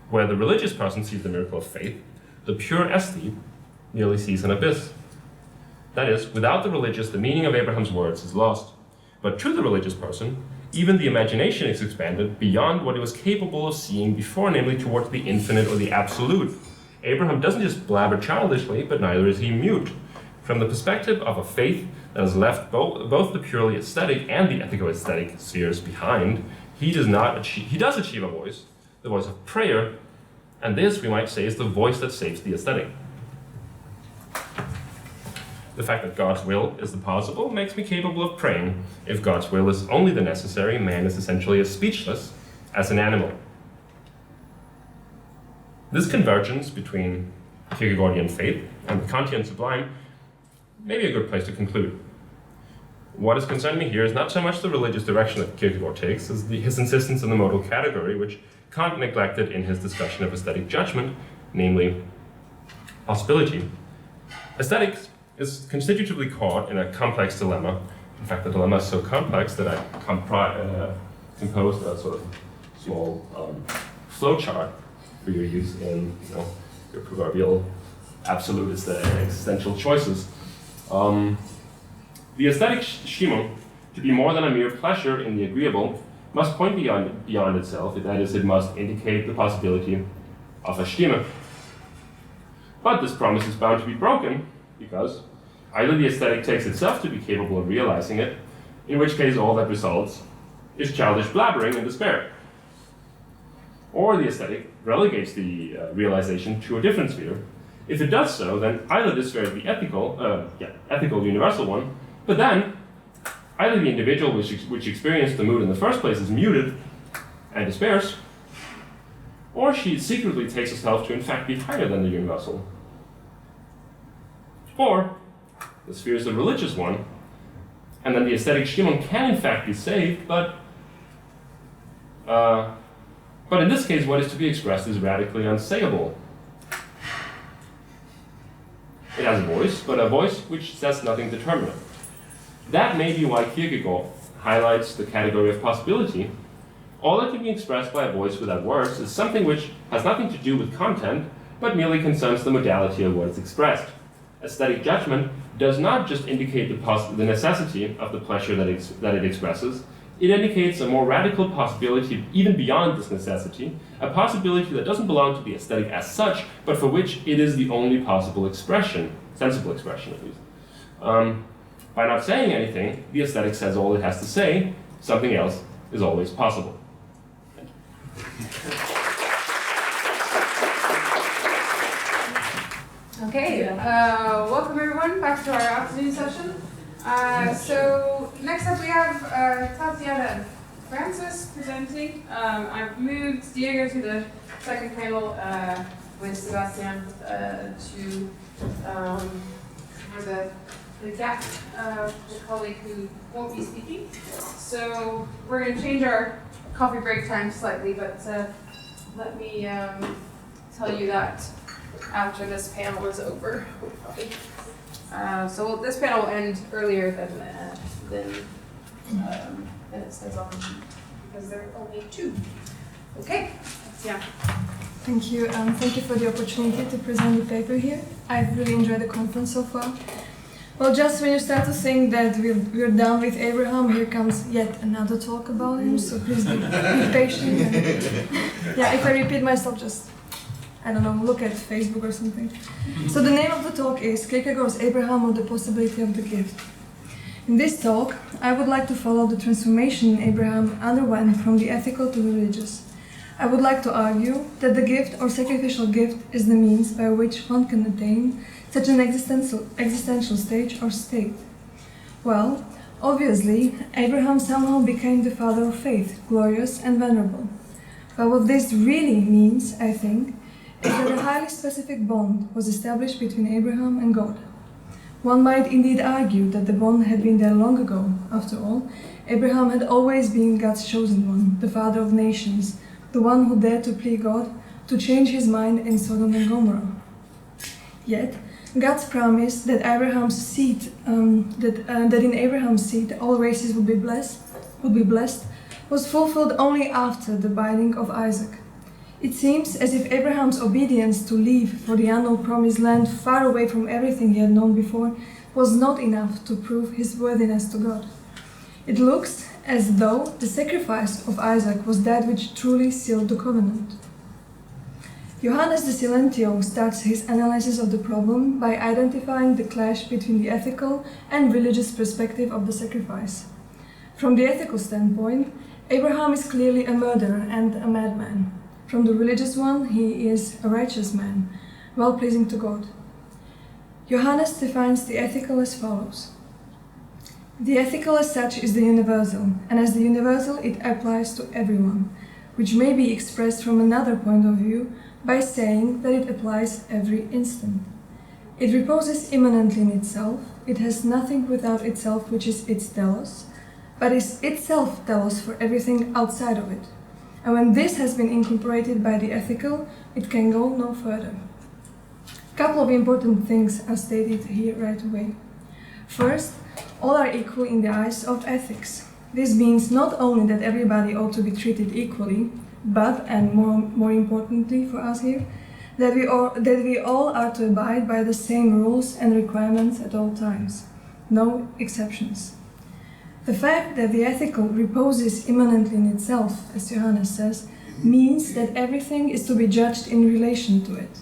Where the religious person sees the miracle of faith, the pure aesthete merely sees an abyss. That is, without the religious, the meaning of Abraham's words is lost. But to the religious person, even the imagination is expanded beyond what it was capable of seeing before, namely towards the infinite or the absolute. Abraham doesn't just blabber childishly, but neither is he mute. From the perspective of a faith that has left both the purely aesthetic and the ethico-aesthetic spheres behind, he does achieve a voice, the voice of prayer, and this, we might say, is the voice that saves the aesthetic. The fact that God's will is the possible makes me capable of praying. If God's will is only the necessary, man is essentially as speechless as an animal. This convergence between Kierkegaardian faith and the Kantian sublime may be a good place to conclude. What is concerning me here is not so much the religious direction that Kierkegaard takes as his insistence on the modal category, which Kant neglected in his discussion of aesthetic judgment, namely possibility. Aesthetics is constitutively caught in a complex dilemma. In fact, the dilemma is so complex that I composed a sort of small flowchart for your use in your proverbial absolute existential choices. The aesthetic Stimmung, to be more than a mere pleasure in the agreeable, must point beyond itself, that is, it must indicate the possibility of a Stimme. But this promise is bound to be broken, because either the aesthetic takes itself to be capable of realizing it, in which case all that results is childish blabbering and despair. Or the aesthetic relegates the realization to a different sphere. If it does so, then either this sphere is the ethical universal one, but then either the individual which experienced the mood in the first place is muted and despairs, or she secretly takes herself to in fact be higher than the universal. Or the sphere is the religious one, and then the aesthetic Stimmung can in fact be saved, but in this case what is to be expressed is radically unsayable. It has a voice, but a voice which says nothing determinate. That may be why Kierkegaard highlights the category of possibility. All that can be expressed by a voice without words is something which has nothing to do with content, but merely concerns the modality of what is expressed. Aesthetic judgment does not just indicate the necessity of the pleasure that it expresses, it indicates a more radical possibility even beyond this necessity, a possibility that doesn't belong to the aesthetic as such, but for which it is the only possible expression, sensible expression at least. By not saying anything, the aesthetic says all it has to say, something else is always possible. Okay, welcome everyone back to our afternoon session. So next up we have Tatiana and Francis presenting. I've moved Diego to the second panel with Sebastian to for the gap, the colleague who won't be speaking. So we're going to change our coffee break time slightly, but let me tell you that after this panel is over. So this panel will end earlier than it says on, because there are only 2. Okay, yeah. Thank you. Thank you for the opportunity to present the paper here. I've really enjoyed the conference so far. Well, just when you start to think that we're done with Abraham, here comes yet another talk about him, so please be patient. And, yeah, if I repeat myself, just, I don't know, look at Facebook or something. So the name of the talk is Kierkegaard's Abraham or the Possibility of the Gift. In this talk, I would like to follow the transformation Abraham underwent from the ethical to the religious. I would like to argue that the gift or sacrificial gift is the means by which one can attain such an existential stage or state. Well, obviously, Abraham somehow became the father of faith, glorious and venerable. But what this really means, I think, is that a highly specific bond was established between Abraham and God. One might indeed argue that the bond had been there long ago. After all, Abraham had always been God's chosen one, the father of nations, the one who dared to plead God to change his mind in Sodom and Gomorrah. Yet, God's promise that Abraham's seed, that in Abraham's seed all races would be blessed, was fulfilled only after the binding of Isaac. It seems as if Abraham's obedience to leave for the unknown promised land, far away from everything he had known before, was not enough to prove his worthiness to God. It looks as though the sacrifice of Isaac was that which truly sealed the covenant. Johannes de Silentio starts his analysis of the problem by identifying the clash between the ethical and religious perspective of the sacrifice. From the ethical standpoint, Abraham is clearly a murderer and a madman. From the religious one, he is a righteous man, well-pleasing to God. Johannes defines the ethical as follows. The ethical as such is the universal, and as the universal it applies to everyone, which may be expressed from another point of view by saying that it applies every instant. It reposes immanently in itself, it has nothing without itself which is its telos, but is itself telos for everything outside of it. And when this has been incorporated by the ethical, it can go no further. A couple of important things are stated here right away. First, all are equal in the eyes of ethics. This means not only that everybody ought to be treated equally, but, and more importantly for us here, that we all are to abide by the same rules and requirements at all times. No exceptions. The fact that the ethical reposes immanently in itself, as Johannes says, means that everything is to be judged in relation to it.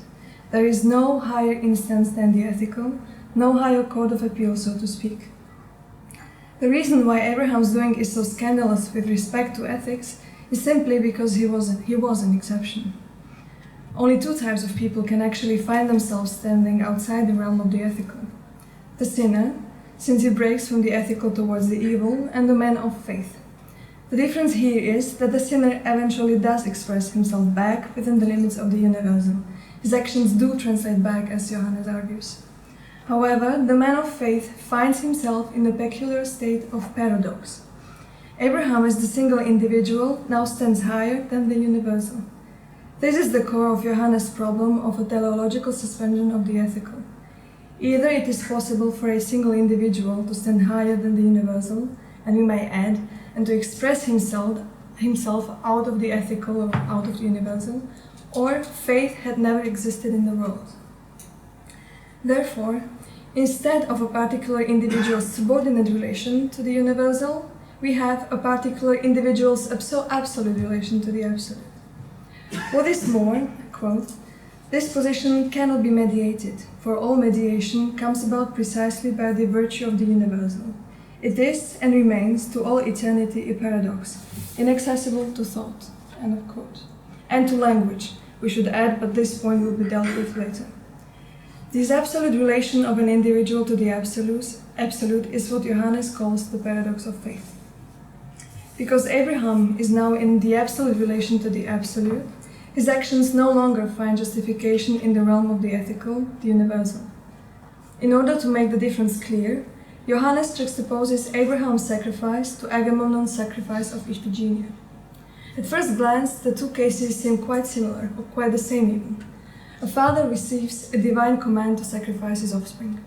There is no higher instance than the ethical, no higher court of appeal, so to speak. The reason why Abraham's doing is so scandalous with respect to ethics is simply because he was an exception. Only 2 types of people can actually find themselves standing outside the realm of the ethical. The sinner, since he breaks from the ethical towards the evil, and the man of faith. The difference here is that the sinner eventually does express himself back within the limits of the universal. His actions do translate back, as Johannes argues. However, the man of faith finds himself in a peculiar state of paradox. Abraham, as the single individual, now stands higher than the universal. This is the core of Johannes' problem of a teleological suspension of the ethical. Either it is possible for a single individual to stand higher than the universal, and we may add, and to express himself out of the ethical or out of the universal, or faith had never existed in the world. Therefore, instead of a particular individual's subordinate relation to the universal, we have a particular individual's absolute relation to the absolute. What is more, quote, this position cannot be mediated, for all mediation comes about precisely by the virtue of the universal. It is and remains to all eternity a paradox, inaccessible to thought, end of quote. And to language, we should add, but this point will be dealt with later. This absolute relation of an individual to the absolute is what Johannes calls the paradox of faith. Because Abraham is now in the absolute relation to the absolute, his actions no longer find justification in the realm of the ethical, the universal. In order to make the difference clear, Johannes juxtaposes Abraham's sacrifice to Agamemnon's sacrifice of Iphigenia. At first glance, the 2 cases seem quite similar, or quite the same even. A father receives a divine command to sacrifice his offspring.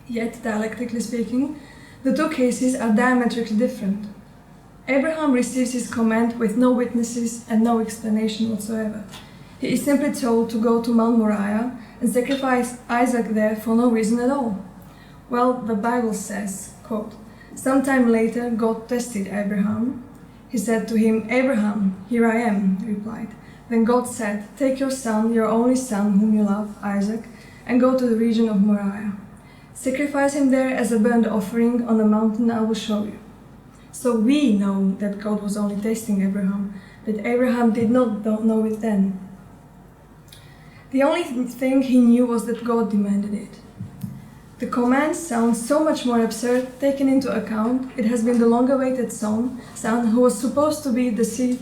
Yet, dialectically speaking, the two cases are diametrically different. Abraham receives his command with no witnesses and no explanation whatsoever. He is simply told to go to Mount Moriah and sacrifice Isaac there for no reason at all. Well, the Bible says, quote, "Sometime later God tested Abraham. He said to him, 'Abraham, here I am,' he replied. Then God said, 'Take your son, your only son whom you love, Isaac, and go to the region of Moriah. Sacrifice him there as a burnt offering on the mountain I will show you.'" So we know that God was only testing Abraham, that Abraham did not know it then. The only thing he knew was that God demanded it. The command sounds so much more absurd, taken into account it has been the long-awaited son who was supposed to be the seed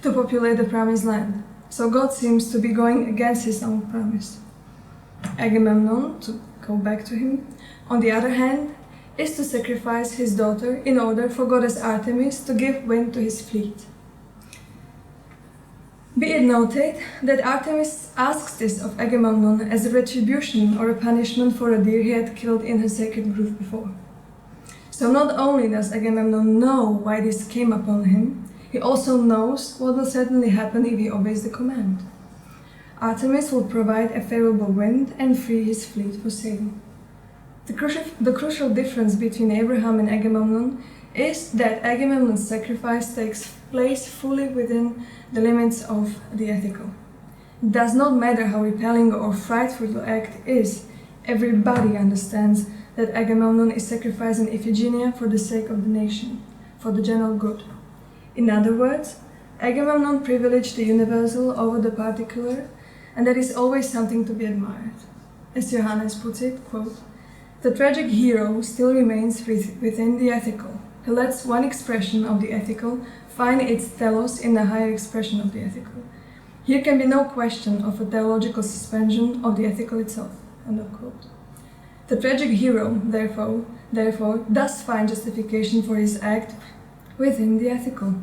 to populate the promised land. So God seems to be going against his own promise. Agamemnon, to go back to him, on the other hand, is to sacrifice his daughter in order for goddess Artemis to give wind to his fleet. Be it noted that Artemis asks this of Agamemnon as a retribution or a punishment for a deer he had killed in her sacred grove before. So not only does Agamemnon know why this came upon him, he also knows what will certainly happen if he obeys the command. Artemis will provide a favorable wind and free his fleet for sailing. The crucial difference between Abraham and Agamemnon is that Agamemnon's sacrifice takes place fully within the limits of the ethical. It does not matter how repelling or frightful the act is, everybody understands that Agamemnon is sacrificing Iphigenia for the sake of the nation, for the general good. In other words, Agamemnon privileged the universal over the particular, and that is always something to be admired. As Johannes puts it, quote, "The tragic hero still remains within the ethical. He lets one expression of the ethical find its telos in the higher expression of the ethical. Here can be no question of a theological suspension of the ethical itself." End of quote. The tragic hero, therefore, does find justification for his act within the ethical.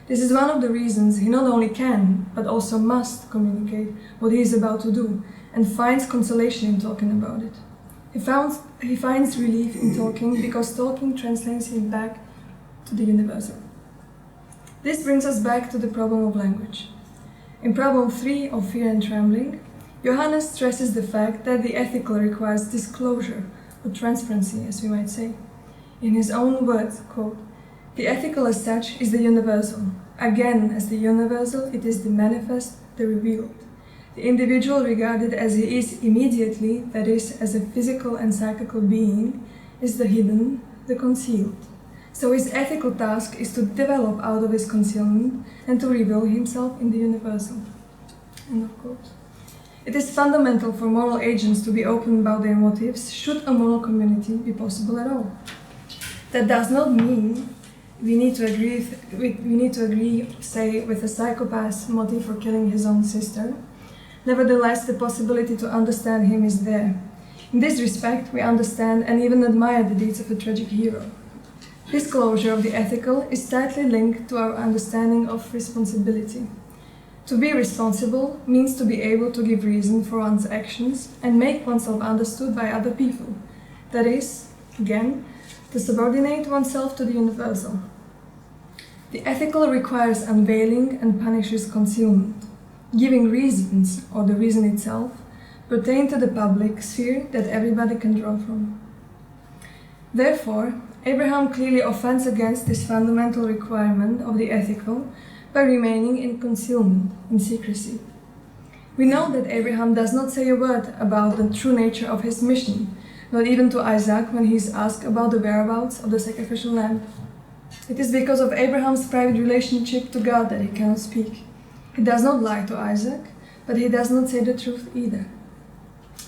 This is one of the reasons he not only can, but also must communicate what he is about to do, and finds consolation in talking about it. He finds relief in talking because talking translates him back to the universal. This brings us back to the problem of language. In problem 3 of Fear and Trembling, Johannes stresses the fact that the ethical requires disclosure, or transparency, as we might say. In his own words, quote, "The ethical as such is the universal. Again, as the universal, it is the manifest, the revealed. The individual regarded as he is immediately, that is, as a physical and psychical being, is the hidden, the concealed. So his ethical task is to develop out of his concealment and to reveal himself in the universal." End of quote. It is fundamental for moral agents to be open about their motives, should a moral community be possible at all. That does not mean we need to agree, say, with a psychopath's motive for killing his own sister. Nevertheless, the possibility to understand him is there. In this respect, we understand and even admire the deeds of a tragic hero. Disclosure of the ethical is tightly linked to our understanding of responsibility. To be responsible means to be able to give reason for one's actions and make oneself understood by other people. That is, again, to subordinate oneself to the universal. The ethical requires unveiling and punishes concealment. Giving reasons, or the reason itself, pertain to the public sphere that everybody can draw from. Therefore, Abraham clearly offends against this fundamental requirement of the ethical by remaining in concealment, in secrecy. We know that Abraham does not say a word about the true nature of his mission, not even to Isaac when he is asked about the whereabouts of the sacrificial lamb. It is because of Abraham's private relationship to God that he cannot speak. He does not lie to Isaac, but he does not say the truth either.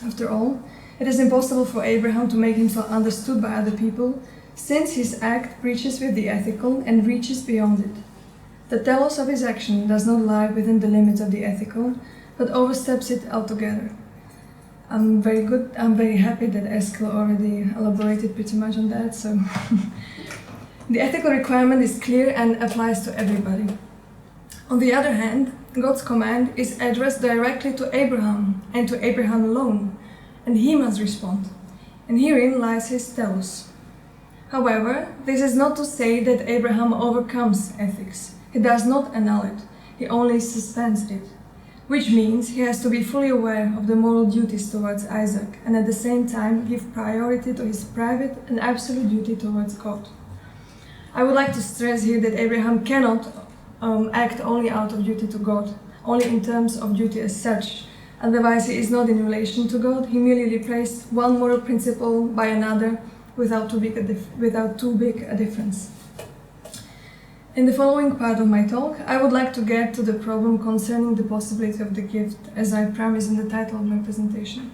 After all, it is impossible for Abraham to make himself understood by other people, since his act breaches with the ethical and reaches beyond it. The telos of his action does not lie within the limits of the ethical, but oversteps it altogether. I'm very happy that Eskil already elaborated pretty much on that, so... The ethical requirement is clear and applies to everybody. On the other hand, God's command is addressed directly to Abraham and to Abraham alone, and he must respond. and herein lies his telos. However, this is not to say that Abraham overcomes ethics. He does not annul it, he only suspends it, which means he has to be fully aware of the moral duties towards Isaac and at the same time give priority to his private and absolute duty towards God. I would like to stress here that Abraham cannot act only out of duty to God, only in terms of duty as such. Otherwise, he is not in relation to God. He merely replaced one moral principle by another without too big a difference. In the following part of my talk, I would like to get to the problem concerning the possibility of the gift, as I promised in the title of my presentation.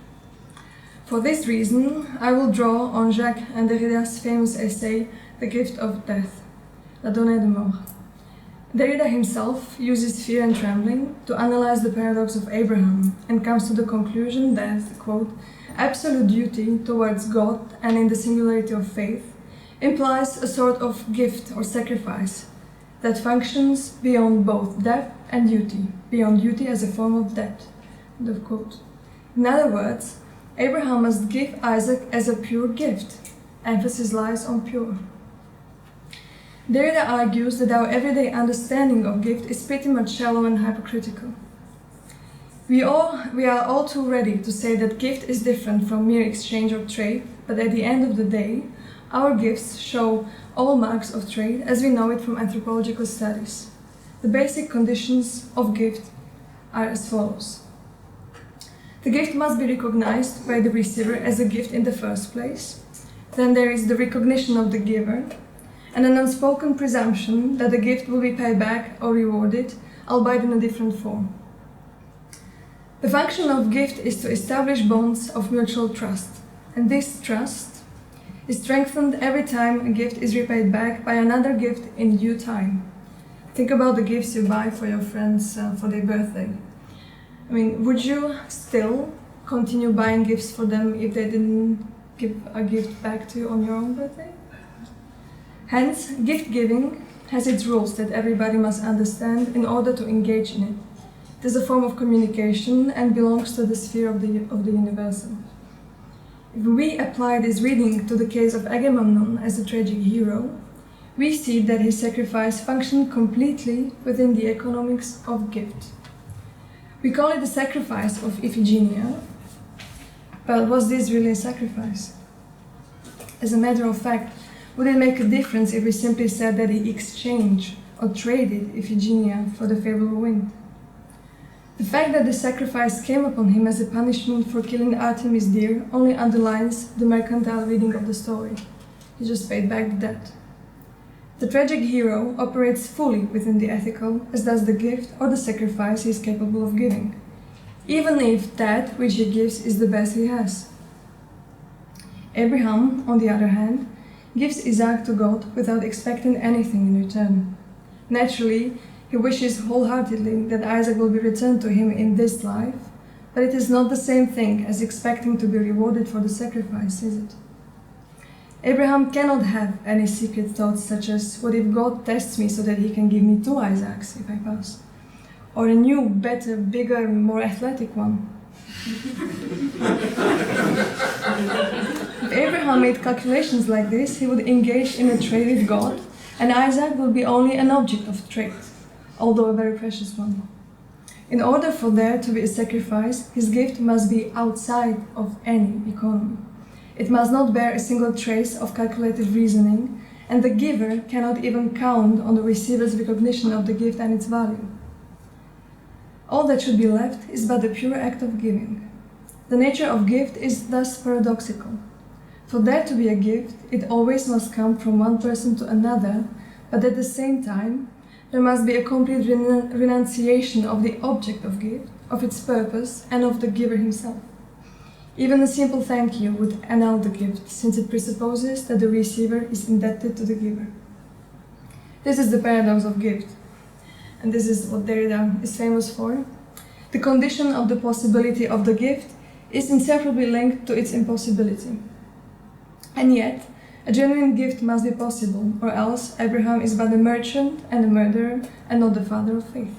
For this reason, I will draw on Jacques and Derrida's famous essay, The Gift of Death, La Donnée de Mort. Derrida himself uses fear and trembling to analyze the paradox of Abraham and comes to the conclusion that, quote, absolute duty towards God and in the singularity of faith implies a sort of gift or sacrifice that functions beyond both death and duty, beyond duty as a form of debt. End of quote. In other words, Abraham must give Isaac as a pure gift. Emphasis lies on pure. Derrida argues that our everyday understanding of gift is pretty much shallow and hypocritical. We are all too ready to say that gift is different from mere exchange or trade, but at the end of the day, our gifts show all marks of trade as we know it from anthropological studies. The basic conditions of gift are as follows. The gift must be recognized by the receiver as a gift in the first place. Then there is the recognition of the giver, and an unspoken presumption that the gift will be paid back or rewarded, albeit in a different form. The function of gift is to establish bonds of mutual trust, and this trust is strengthened every time a gift is repaid back by another gift in due time. Think about the gifts you buy for your friends for their birthday. I mean, would you still continue buying gifts for them if they didn't give a gift back to you on your own birthday? Hence, gift giving has its rules that everybody must understand in order to engage in it. It is a form of communication and belongs to the sphere of the universal. If we apply this reading to the case of Agamemnon as a tragic hero, we see that his sacrifice functioned completely within the economics of gift. We call it the sacrifice of Iphigenia, but was this really a sacrifice? As a matter of fact, would it make a difference if we simply said that he exchanged or traded Iphigenia for the favorable wind? The fact that the sacrifice came upon him as a punishment for killing Artemis deer only underlines the mercantile reading of the story. He just paid back the debt. The tragic hero operates fully within the ethical, as does the gift or the sacrifice he is capable of giving, even if that which he gives is the best he has. Abraham, on the other hand, gives Isaac to God without expecting anything in return. Naturally, he wishes wholeheartedly that Isaac will be returned to him in this life, but it is not the same thing as expecting to be rewarded for the sacrifice, is it? Abraham cannot have any secret thoughts such as, what if God tests me so that he can give me 2 Isaacs if I pass? Or a new, better, bigger, more athletic one. If Abraham made calculations like this, he would engage in a trade with God, and Isaac will be only an object of trade, although a very precious one. In order for there to be a sacrifice, his gift must be outside of any economy. It must not bear a single trace of calculated reasoning, and the giver cannot even count on the receiver's recognition of the gift and its value. All that should be left is but the pure act of giving. The nature of gift is thus paradoxical. For there to be a gift, it always must come from one person to another, but at the same time, there must be a complete renunciation of the object of gift, of its purpose, and of the giver himself. Even a simple thank you would annul the gift, since it presupposes that the receiver is indebted to the giver. This is the paradox of gift, and this is what Derrida is famous for. The condition of the possibility of the gift is inseparably linked to its impossibility. And yet, a genuine gift must be possible, or else Abraham is but a merchant and a murderer, and not the father of faith.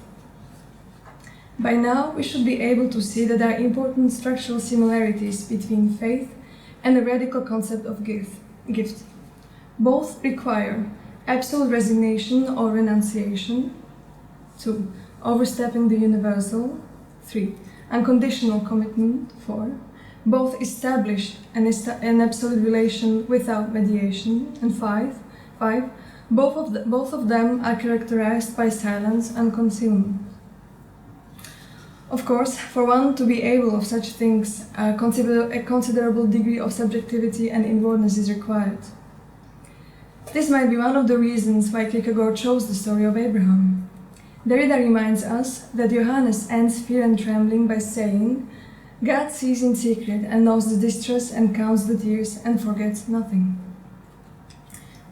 By now, we should be able to see that there are important structural similarities between faith, and a radical concept of gift. Both require absolute resignation or renunciation. 2. Overstepping the universal. 3. Unconditional commitment. 4. Both establish an absolute relation without mediation. And 5. Both of them are characterized by silence and concealment. Of course, for one to be able of such things, a considerable degree of subjectivity and inwardness is required. This might be one of the reasons why Kierkegaard chose the story of Abraham. Derrida reminds us that Johannes ends Fear and Trembling by saying, God sees in secret and knows the distress and counts the tears and forgets nothing.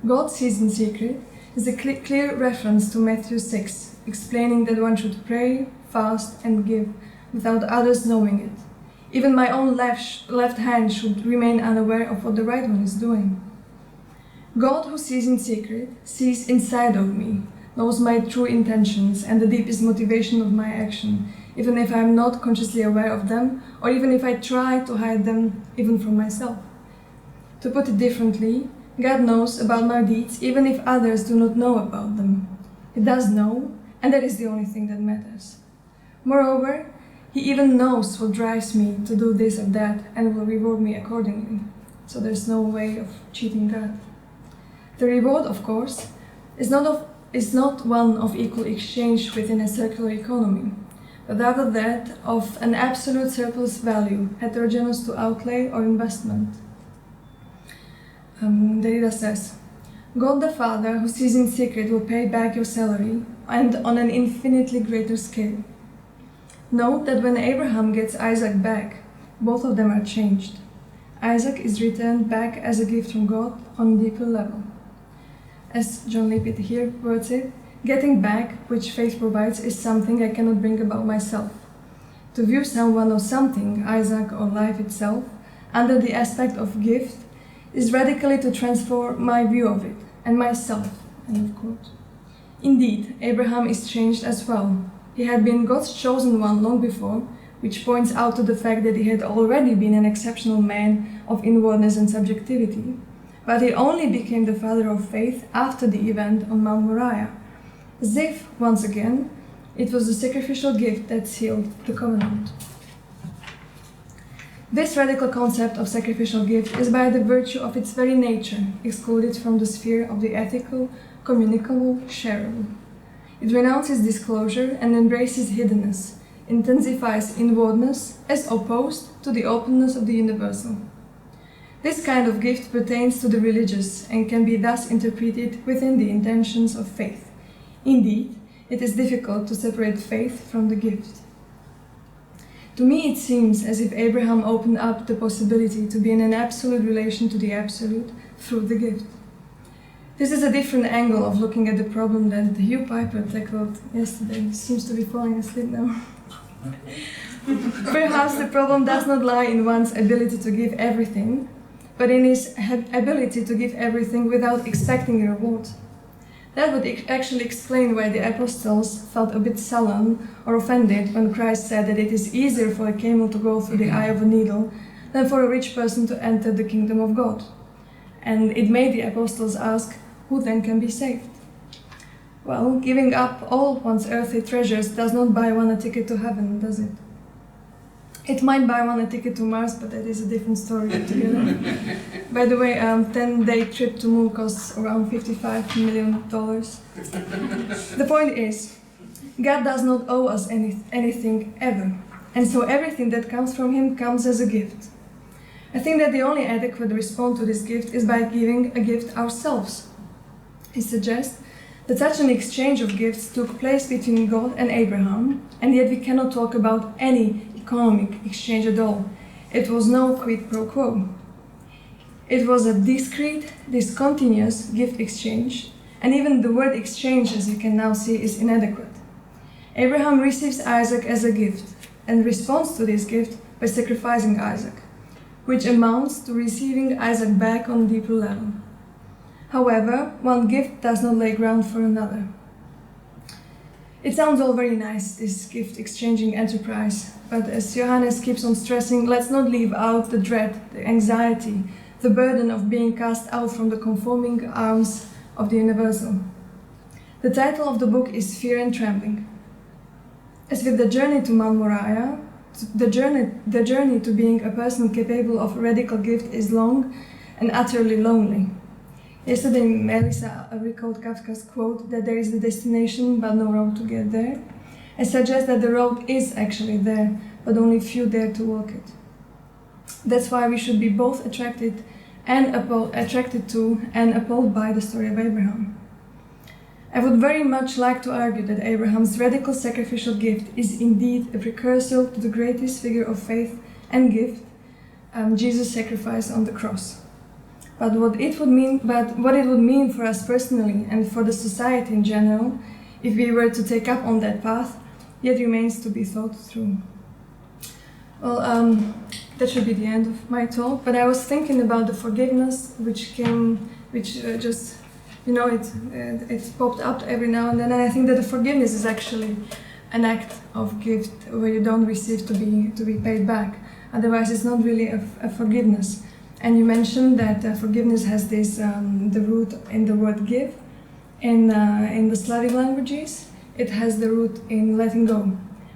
God sees in secret is a clear reference to Matthew 6, explaining that one should pray, fast, and give without others knowing it. Even my own left hand should remain unaware of what the right one is doing. God, who sees in secret, sees inside of me, knows my true intentions and the deepest motivation of my action, even if I am not consciously aware of them, or even if I try to hide them even from myself. To put it differently, God knows about my deeds even if others do not know about them. He does know, and that is the only thing that matters. Moreover, He even knows what drives me to do this or that and will reward me accordingly. So there's no way of cheating God. The reward, of course, is not one of equal exchange within a circular economy, but rather that of an absolute surplus value, heterogeneous to outlay or investment. Derrida says, God the Father, who sees in secret, will pay back your salary, and on an infinitely greater scale. Note that when Abraham gets Isaac back, both of them are changed. Isaac is returned back as a gift from God on a deeper level. As John Lippitt here words it, getting back, which faith provides, is something I cannot bring about myself. To view someone or something, Isaac or life itself, under the aspect of gift, is radically to transform my view of it, and myself, end of quote. Indeed, Abraham is changed as well. He had been God's chosen one long before, which points out to the fact that he had already been an exceptional man of inwardness and subjectivity. But he only became the father of faith after the event on Mount Moriah, as if, once again, it was the sacrificial gift that sealed the covenant. This radical concept of sacrificial gift is by the virtue of its very nature excluded from the sphere of the ethical, communicable, shareable. It renounces disclosure and embraces hiddenness, intensifies inwardness as opposed to the openness of the universal. This kind of gift pertains to the religious and can be thus interpreted within the intentions of faith. Indeed, it is difficult to separate faith from the gift. To me, it seems as if Abraham opened up the possibility to be in an absolute relation to the absolute through the gift. This is a different angle of looking at the problem that Hugh Piper tackled yesterday. He seems to be falling asleep now. Perhaps the problem does not lie in one's ability to give everything, but in his ability to give everything without expecting a reward. That would actually explain why the apostles felt a bit sullen or offended when Christ said that it is easier for a camel to go through the eye of a needle than for a rich person to enter the kingdom of God. And it made the apostles ask, who then can be saved? Well, giving up all one's earthly treasures does not buy one a ticket to heaven, does it? It might buy one a ticket to Mars, but that is a different story altogether. By the way, 10-day trip to Moon costs around $55 million. The point is, God does not owe us anything ever, and so everything that comes from Him comes as a gift. I think that the only adequate response to this gift is by giving a gift ourselves. He suggests that such an exchange of gifts took place between God and Abraham, and yet we cannot talk about any economic exchange at all. It was no quid pro quo. It was a discrete, discontinuous gift exchange, and even the word exchange, as you can now see, is inadequate. Abraham receives Isaac as a gift, and responds to this gift by sacrificing Isaac, which amounts to receiving Isaac back on a deeper level. However, one gift does not lay ground for another. It sounds all very nice, this gift exchanging enterprise, but as Johannes keeps on stressing, let's not leave out the dread, the anxiety, the burden of being cast out from the conforming arms of the universal. The title of the book is Fear and Trembling. As with the journey to Mount Moriah, the journey to being a person capable of radical gift is long and utterly lonely. Yesterday, Melissa recalled Kafka's quote that there is the destination but no road to get there, and suggests that the road is actually there, but only few dare to walk it. That's why we should be both attracted to and appalled by the story of Abraham. I would very much like to argue that Abraham's radical sacrificial gift is indeed a precursor to the greatest figure of faith and gift, Jesus' sacrifice on the cross. But what it would mean for us personally and for the society in general, if we were to take up on that path, yet remains to be thought through. Well, that should be the end of my talk. But I was thinking about the forgiveness, it popped up every now and then. And I think that the forgiveness is actually an act of gift where you don't receive to be paid back. Otherwise, it's not really a forgiveness. And you mentioned that forgiveness has this the root in the word give. In the Slavic languages, it has the root in letting go,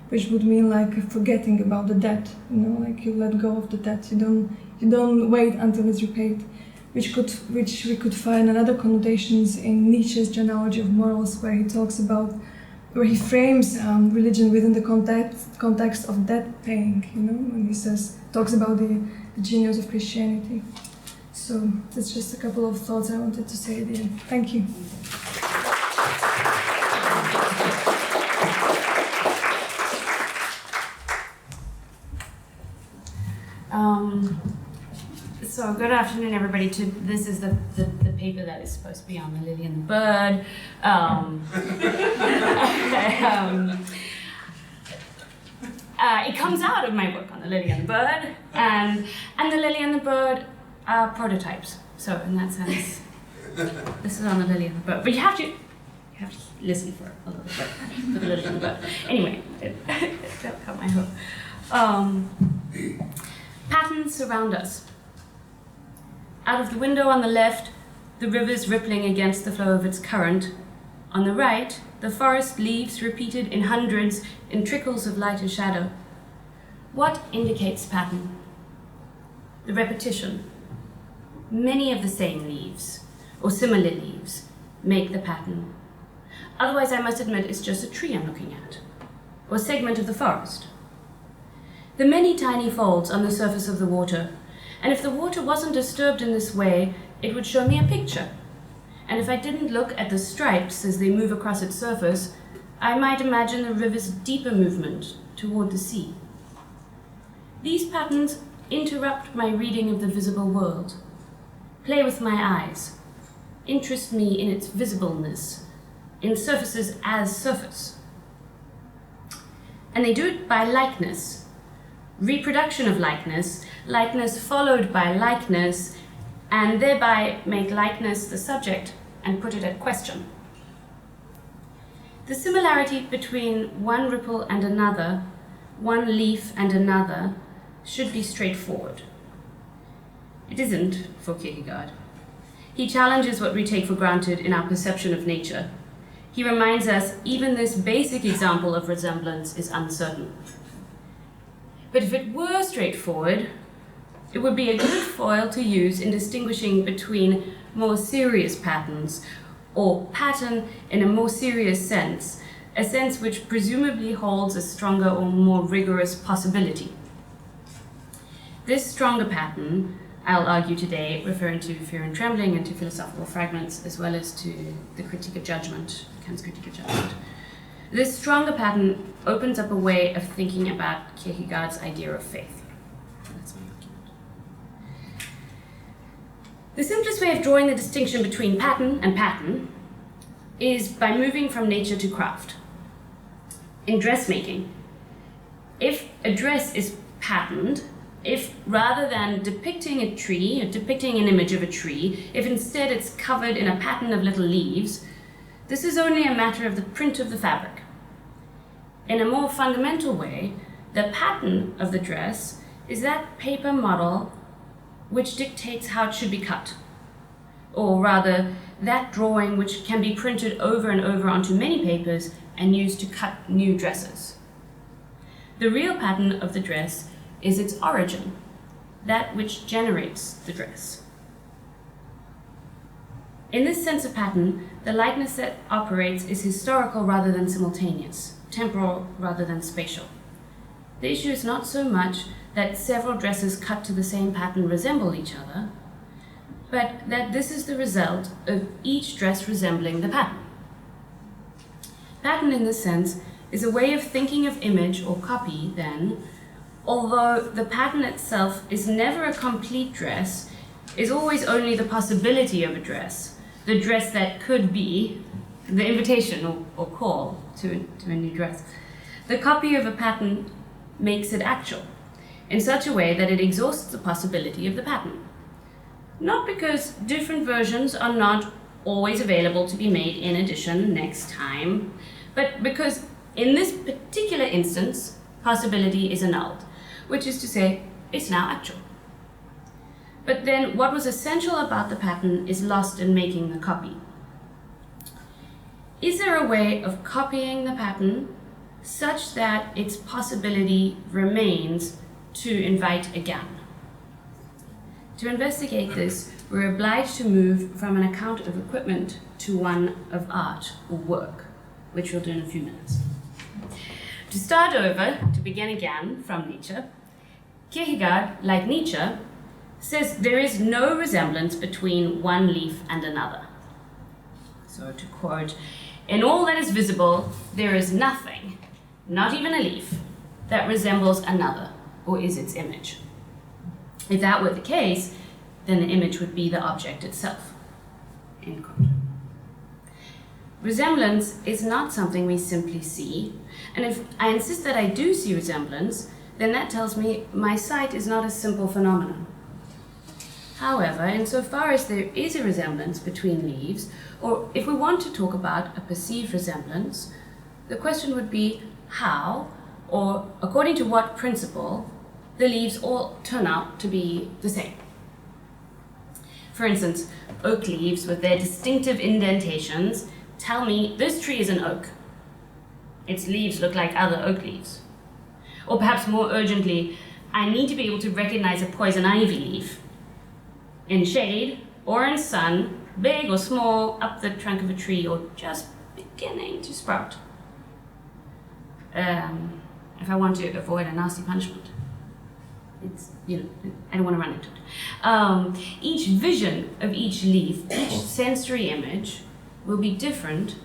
which would mean like forgetting about the debt. Like you let go of the debt. You don't wait until it's repaid. Which we could find another connotations in Nietzsche's genealogy of morals, where he frames religion within the context of debt paying. When he talks about the genius of Christianity. So that's just a couple of thoughts I wanted to say at the end. Thank you. So good afternoon, everybody. This is the paper that is supposed to be on the Lily and the Bird. It comes out of my book on the Lily and the Bird, and the Lily and the Bird are prototypes. So in that sense, this is on the Lily and the Bird. But you have to listen for a little bit for the Lily and the Bird. Anyway, that got my hook. Patterns surround us. Out of the window on the left, the river's rippling against the flow of its current. On the right, the forest leaves repeated in hundreds in trickles of light and shadow. What indicates pattern? The repetition. Many of the same leaves, or similar leaves, make the pattern. Otherwise, I must admit it's just a tree I'm looking at, or a segment of the forest. The many tiny folds on the surface of the water, and if the water wasn't disturbed in this way, it would show me a picture. And if I didn't look at the stripes as they move across its surface, I might imagine the river's deeper movement toward the sea. These patterns interrupt my reading of the visible world, play with my eyes, interest me in its visibleness, in surfaces as surface. And they do it by likeness, reproduction of likeness, likeness followed by likeness, and thereby make likeness the subject and put it at question. The similarity between one ripple and another, one leaf and another, should be straightforward. It isn't for Kierkegaard. He challenges what we take for granted in our perception of nature. He reminds us even this basic example of resemblance is uncertain. But if it were straightforward, it would be a good foil to use in distinguishing between more serious patterns, or pattern in a more serious sense, a sense which presumably holds a stronger or more rigorous possibility. This stronger pattern, I'll argue today, referring to Fear and Trembling and to philosophical fragments, as well as to the Critique of Judgment, Kant's Critique of Judgment. This stronger pattern opens up a way of thinking about Kierkegaard's idea of faith. That's my argument. The simplest way of drawing the distinction between pattern and pattern is by moving from nature to craft. In dressmaking, if a dress is patterned, if rather than depicting a tree, or depicting an image of a tree, if instead it's covered in a pattern of little leaves, this is only a matter of the print of the fabric. In a more fundamental way, the pattern of the dress is that paper model which dictates how it should be cut, or rather, that drawing which can be printed over and over onto many papers and used to cut new dresses. The real pattern of the dress is its origin, that which generates the dress. In this sense of pattern, the likeness that operates is historical rather than simultaneous, temporal rather than spatial. The issue is not so much that several dresses cut to the same pattern resemble each other, but that this is the result of each dress resembling the pattern. Pattern in this sense is a way of thinking of image or copy then, although the pattern itself is never a complete dress, is always only the possibility of a dress, the dress that could be, the invitation or call to a new dress. The copy of a pattern makes it actual, in such a way that it exhausts the possibility of the pattern. Not because different versions are not always available to be made in addition next time, but because in this particular instance, possibility is annulled, which is to say, it's now actual. But then what was essential about the pattern is lost in making the copy. Is there a way of copying the pattern such that its possibility remains to invite again? To investigate this, we're obliged to move from an account of equipment to one of art or work, which we'll do in a few minutes. To start over, to begin again from Nietzsche, Kierkegaard, like Nietzsche, says there is no resemblance between one leaf and another. So to quote, "In all that is visible, there is nothing, not even a leaf, that resembles another or is its image." If that were the case, then the image would be the object itself. End quote. Resemblance is not something we simply see, and if I insist that I do see resemblance, then that tells me my sight is not a simple phenomenon. However, insofar as there is a resemblance between leaves, or if we want to talk about a perceived resemblance, the question would be how, or according to what principle, the leaves all turn out to be the same. For instance, oak leaves with their distinctive indentations tell me this tree is an oak. Its leaves look like other oak leaves. Or perhaps more urgently, I need to be able to recognize a poison ivy leaf in shade or in sun, big or small, up the trunk of a tree, or just beginning to sprout. If I want to avoid a nasty punishment. I don't want to run into it. Each vision of each leaf, each sensory image will be different,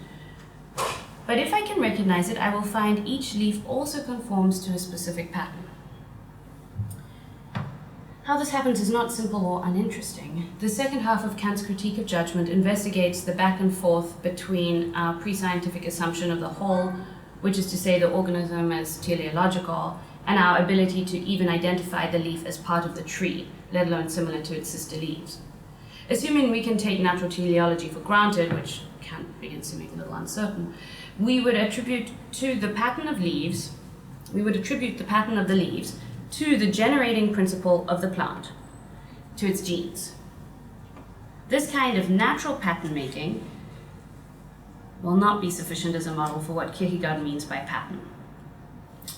but if I can recognize it, I will find each leaf also conforms to a specific pattern. How this happens is not simple or uninteresting. The second half of Kant's Critique of Judgment investigates the back and forth between our pre-scientific assumption of the whole, which is to say the organism as teleological, and our ability to even identify the leaf as part of the tree, let alone similar to its sister leaves. Assuming we can take natural teleology for granted, which Kant begins to make a little uncertain, we would attribute the pattern of the leaves to the generating principle of the plant, to its genes. This kind of natural pattern making will not be sufficient as a model for what Kierkegaard means by pattern.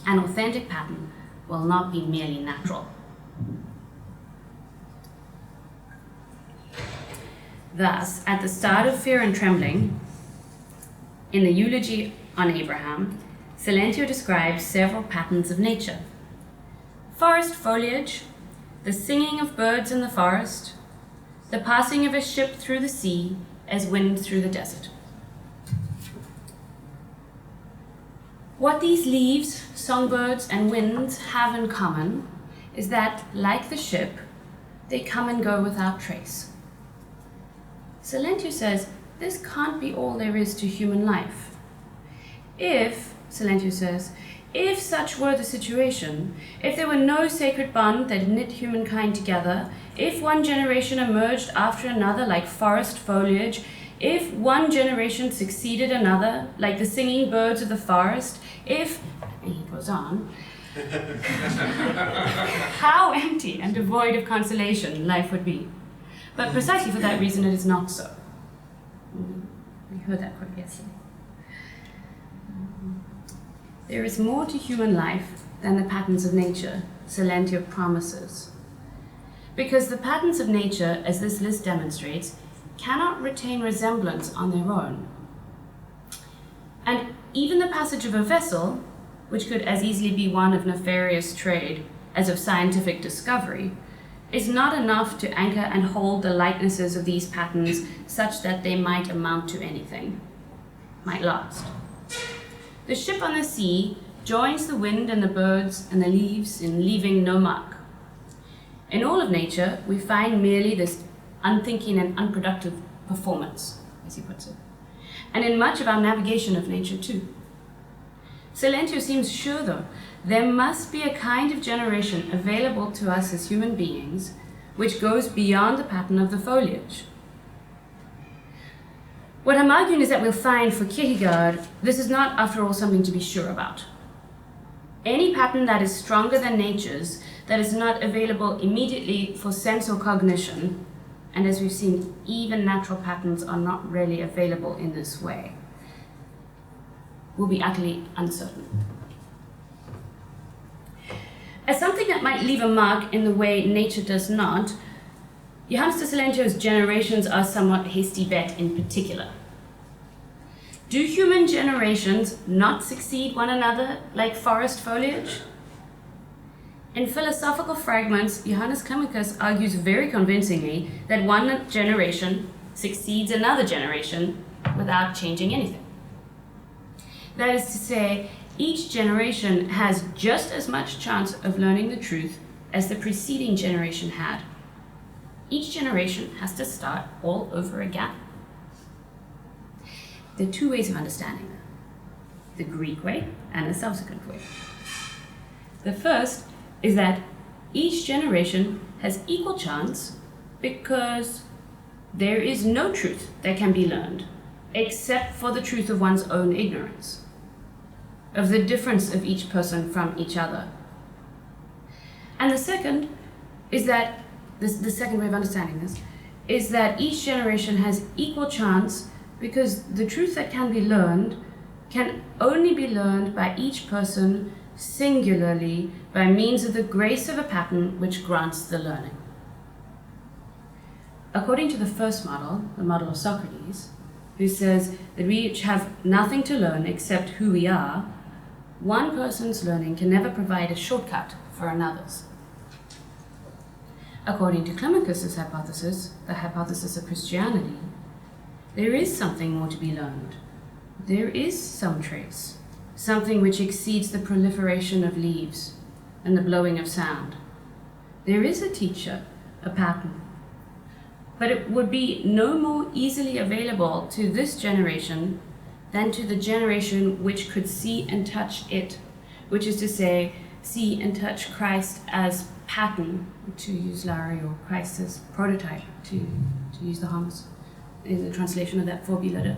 An authentic pattern will not be merely natural. Thus, at the start of Fear and Trembling, in the eulogy on Abraham, Silentio describes several patterns of nature. Forest foliage, the singing of birds in the forest, the passing of a ship through the sea as wind through the desert. What these leaves, songbirds, and winds have in common is that, like the ship, they come and go without trace. Silentio says, this can't be all there is to human life. If, Silentio says, if such were the situation, if there were no sacred bond that knit humankind together, if one generation emerged after another like forest foliage, if one generation succeeded another, like the singing birds of the forest, if, and he goes on, how empty and devoid of consolation life would be. But precisely for that reason, it is not so. We heard that quote yesterday. There is more to human life than the patterns of nature, Silentio promises. Because the patterns of nature, as this list demonstrates, cannot retain resemblance on their own. And even the passage of a vessel, which could as easily be one of nefarious trade as of scientific discovery, is not enough to anchor and hold the likenesses of these patterns such that they might amount to anything, might last. The ship on the sea joins the wind and the birds and the leaves in leaving no mark. In all of nature, we find merely this unthinking and unproductive performance, as he puts it, and in much of our navigation of nature too. Silentio seems sure, though, there must be a kind of generation available to us as human beings which goes beyond the pattern of the foliage. What I'm arguing is that we'll find for Kierkegaard, this is not, after all, something to be sure about. Any pattern that is stronger than nature's, that is not available immediately for sense or cognition, and as we've seen, even natural patterns are not really available in this way, will be utterly uncertain. As something that might leave a mark in the way nature does not, Johannes de Silentio's generations are somewhat hasty bet in particular. Do human generations not succeed one another like forest foliage? In Philosophical Fragments, Johannes Climacus argues very convincingly that one generation succeeds another generation without changing anything. That is to say, each generation has just as much chance of learning the truth as the preceding generation had. Each generation has to start all over again. There are two ways of understanding that: the Greek way and the subsequent way. The first is that each generation has equal chance because there is no truth that can be learned except for the truth of one's own ignorance, of the difference of each person from each other. And the second is that, the second way of understanding this, is that each generation has equal chance because the truth that can be learned can only be learned by each person singularly by means of the grace of a pattern which grants the learning. According to the first model, the model of Socrates, who says that we each have nothing to learn except who we are, one person's learning can never provide a shortcut for another's. According to Climacus's hypothesis, the hypothesis of Christianity, there is something more to be learned. There is some trace, something which exceeds the proliferation of leaves and the blowing of sound. There is a teacher, a pattern, but it would be no more easily available to this generation than to the generation which could see and touch it, which is to say, see and touch Christ as pattern, to use Larry, or Christ as prototype, to use the Homs in the translation of that Vorbilder.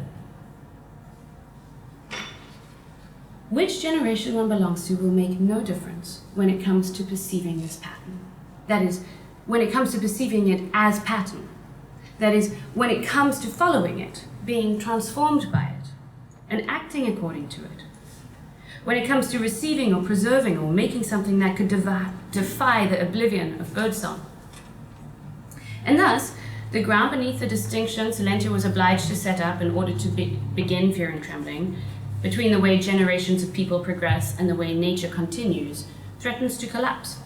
Which generation one belongs to will make no difference when it comes to perceiving this pattern. That is, when it comes to perceiving it as pattern. That is, when it comes to following it, being transformed by it, and acting according to it. When it comes to receiving or preserving or making something that could defy the oblivion of birdsong. And thus, the ground beneath the distinction Silentio was obliged to set up in order to begin Fear and Trembling, between the way generations of people progress and the way nature continues, threatens to collapse.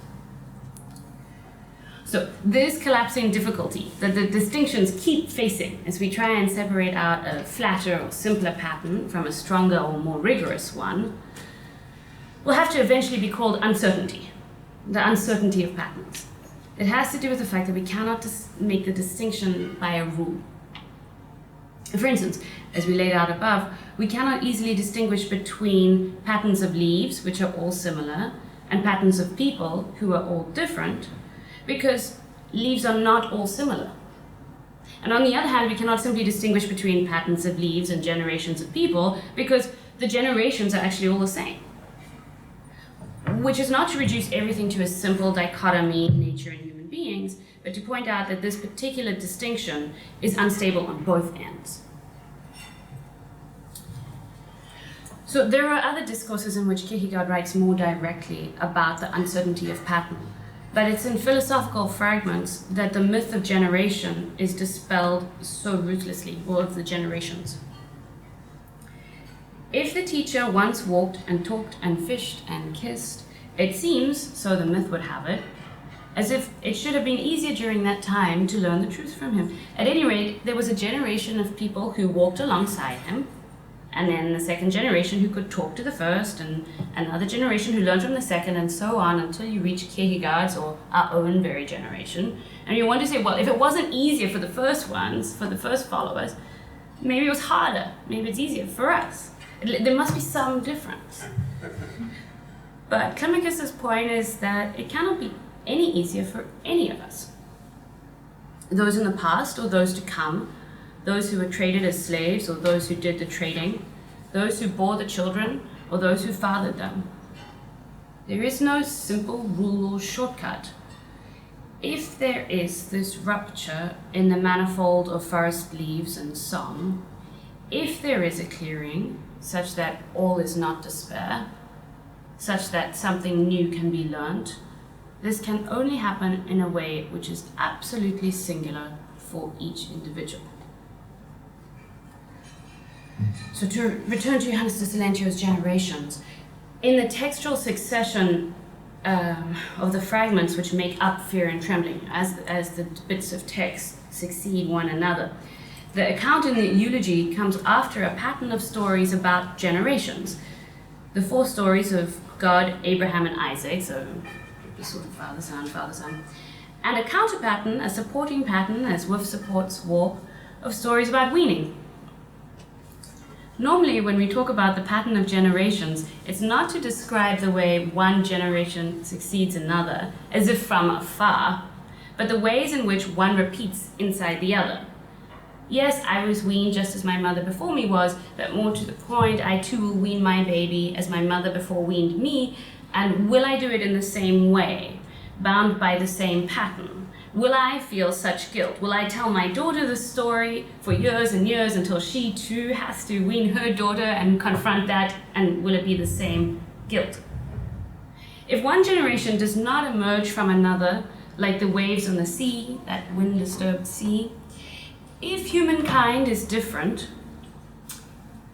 So this collapsing difficulty that the distinctions keep facing as we try and separate out a flatter or simpler pattern from a stronger or more rigorous one will have to eventually be called uncertainty, the uncertainty of patterns. It has to do with the fact that we cannot make the distinction by a rule. For instance, as we laid out above, we cannot easily distinguish between patterns of leaves, which are all similar, and patterns of people who are all different, because leaves are not all similar. And on the other hand, we cannot simply distinguish between patterns of leaves and generations of people, because the generations are actually all the same. Which is not to reduce everything to a simple dichotomy, nature and human beings, but to point out that this particular distinction is unstable on both ends. So there are other discourses in which Kierkegaard writes more directly about the uncertainty of pattern, but it's in philosophical fragments that the myth of generation is dispelled so ruthlessly, or of the generations. If the teacher once walked and talked and fished and kissed, it seems, so the myth would have it, as if it should have been easier during that time to learn the truth from him. At any rate, there was a generation of people who walked alongside him, and then the second generation who could talk to the first, and another generation who learned from the second, and so on until you reach Kierkegaard's or our own very generation. And you want to say, well, if it wasn't easier for the first ones, for the first followers, maybe it was harder, maybe it's easier for us. There must be some difference. But Climacus's point is that it cannot be any easier for any of us. Those in the past or those to come, those who were traded as slaves or those who did the trading, those who bore the children or those who fathered them. There is no simple rule or shortcut. If there is this rupture in the manifold of forest leaves and song, if there is a clearing such that all is not despair, such that something new can be learnt, this can only happen in a way which is absolutely singular for each individual. So to return to Johannes de Silentio's generations, in the textual succession of the fragments which make up Fear and Trembling, as the bits of text succeed one another, the account in the eulogy comes after a pattern of stories about generations. The 4 stories of God, Abraham, and Isaac, so sort of father, son, and a counter pattern, a supporting pattern, as Wolf supports War, of stories about weaning. Normally, when we talk about the pattern of generations, it's not to describe the way one generation succeeds another, as if from afar, but the ways in which one repeats inside the other. Yes, I was weaned just as my mother before me was, but more to the point, I too will wean my baby as my mother before weaned me, and will I do it in the same way, bound by the same pattern? Will I feel such guilt? Will I tell my daughter the story for years and years until she too has to wean her daughter and confront that, and will it be the same guilt? If one generation does not emerge from another, like the waves on the sea, that wind-disturbed sea, if humankind is different,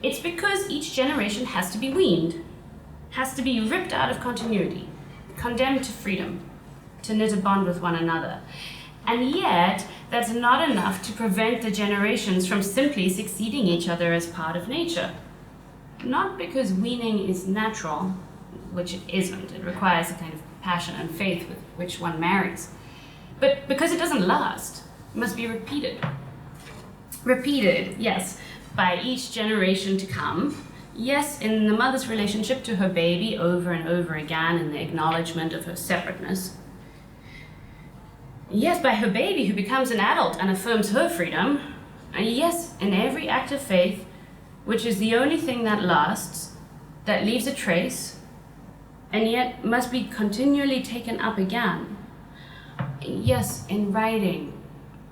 it's because each generation has to be weaned, has to be ripped out of continuity, condemned to freedom, to knit a bond with one another. And yet, that's not enough to prevent the generations from simply succeeding each other as part of nature. Not because weaning is natural, which it isn't. It requires a kind of passion and faith with which one marries. But because it doesn't last, it must be repeated. Repeated, yes, by each generation to come. Yes, in the mother's relationship to her baby over and over again in the acknowledgement of her separateness. Yes, by her baby who becomes an adult and affirms her freedom. And yes, in every act of faith, which is the only thing that lasts, that leaves a trace, and yet must be continually taken up again. Yes, in writing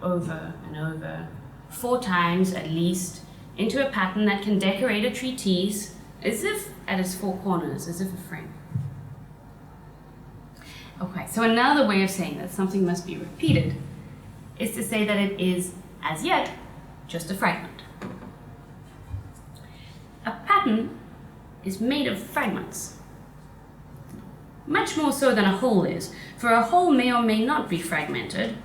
over and over, 4 times at least, into a pattern that can decorate a treatise as if at its 4 corners, as if a frame. Okay, so another way of saying that something must be repeated is to say that it is, as yet, just a fragment. A pattern is made of fragments. Much more so than a whole is, for a whole may or may not be fragmented,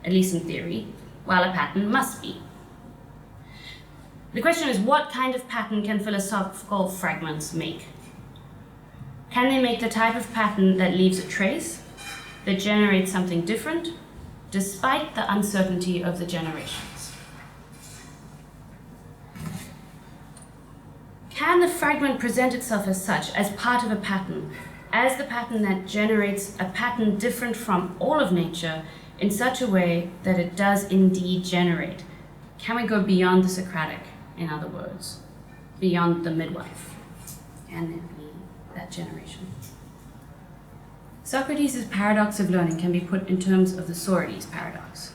at least in theory, while a pattern must be. The question is, what kind of pattern can philosophical fragments make? Can they make the type of pattern that leaves a trace, that generates something different, despite the uncertainty of the generations? Can the fragment present itself as such, as part of a pattern, as the pattern that generates a pattern different from all of nature, in such a way that it does indeed generate? Can we go beyond the Socratic, in other words, beyond the midwife? Can there be that generation? Socrates' paradox of learning can be put in terms of the Sorites paradox.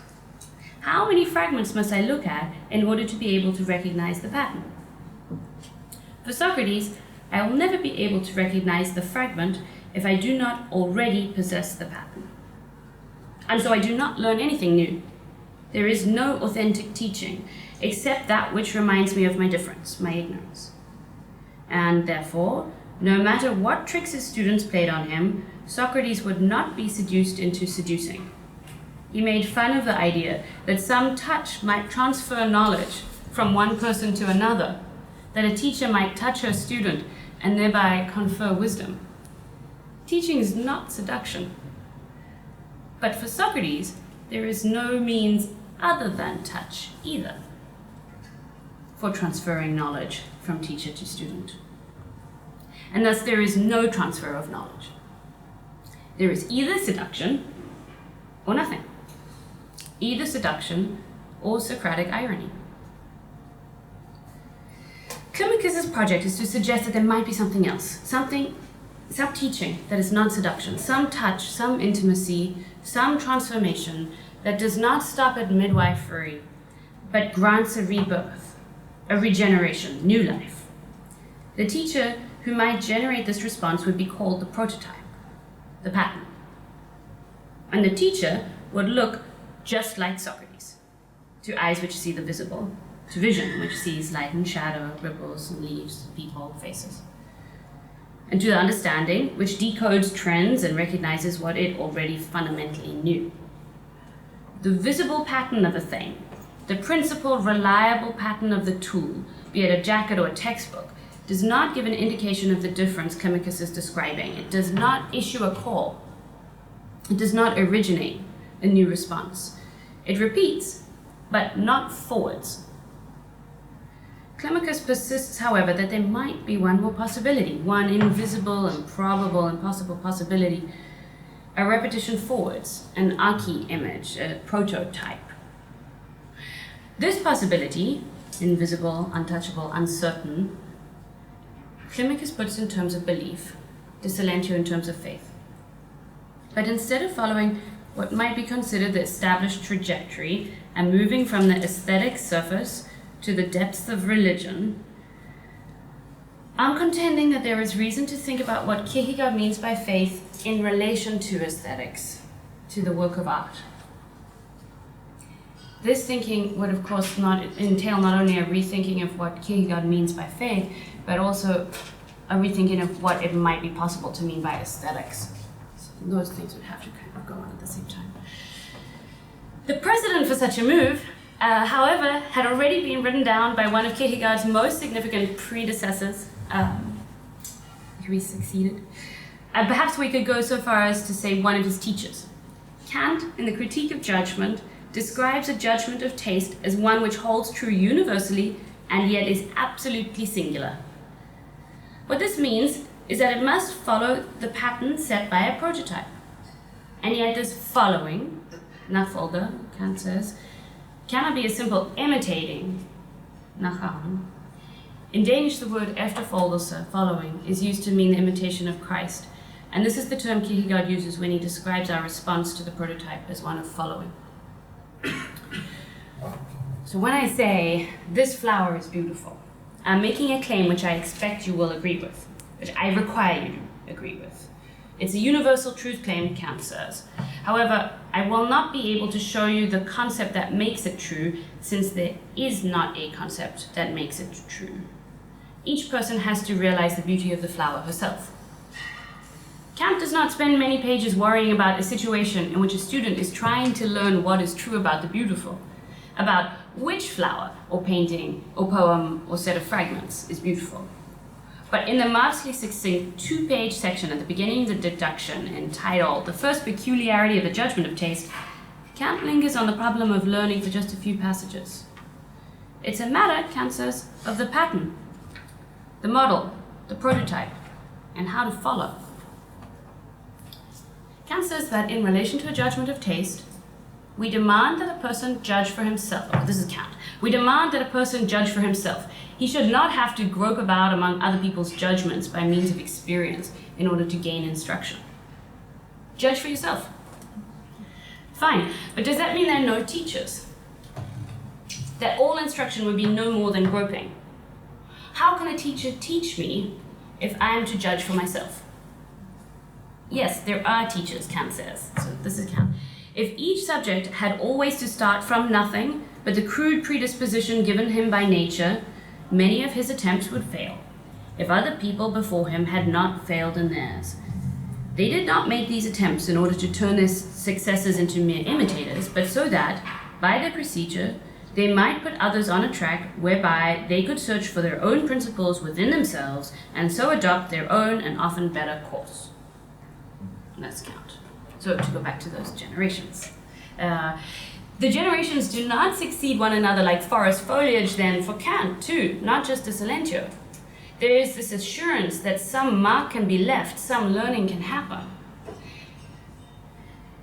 How many fragments must I look at in order to be able to recognize the pattern? For Socrates, I will never be able to recognize the fragment if I do not already possess the pattern. And so I do not learn anything new. There is no authentic teaching except that which reminds me of my difference, my ignorance. And therefore, no matter what tricks his students played on him, Socrates would not be seduced into seducing. He made fun of the idea that some touch might transfer knowledge from one person to another, that a teacher might touch her student and thereby confer wisdom. Teaching is not seduction. But for Socrates, there is no means other than touch either for transferring knowledge from teacher to student. And thus there is no transfer of knowledge. There is either seduction or nothing. Either seduction or Socratic irony. Climacus's project is to suggest that there might be something else, some teaching that is non-seduction, some touch, some intimacy, some transformation that does not stop at midwifery, but grants a rebirth, a regeneration, new life. The teacher who might generate this response would be called the prototype, the pattern. And the teacher would look just like Socrates, to eyes which see the visible, to vision which sees light and shadow, ripples and leaves, people, faces, and to the understanding which decodes trends and recognizes what it already fundamentally knew. The visible pattern of a thing, the principal reliable pattern of the tool, be it a jacket or a textbook, does not give an indication of the difference Climacus is describing. It does not issue a call. It does not originate a new response. It repeats, but not forwards. Climacus persists, however, that there might be one more possibility, one invisible and probable and possible possibility, a repetition forwards, an archi-image, a prototype. This possibility, invisible, untouchable, uncertain, Climacus puts in terms of belief, De Silentio in terms of faith. But instead of following what might be considered the established trajectory and moving from the aesthetic surface to the depths of religion, I'm contending that there is reason to think about what Kierkegaard means by faith in relation to aesthetics, to the work of art. This thinking would, of course, entail not only a rethinking of what Kierkegaard means by faith, but also a rethinking of what it might be possible to mean by aesthetics. So those things would have to kind of go on at the same time. The precedent for such a move, however, had already been written down by one of Kierkegaard's most significant predecessors. He succeeded. Perhaps we could go so far as to say one of his teachers. Kant, in the Critique of Judgment, describes a judgment of taste as one which holds true universally and yet is absolutely singular. What this means is that it must follow the pattern set by a prototype. And yet this following, nachfolge, Kant says, cannot be a simple imitating, nachachen. In Danish, the word efterfølgelse, following, is used to mean the imitation of Christ. And this is the term Kierkegaard uses when he describes our response to the prototype as one of following. So when I say, this flower is beautiful, I'm making a claim which I expect you will agree with, which I require you to agree with. It's a universal truth claim, Kant says. However, I will not be able to show you the concept that makes it true, since there is not a concept that makes it true. Each person has to realize the beauty of the flower herself. Kant does not spend many pages worrying about a situation in which a student is trying to learn what is true about the beautiful, about which flower, or painting, or poem, or set of fragments is beautiful. But in the marvelously succinct 2-page section at the beginning of the deduction entitled The First Peculiarity of the Judgment of Taste, Kant lingers on the problem of learning for just a few passages. It's a matter, Kant says, of the pattern, the model, the prototype, and how to follow. Kant says that in relation to a judgment of taste, we demand that a person judge for himself. Oh, this is Kant. We demand that a person judge for himself. He should not have to grope about among other people's judgments by means of experience in order to gain instruction. Judge for yourself. Fine, but does that mean there are no teachers? That all instruction would be no more than groping? How can a teacher teach me if I am to judge for myself? Yes, there are teachers, Kant says. So this is Kant. If each subject had always to start from nothing but the crude predisposition given him by nature, many of his attempts would fail, if other people before him had not failed in theirs. They did not make these attempts in order to turn their successors into mere imitators, but so that, by their procedure, they might put others on a track whereby they could search for their own principles within themselves and so adopt their own and often better course. And that's Kant. So to go back to those generations. The generations do not succeed one another like forest foliage then for Kant too, not just a silentio. There is this assurance that some mark can be left, some learning can happen.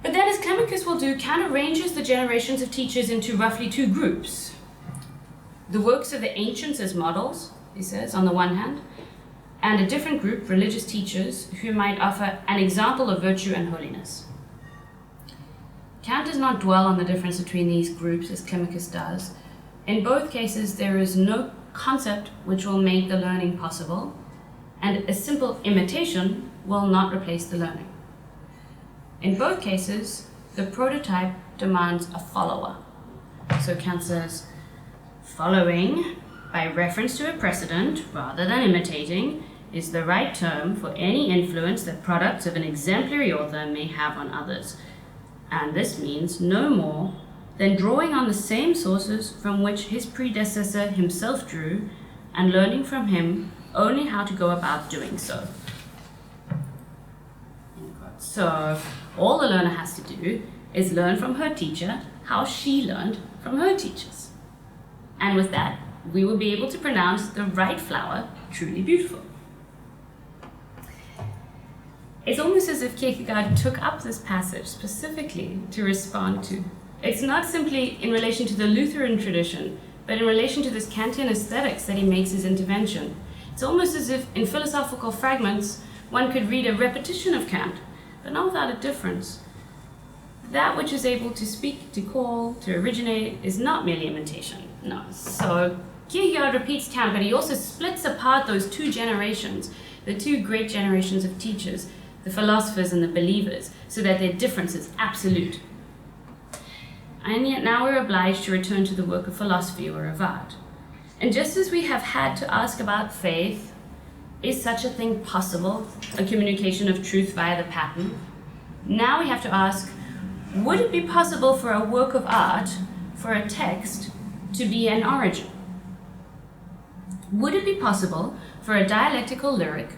But then, as Climacus will do, Kant arranges the generations of teachers into roughly two groups. The works of the ancients as models, he says, on the one hand, and a different group, religious teachers, who might offer an example of virtue and holiness. Kant does not dwell on the difference between these groups as Climacus does. In both cases, there is no concept which will make the learning possible, and a simple imitation will not replace the learning. In both cases, the prototype demands a follower. So Kant says, following, by reference to a precedent rather than imitating, is the right term for any influence that products of an exemplary author may have on others. And this means no more than drawing on the same sources from which his predecessor himself drew, and learning from him only how to go about doing so. So all the learner has to do is learn from her teacher how she learned from her teachers. And with that, we will be able to pronounce the right flower truly beautiful. It's almost as if Kierkegaard took up this passage specifically to respond to. It's not simply in relation to the Lutheran tradition, but in relation to this Kantian aesthetics that he makes his intervention. It's almost as if in philosophical fragments, one could read a repetition of Kant, but not without a difference. That which is able to speak, to call, to originate, is not merely imitation. No. So Kierkegaard repeats Kant, but he also splits apart those two generations, the two great generations of teachers, the philosophers and the believers, so that their difference is absolute. And yet now we're obliged to return to the work of philosophy or of art. And just as we have had to ask about faith, is such a thing possible, a communication of truth via the pattern? Now we have to ask, would it be possible for a work of art, for a text, to be an origin? Would it be possible for a dialectical lyric,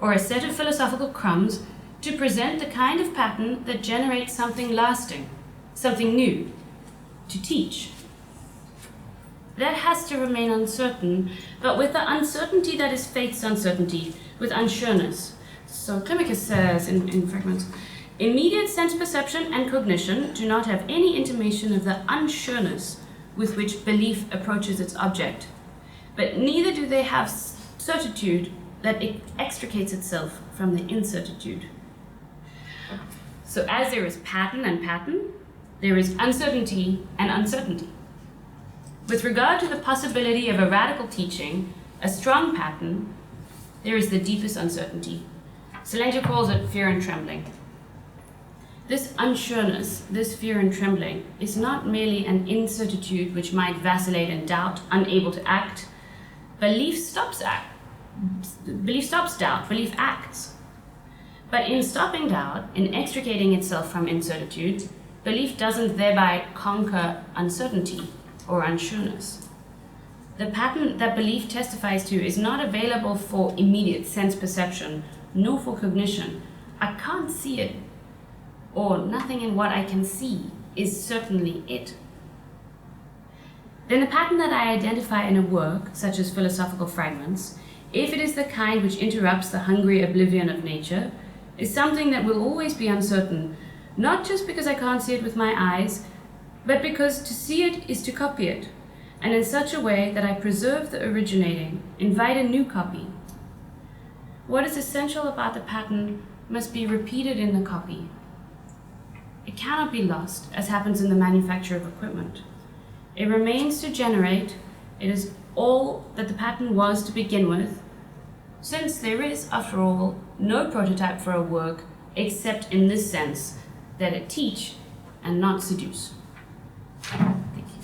or a set of philosophical crumbs, to present the kind of pattern that generates something lasting, something new, to teach? That has to remain uncertain, but with the uncertainty that is faith's uncertainty, with unsureness. So Climacus says in fragments, immediate sense perception and cognition do not have any intimation of the unsureness with which belief approaches its object, but neither do they have certitude that it extricates itself from the incertitude. So as there is pattern and pattern, there is uncertainty and uncertainty. With regard to the possibility of a radical teaching, a strong pattern, there is the deepest uncertainty. Silentio calls it fear and trembling. This unsureness, this fear and trembling, is not merely an incertitude which might vacillate in doubt, unable to act. Belief stops doubt, belief acts. But in stopping doubt, in extricating itself from incertitude, belief doesn't thereby conquer uncertainty or unsureness. The pattern that belief testifies to is not available for immediate sense perception, nor for cognition. I can't see it, or nothing in what I can see is certainly it. Then the pattern that I identify in a work, such as philosophical fragments, if it is the kind which interrupts the hungry oblivion of nature, is something that will always be uncertain, not just because I can't see it with my eyes, but because to see it is to copy it, and in such a way that I preserve the originating, invite a new copy. What is essential about the pattern must be repeated in the copy. It cannot be lost, as happens in the manufacture of equipment. It remains to generate. It is all that the pattern was to begin with, since there is, after all, no prototype for a work except in this sense, that it teach and not seduce. Thank you.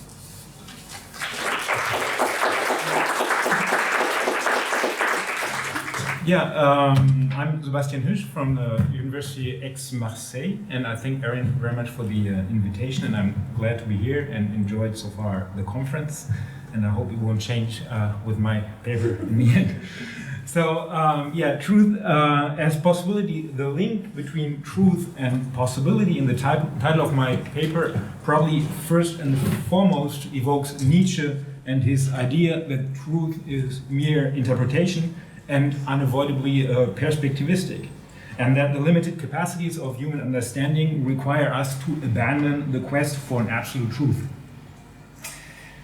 Yeah, I'm Sebastian Husch from the University Aix-Marseille, and I thank Erin very much for the invitation, and I'm glad to be here and enjoyed so far the conference, and I hope it won't change with my paper in the end. So, yeah, truth as possibility, the link between truth and possibility in the title of my paper probably first and foremost evokes Nietzsche and his idea that truth is mere interpretation and unavoidably perspectivistic, and that the limited capacities of human understanding require us to abandon the quest for an absolute truth.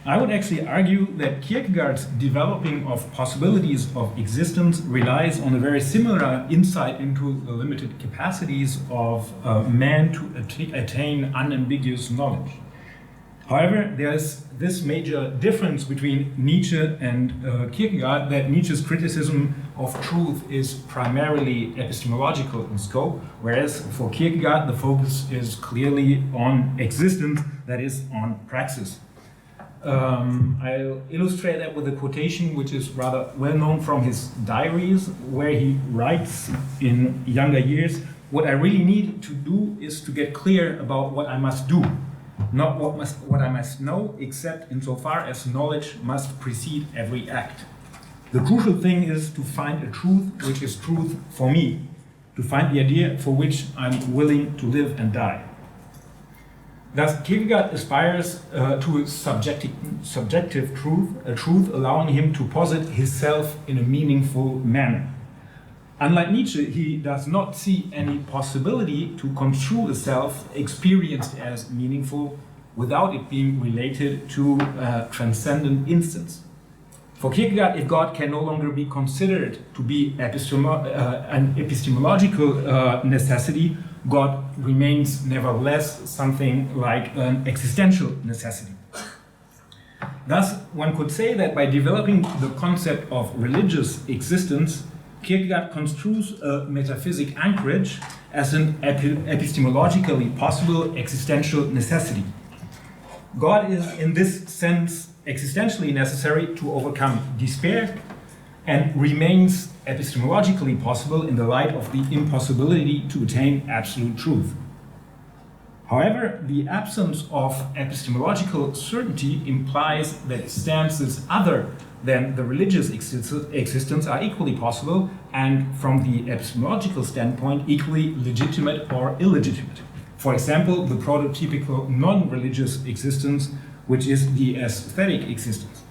I would actually argue that Kierkegaard's developing of possibilities of existence relies on a very similar insight into the limited capacities of man to attain unambiguous knowledge. However, there's this major difference between Nietzsche and Kierkegaard, that Nietzsche's criticism of truth is primarily epistemological in scope, whereas for Kierkegaard the focus is clearly on existence, that is, on praxis. I'll illustrate that with a quotation which is rather well known from his diaries, where he writes in younger years, "What I really need to do is to get clear about what I must do, not what I must know, except insofar as knowledge must precede every act. The crucial thing is to find a truth which is truth for me, to find the idea for which I'm willing to live and die." Thus, Kierkegaard aspires to a subjective truth, a truth allowing him to posit himself in a meaningful manner. Unlike Nietzsche, he does not see any possibility to construe a self experienced as meaningful without it being related to a transcendent instance. For Kierkegaard, if God can no longer be considered to be an epistemological necessity, God remains nevertheless something like an existential necessity. Thus, one could say that by developing the concept of religious existence, Kierkegaard construes a metaphysic anchorage as an epistemologically possible existential necessity. God is, in this sense, existentially necessary to overcome despair, and remains epistemologically possible in the light of the impossibility to attain absolute truth. However, the absence of epistemological certainty implies that stances other than the religious existence are equally possible, and from the epistemological standpoint, equally legitimate or illegitimate. For example, the prototypical non-religious existence, which is the aesthetic existence.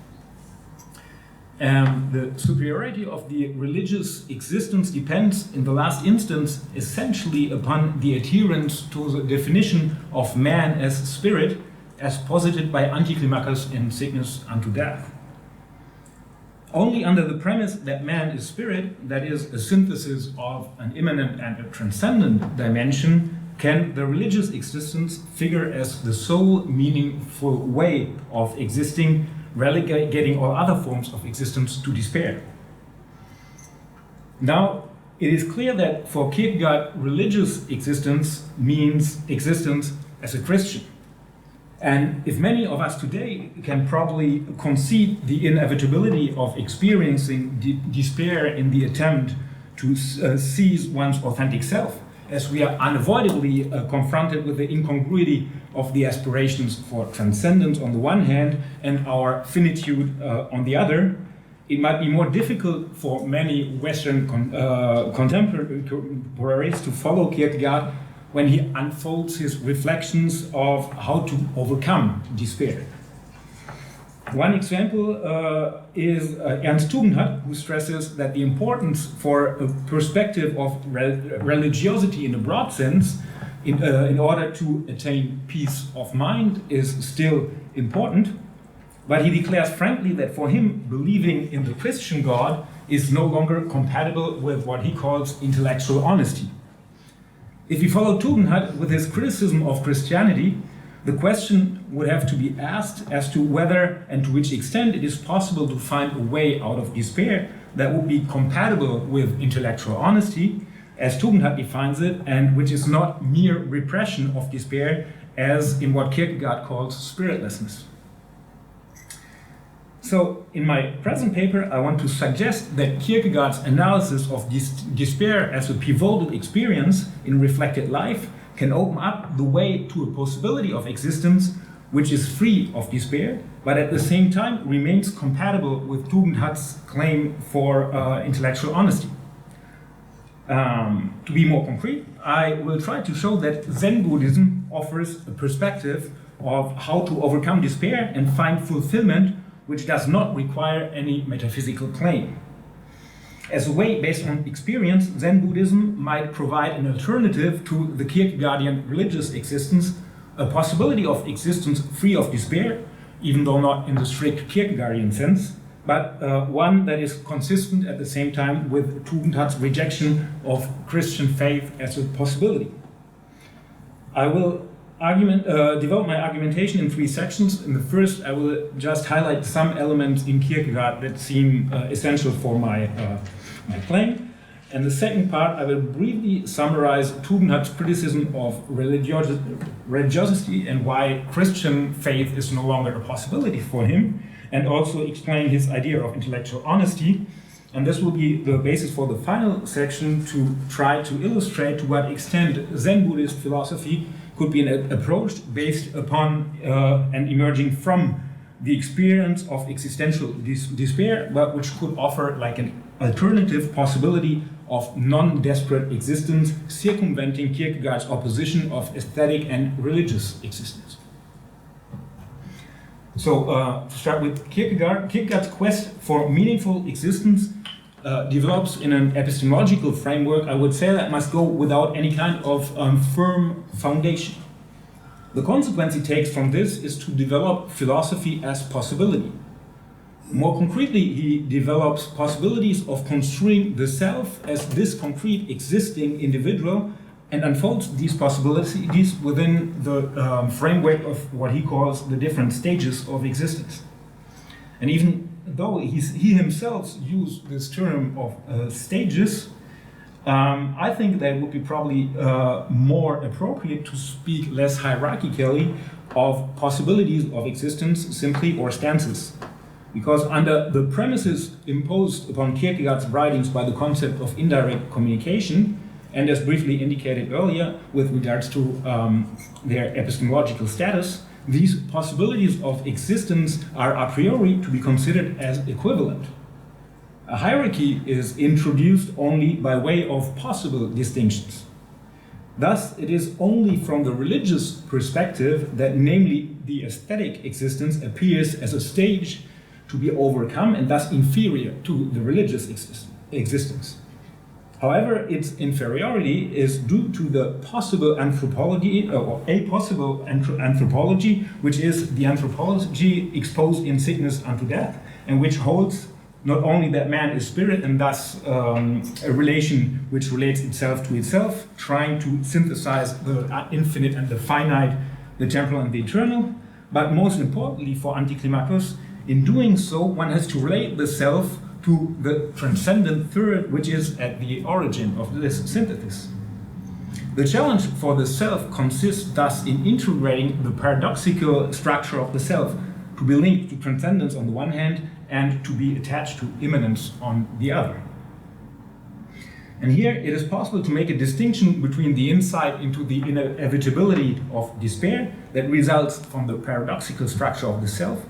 The superiority of the religious existence depends, in the last instance, essentially upon the adherence to the definition of man as spirit, as posited by Anticlimacus in Sickness unto Death. Only under the premise that man is spirit, that is, a synthesis of an immanent and a transcendent dimension, can the religious existence figure as the sole meaningful way of existing, relegating all other forms of existence to despair. Now, it is clear that for Kierkegaard, religious existence means existence as a Christian. And if many of us today can probably concede the inevitability of experiencing despair in the attempt to seize one's authentic self, as we are unavoidably confronted with the incongruity of the aspirations for transcendence on the one hand and our finitude on the other, it might be more difficult for many Western contemporaries to follow Kierkegaard when he unfolds his reflections of how to overcome despair. One example is Ernst Tugendhat, who stresses that the importance for a perspective of religiosity in a broad sense in order to attain peace of mind is still important, but he declares frankly that for him, believing in the Christian God is no longer compatible with what he calls intellectual honesty. If we follow Tugendhat with his criticism of Christianity, the question would have to be asked as to whether and to which extent it is possible to find a way out of despair that would be compatible with intellectual honesty, as Tugendhat defines it, and which is not mere repression of despair, as in what Kierkegaard calls spiritlessness. So, in my present paper, I want to suggest that Kierkegaard's analysis of despair as a pivotal experience in reflected life can open up the way to a possibility of existence which is free of despair, but at the same time remains compatible with Tugendhat's claim for intellectual honesty. To be more concrete, I will try to show that Zen Buddhism offers a perspective of how to overcome despair and find fulfillment which does not require any metaphysical claim. As a way based on experience, Zen Buddhism might provide an alternative to the Kierkegaardian religious existence, a possibility of existence free of despair, even though not in the strict Kierkegaardian sense, but one that is consistent at the same time with Tugendhat's rejection of Christian faith as a possibility. I will develop my argumentation in 3 sections. In the first, I will just highlight some elements in Kierkegaard that seem essential for my claim. And the second part, I will briefly summarize Tugendhat's criticism of religiosity and why Christian faith is no longer a possibility for him, and also explain his idea of intellectual honesty. And this will be the basis for the final section to try to illustrate to what extent Zen Buddhist philosophy could be an approach based upon and emerging from the experience of existential despair, but which could offer like an alternative possibility of non-desperate existence, circumventing Kierkegaard's opposition of aesthetic and religious existence. So, to start with Kierkegaard's quest for meaningful existence develops in an epistemological framework, I would say, that must go without any kind of firm foundation. The consequence he takes from this is to develop philosophy as possibility. More concretely, he develops possibilities of construing the self as this concrete existing individual and unfolds these possibilities within the framework of what he calls the different stages of existence. And even though he himself used this term of stages, I think that it would be probably more appropriate to speak less hierarchically of possibilities of existence simply, or stances. Because under the premises imposed upon Kierkegaard's writings by the concept of indirect communication, and as briefly indicated earlier with regards to their epistemological status, these possibilities of existence are a priori to be considered as equivalent. A hierarchy is introduced only by way of possible distinctions. Thus, it is only from the religious perspective that, namely, the aesthetic existence appears as a stage to be overcome and thus inferior to the religious existence. However, its inferiority is due to the possible anthropology, or a possible anthropology, which is the anthropology exposed in Sickness unto Death, and which holds not only that man is spirit and thus a relation which relates itself to itself, trying to synthesize the infinite and the finite, the temporal and the eternal, but most importantly for Antiklimakos, in doing so, one has to relate the self to the transcendent third, which is at the origin of this synthesis. The challenge for the self consists thus in integrating the paradoxical structure of the self to be linked to transcendence on the one hand and to be attached to immanence on the other. And here it is possible to make a distinction between the insight into the inevitability of despair that results from the paradoxical structure of the self,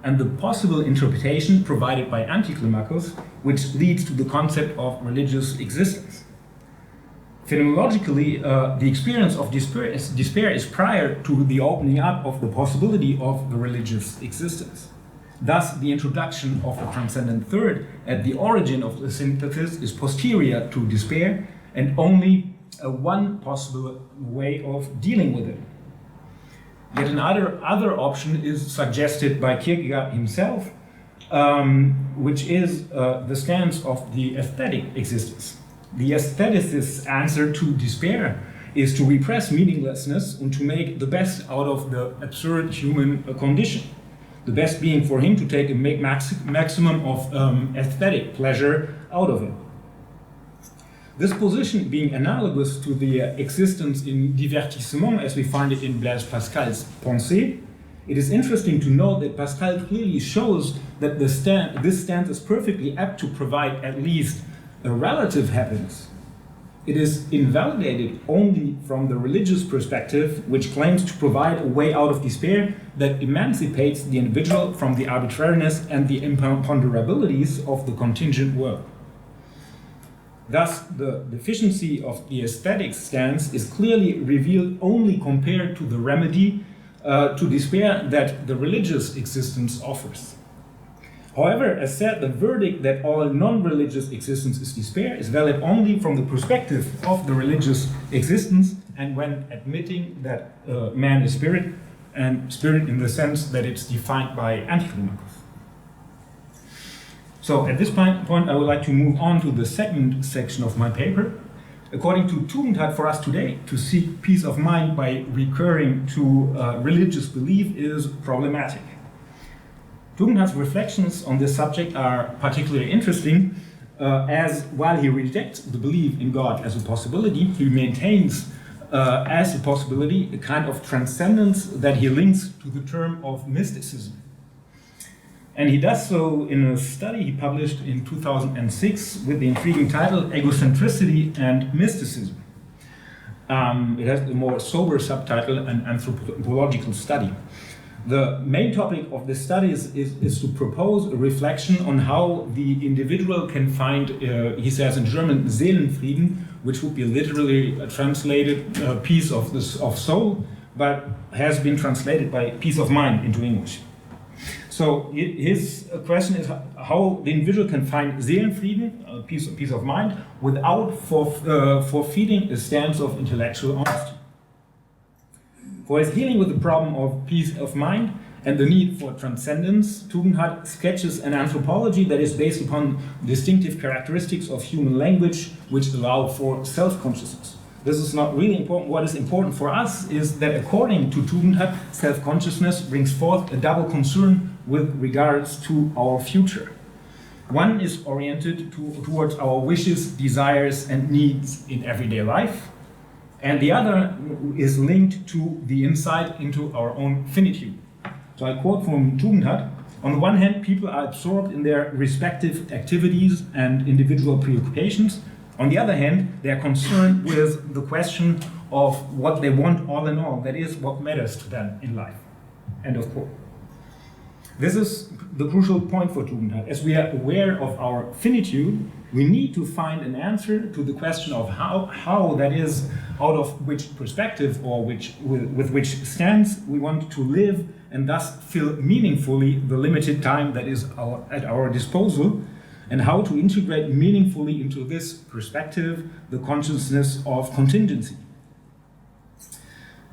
and the possible interpretation provided by Antiklimakos, which leads to the concept of religious existence. Phenomenologically, the experience of despair is prior to the opening up of the possibility of the religious existence. Thus, the introduction of the transcendent third at the origin of the synthesis is posterior to despair and only one possible way of dealing with it. Yet another other option is suggested by Kierkegaard himself, which is the stance of the aesthetic existence. The aestheticist's answer to despair is to repress meaninglessness and to make the best out of the absurd human condition. The best being for him to take a maximum of aesthetic pleasure out of it. This position being analogous to the existence in divertissement as we find it in Blaise Pascal's Pensée, it is interesting to note that Pascal clearly shows that this stance is perfectly apt to provide at least a relative happiness. It is invalidated only from the religious perspective, which claims to provide a way out of despair that emancipates the individual from the arbitrariness and the imponderabilities of the contingent world. Thus, the deficiency of the aesthetic stance is clearly revealed only compared to the remedy to despair that the religious existence offers. However, as said, the verdict that all non-religious existence is despair is valid only from the perspective of the religious existence, and when admitting that man is spirit, and spirit in the sense that it's defined by Anticlimacus. So at this point, I would like to move on to the second section of my paper. According to Tugendhat, for us today, to seek peace of mind by recurring to religious belief is problematic. Tugendhat's reflections on this subject are particularly interesting, as while he rejects the belief in God as a possibility, he maintains as a possibility a kind of transcendence that he links to the term of mysticism. And he does so in a study he published in 2006 with the intriguing title Egocentricity and Mysticism. It has a more sober subtitle, An Anthropological Study. The main topic of this study is to propose a reflection on how the individual can find, he says in German, Seelenfrieden, which would be literally translated peace of soul, but has been translated by peace of mind into English. So his question is how the individual can find Seelenfrieden, peace of mind, without forfeiting a stance of intellectual honesty. For his dealing with the problem of peace of mind and the need for transcendence, Tugendhat sketches an anthropology that is based upon distinctive characteristics of human language which allow for self-consciousness. This is not really important. What is important for us is that according to Tugendhat, self-consciousness brings forth a double concern with regards to our future. One is oriented towards our wishes, desires, and needs in everyday life. And the other is linked to the insight into our own finitude. So I quote from Tugendhat, on the one hand, people are absorbed in their respective activities and individual preoccupations. On the other hand, they are concerned with the question of what they want all in all, that is, what matters to them in life. End of quote. This is the crucial point for Tugendhat. As we are aware of our finitude, we need to find an answer to the question of how that is, out of which perspective or with which stance we want to live and thus fill meaningfully the limited time that is at our disposal, and how to integrate meaningfully into this perspective the consciousness of contingency.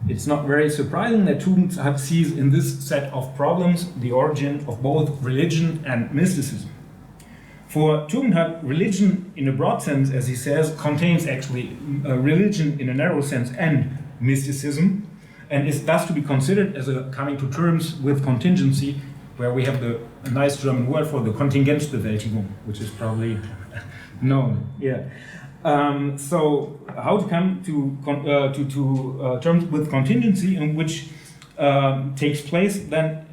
It's not very surprising that Tugendhat sees in this set of problems the origin of both religion and mysticism. For Tugendhat, religion in a broad sense, as he says, contains actually religion in a narrow sense and mysticism, and is thus to be considered as a coming to terms with contingency, where we have a nice German word for the Kontingenzbewältigung, which is probably known. Yeah. So how to come to terms with contingency, in which takes place then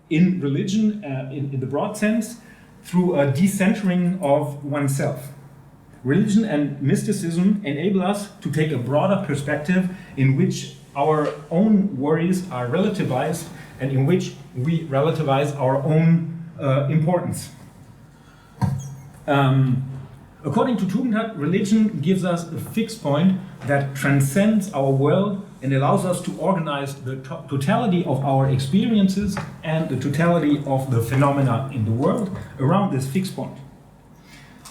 in religion in the broad sense through a decentering of oneself. Religion and mysticism enable us to take a broader perspective in which our own worries are relativized and in which we relativize our own importance. According to Tugendhat, religion gives us a fixed point that transcends our world and allows us to organize the totality of our experiences and the totality of the phenomena in the world around this fixed point.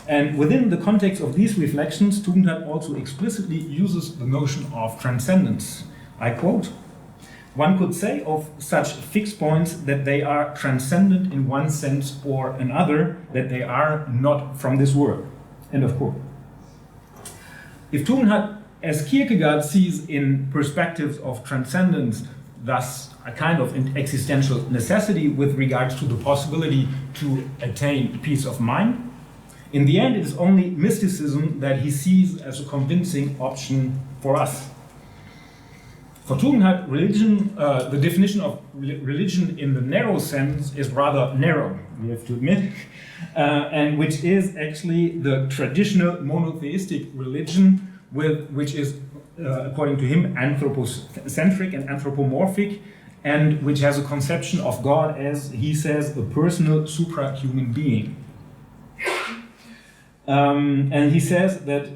And within the context of these reflections, Tugendhat also explicitly uses the notion of transcendence. I quote, "One could say of such fixed points that they are transcendent in one sense or another, that they are not from this world." End of quote. If Tugendhat, as Kierkegaard sees in perspectives of transcendence, thus a kind of existential necessity with regards to the possibility to attain peace of mind, in the end it is only mysticism that he sees as a convincing option for us. For Tugendhat, religion, the definition of religion in the narrow sense is rather narrow, we have to admit, and which is actually the traditional monotheistic religion, which is, according to him, anthropocentric and anthropomorphic, and which has a conception of God as, he says, a personal suprahuman being. And he says that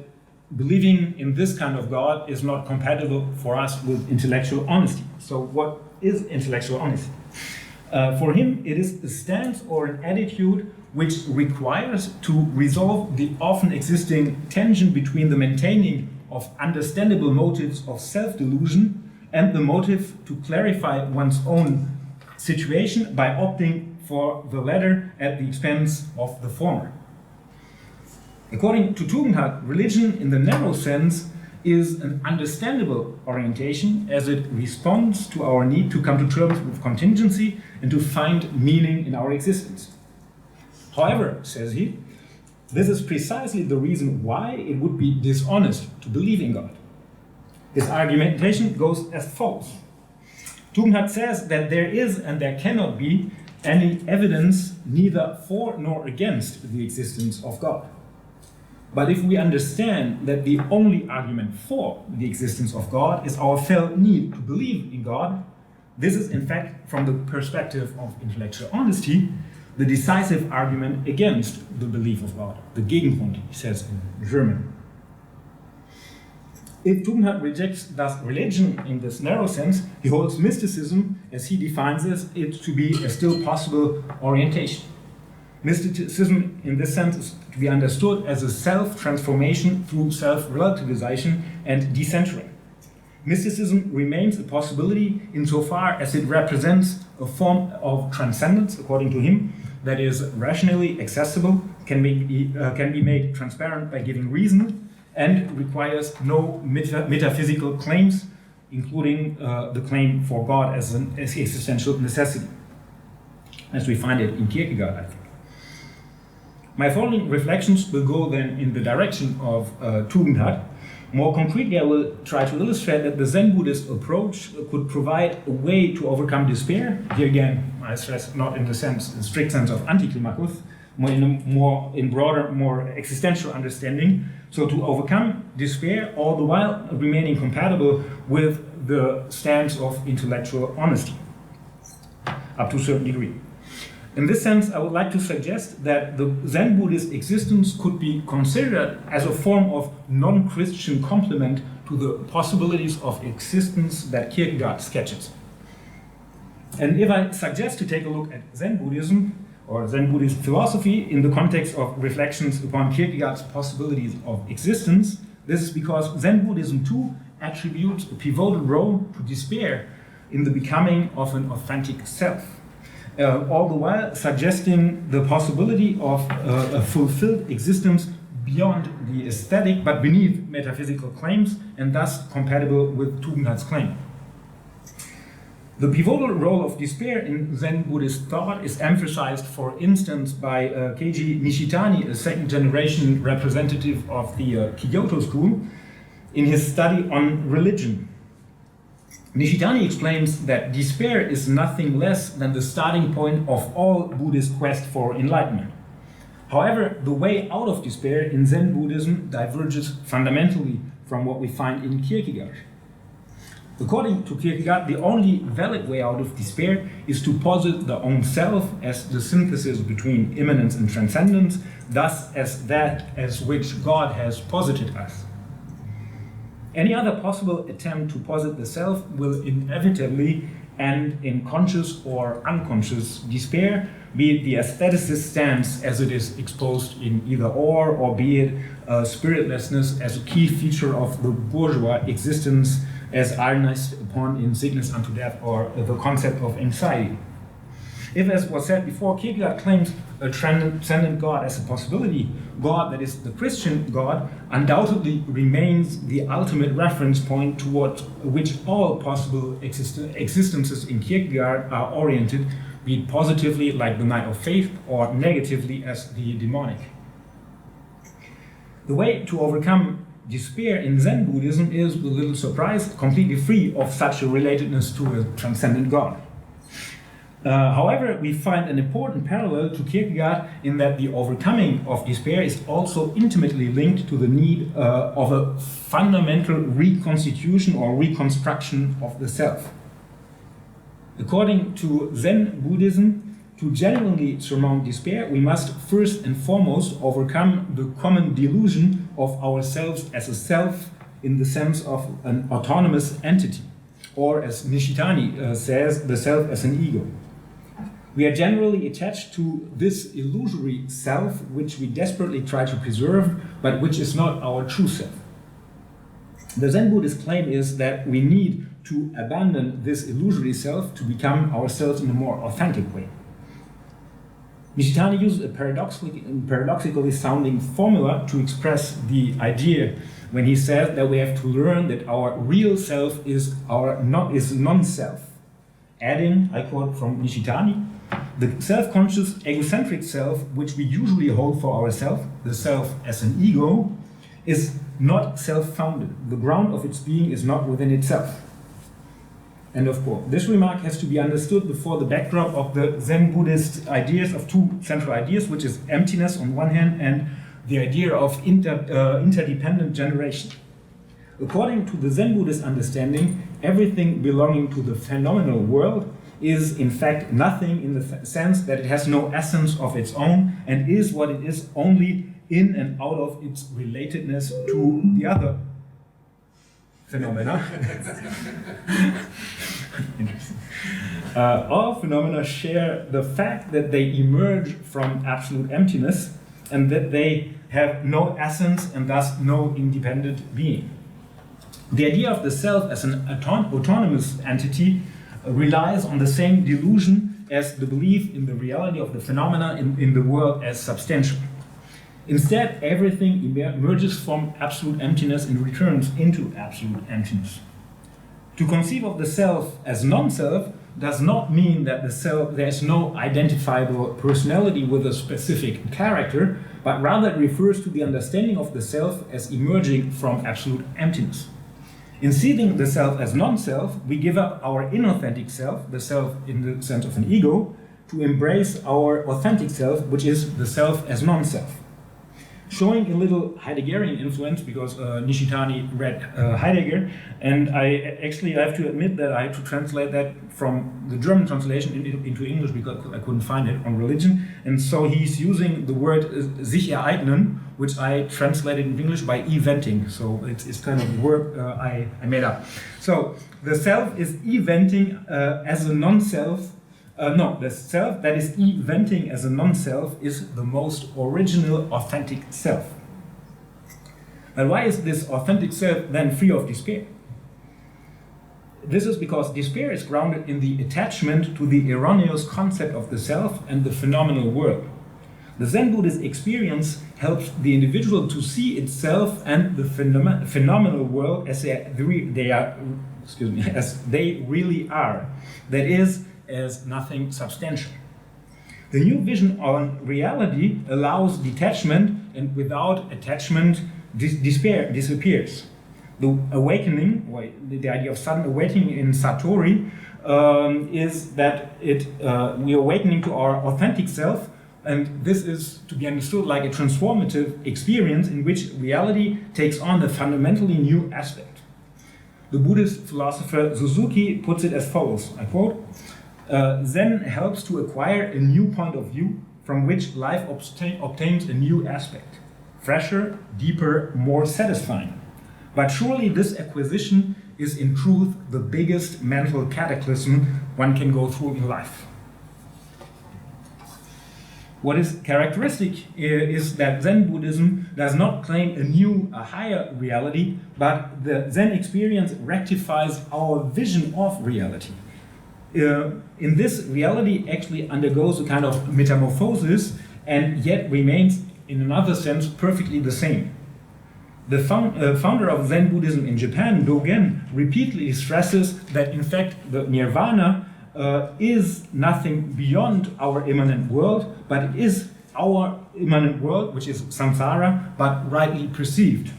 believing in this kind of God is not compatible for us with intellectual honesty. So what is intellectual honesty? For him, it is a stance or an attitude which requires to resolve the often existing tension between the maintaining of understandable motives of self-delusion and the motive to clarify one's own situation by opting for the latter at the expense of the former. According to Tugendhat, religion in the narrow sense is an understandable orientation as it responds to our need to come to terms with contingency and to find meaning in our existence. However, says he, this is precisely the reason why it would be dishonest to believe in God. His argumentation goes as follows. Tugendhat says that there is and there cannot be any evidence neither for nor against the existence of God. But if we understand that the only argument for the existence of God is our felt need to believe in God, this is in fact, from the perspective of intellectual honesty, the decisive argument against the belief of God, the Gegenpunkt, he says in German. If Tugendhat rejects thus religion in this narrow sense, he holds mysticism, as he defines it, to be a still possible orientation. Mysticism in this sense is to be understood as a self-transformation through self-relativization and decentering. Mysticism remains a possibility insofar as it represents a form of transcendence, according to him, that is rationally accessible, can be made transparent by giving reason, and requires no metaphysical claims, including the claim for God as an existential necessity, as we find it in Kierkegaard, I think. My following reflections will go then in the direction of Tugendhat. More concretely, I will try to illustrate that the Zen Buddhist approach could provide a way to overcome despair. Here again, I stress not in the strict sense of antiklimakus, more in broader, more existential understanding. So to overcome despair, all the while remaining compatible with the stance of intellectual honesty, up to a certain degree. In this sense, I would like to suggest that the Zen Buddhist existence could be considered as a form of non-Christian complement to the possibilities of existence that Kierkegaard sketches. And if I suggest to take a look at Zen Buddhism or Zen Buddhist philosophy in the context of reflections upon Kierkegaard's possibilities of existence, this is because Zen Buddhism too attributes a pivotal role to despair in the becoming of an authentic self. All the while suggesting the possibility of a fulfilled existence beyond the aesthetic but beneath metaphysical claims, and thus compatible with Tugendhat's claim. The pivotal role of despair in Zen Buddhist thought is emphasized, for instance, by Keiji Nishitani, a second-generation representative of the Kyoto school, in his study on religion. Nishitani explains that despair is nothing less than the starting point of all Buddhist quest for enlightenment. However, the way out of despair in Zen Buddhism diverges fundamentally from what we find in Kierkegaard. According to Kierkegaard, the only valid way out of despair is to posit the own self as the synthesis between immanence and transcendence, thus as that as which God has posited us. Any other possible attempt to posit the self will inevitably and in conscious or unconscious despair, be it the aestheticist stance as it is exposed in either or be it spiritlessness as a key feature of the bourgeois existence as ironized upon in Sickness Unto Death, or the concept of anxiety. If, as was said before, Kierkegaard claims a transcendent God as a possibility, God, that is the Christian God, undoubtedly remains the ultimate reference point toward which all possible existences in Kierkegaard are oriented, be it positively like the Knight of Faith or negatively as the demonic. The way to overcome despair in Zen Buddhism is, with little surprise, completely free of such a relatedness to a transcendent God. However, we find an important parallel to Kierkegaard in that the overcoming of despair is also intimately linked to the need of a fundamental reconstitution or reconstruction of the self. According to Zen Buddhism, to genuinely surmount despair, we must first and foremost overcome the common delusion of ourselves as a self in the sense of an autonomous entity, or as Nishitani says, the self as an ego. We are generally attached to this illusory self, which we desperately try to preserve, but which is not our true self. The Zen Buddhist claim is that we need to abandon this illusory self to become ourselves in a more authentic way. Nishitani uses a paradoxically sounding formula to express the idea when he says that we have to learn that our real self is non-self. Adding, I quote from Nishitani, the self-conscious egocentric self, which we usually hold for ourselves, the self as an ego, is not self-founded. The ground of its being is not within itself. End of quote. This remark has to be understood before the backdrop of the Zen Buddhist ideas of two central ideas, which is emptiness on one hand and the idea of interdependent generation. According to the Zen Buddhist understanding, everything belonging to the phenomenal world is in fact nothing in the sense that it has no essence of its own and is what it is only in and out of its relatedness to the other phenomena. Interesting. All phenomena share the fact that they emerge from absolute emptiness and that they have no essence and thus no independent being. The idea of the self as an autonomous entity relies on the same delusion as the belief in the reality of the phenomena in the world as substantial. Instead, everything emerges from absolute emptiness and returns into absolute emptiness. To conceive of the self as non-self does not mean that there is no identifiable personality with a specific character, but rather it refers to the understanding of the self as emerging from absolute emptiness. In seeing the self as non-self, we give up our inauthentic self, the self in the sense of an ego, to embrace our authentic self, which is the self as non-self. Showing a little Heideggerian influence, because Nishitani read Heidegger, and I have to admit that I had to translate that from the German translation into English because I couldn't find it on religion, and so he's using the word sich ereignen, which I translated in English by eventing, so it's kind of word I made up. So the self is eventing as a non-self. The self that is eventing as a non-self is the most original, authentic self. And why is this authentic self then free of despair? This is because despair is grounded in the attachment to the erroneous concept of the self and the phenomenal world. The Zen Buddhist experience helps the individual to see itself and the phenomenal world as they really are. That is, as nothing substantial. The new vision on reality allows detachment, and without attachment, despair disappears. The awakening, or the idea of sudden awakening in Satori, is that we are awakening to our authentic self, and this is to be understood like a transformative experience in which reality takes on a fundamentally new aspect. The Buddhist philosopher Suzuki puts it as follows, I quote, Zen helps to acquire a new point of view from which life obtains a new aspect, fresher, deeper, more satisfying. But surely this acquisition is in truth the biggest mental cataclysm one can go through in life. What is characteristic is that Zen Buddhism does not claim a higher reality, but the Zen experience rectifies our vision of reality. In this, reality actually undergoes a kind of metamorphosis and yet remains, in another sense, perfectly the same. The founder of Zen Buddhism in Japan, Dogen, repeatedly stresses that in fact the nirvana is nothing beyond our immanent world, but it is our immanent world, which is samsara, but rightly perceived.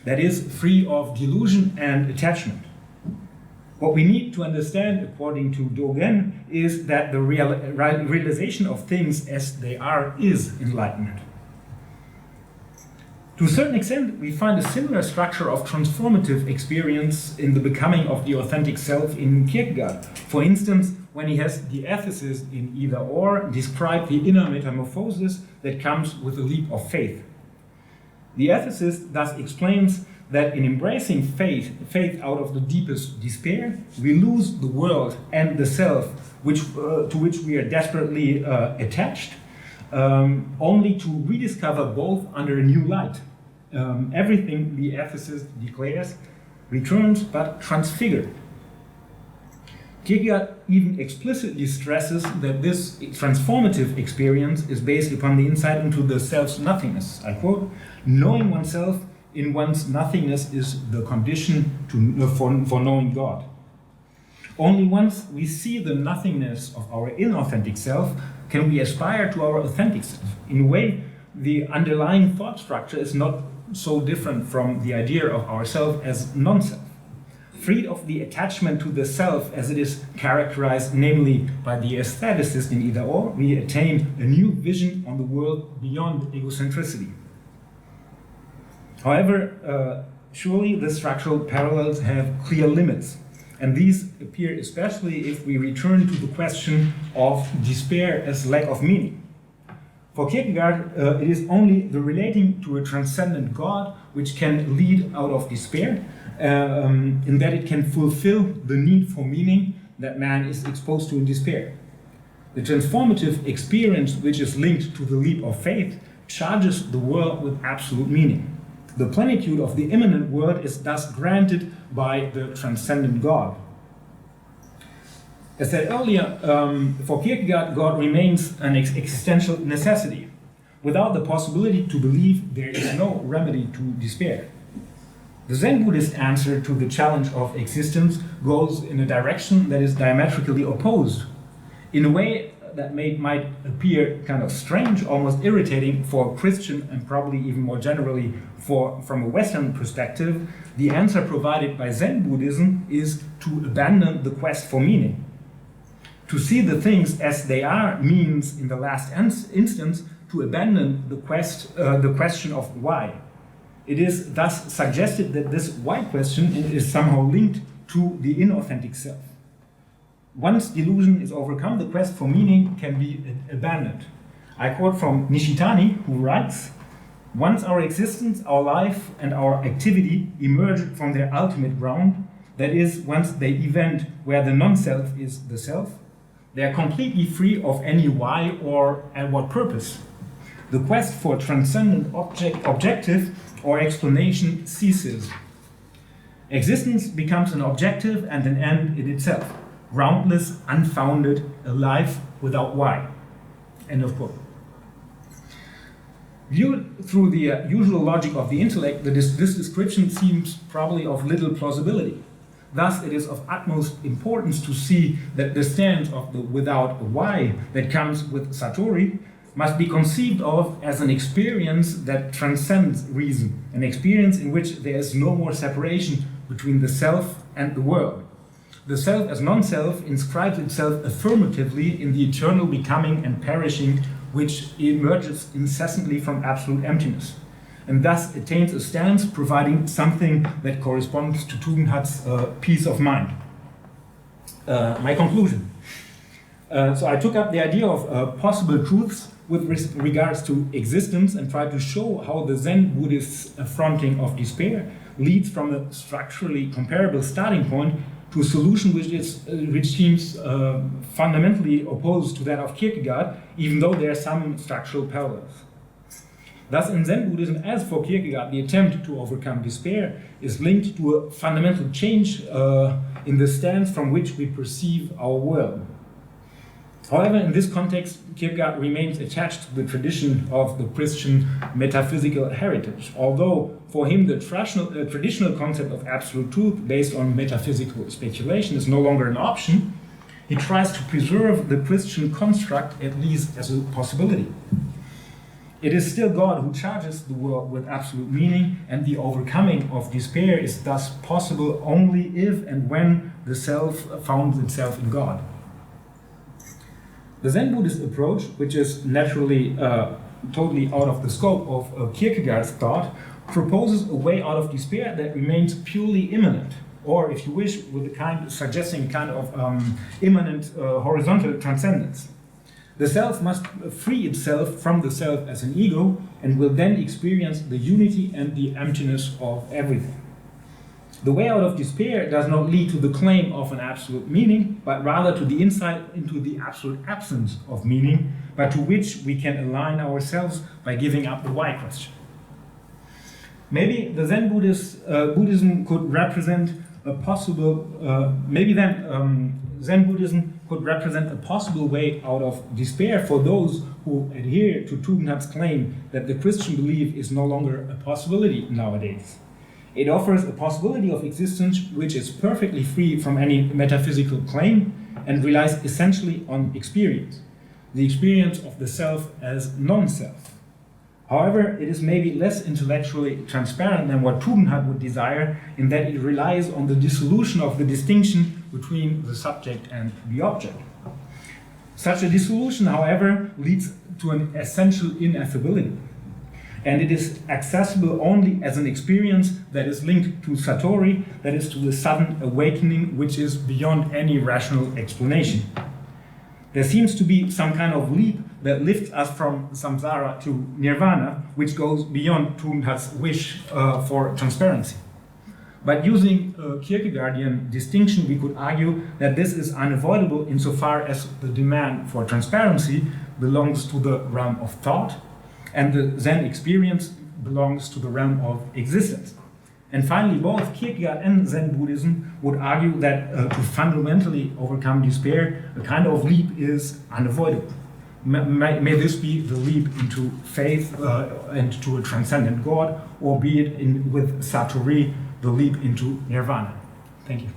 That is, free of delusion and attachment. What we need to understand, according to Dogen, is that the realization of things as they are is enlightenment. To a certain extent, we find a similar structure of transformative experience in the becoming of the authentic self in Kierkegaard. For instance, when he has the ethicist in either-or describe the inner metamorphosis that comes with a leap of faith. The ethicist thus explains that in embracing faith out of the deepest despair, we lose the world and the self to which we are desperately attached, only to rediscover both under a new light. Everything, the ethicist declares, returns but transfigured. Kierkegaard even explicitly stresses that this transformative experience is based upon the insight into the self's nothingness. I quote, "Knowing oneself in one's nothingness is the condition for knowing God. Only once we see the nothingness of our inauthentic self can we aspire to our authentic self. In a way, the underlying thought structure is not so different from the idea of ourself as non-self. Freed of the attachment to the self as it is characterized namely by the aestheticist in either-or, we attain a new vision on the world beyond egocentricity." However, surely the structural parallels have clear limits, and these appear especially if we return to the question of despair as lack of meaning. For Kierkegaard, it is only the relating to a transcendent God which can lead out of despair, in that it can fulfill the need for meaning that man is exposed to in despair. The transformative experience which is linked to the leap of faith charges the world with absolute meaning. The plenitude of the immanent world is thus granted by the transcendent God. As said earlier, for Kierkegaard, God remains an existential necessity. Without the possibility to believe, there is no remedy to despair. The Zen Buddhist answer to the challenge of existence goes in a direction that is diametrically opposed. In a way that might appear kind of strange, almost irritating for a Christian and probably even more generally from a Western perspective, the answer provided by Zen Buddhism is to abandon the quest for meaning. To see the things as they are means, in the last instance, to abandon the question of why. It is thus suggested that this why question is somehow linked to the inauthentic self. Once delusion is overcome, the quest for meaning can be abandoned. I quote from Nishitani, who writes, "Once our existence, our life, and our activity emerge from their ultimate ground, that is, once they event where the non-self is the self, they are completely free of any why or at what purpose. The quest for transcendent objective or explanation ceases. Existence becomes an objective and an end in itself, groundless, unfounded, a life without why." End of quote. Viewed through the usual logic of the intellect, this description seems probably of little plausibility. Thus, it is of utmost importance to see that the stance of the without why that comes with Satori must be conceived of as an experience that transcends reason, an experience in which there is no more separation between the self and the world. The self as non-self inscribes itself affirmatively in the eternal becoming and perishing which emerges incessantly from absolute emptiness, and thus attains a stance providing something that corresponds to Tugendhat's peace of mind. My conclusion. So I took up the idea of possible truths with regards to existence and tried to show how the Zen Buddhist affronting of despair leads from a structurally comparable starting point to a solution which seems fundamentally opposed to that of Kierkegaard, even though there are some structural parallels. Thus, in Zen Buddhism, as for Kierkegaard, the attempt to overcome despair is linked to a fundamental change in the stance from which we perceive our world. However, in this context, Kierkegaard remains attached to the tradition of the Christian metaphysical heritage, although for him the traditional concept of absolute truth based on metaphysical speculation is no longer an option. He tries to preserve the Christian construct at least as a possibility. It is still God who charges the world with absolute meaning, and the overcoming of despair is thus possible only if and when the self founds itself in God. The Zen Buddhist approach, which is naturally totally out of the scope of Kierkegaard's thought, proposes a way out of despair that remains purely immanent, or, if you wish, suggesting a kind of immanent horizontal transcendence. The self must free itself from the self as an ego and will then experience the unity and the emptiness of everything. The way out of despair does not lead to the claim of an absolute meaning, but rather to the insight into the absolute absence of meaning, but to which we can align ourselves by giving up the why question. Maybe the Zen Buddhism could represent a possible, Zen Buddhism could represent a possible way out of despair for those who adhere to Tugendhat's claim that the Christian belief is no longer a possibility nowadays. It offers a possibility of existence which is perfectly free from any metaphysical claim and relies essentially on experience, the experience of the self as non-self. However, it is maybe less intellectually transparent than what Tugendhat would desire, in that it relies on the dissolution of the distinction between the subject and the object. Such a dissolution, however, leads to an essential ineffability, and it is accessible only as an experience that is linked to Satori, that is, to the sudden awakening which is beyond any rational explanation. There seems to be some kind of leap that lifts us from samsara to nirvana, which goes beyond Tugendhat's wish for transparency. But using a Kierkegaardian distinction, we could argue that this is unavoidable insofar as the demand for transparency belongs to the realm of thought, and the Zen experience belongs to the realm of existence. And finally, both Kierkegaard and Zen Buddhism would argue that to fundamentally overcome despair, a kind of leap is unavoidable. May this be the leap into faith and to a transcendent God, or be it with Satori, the leap into nirvana. Thank you.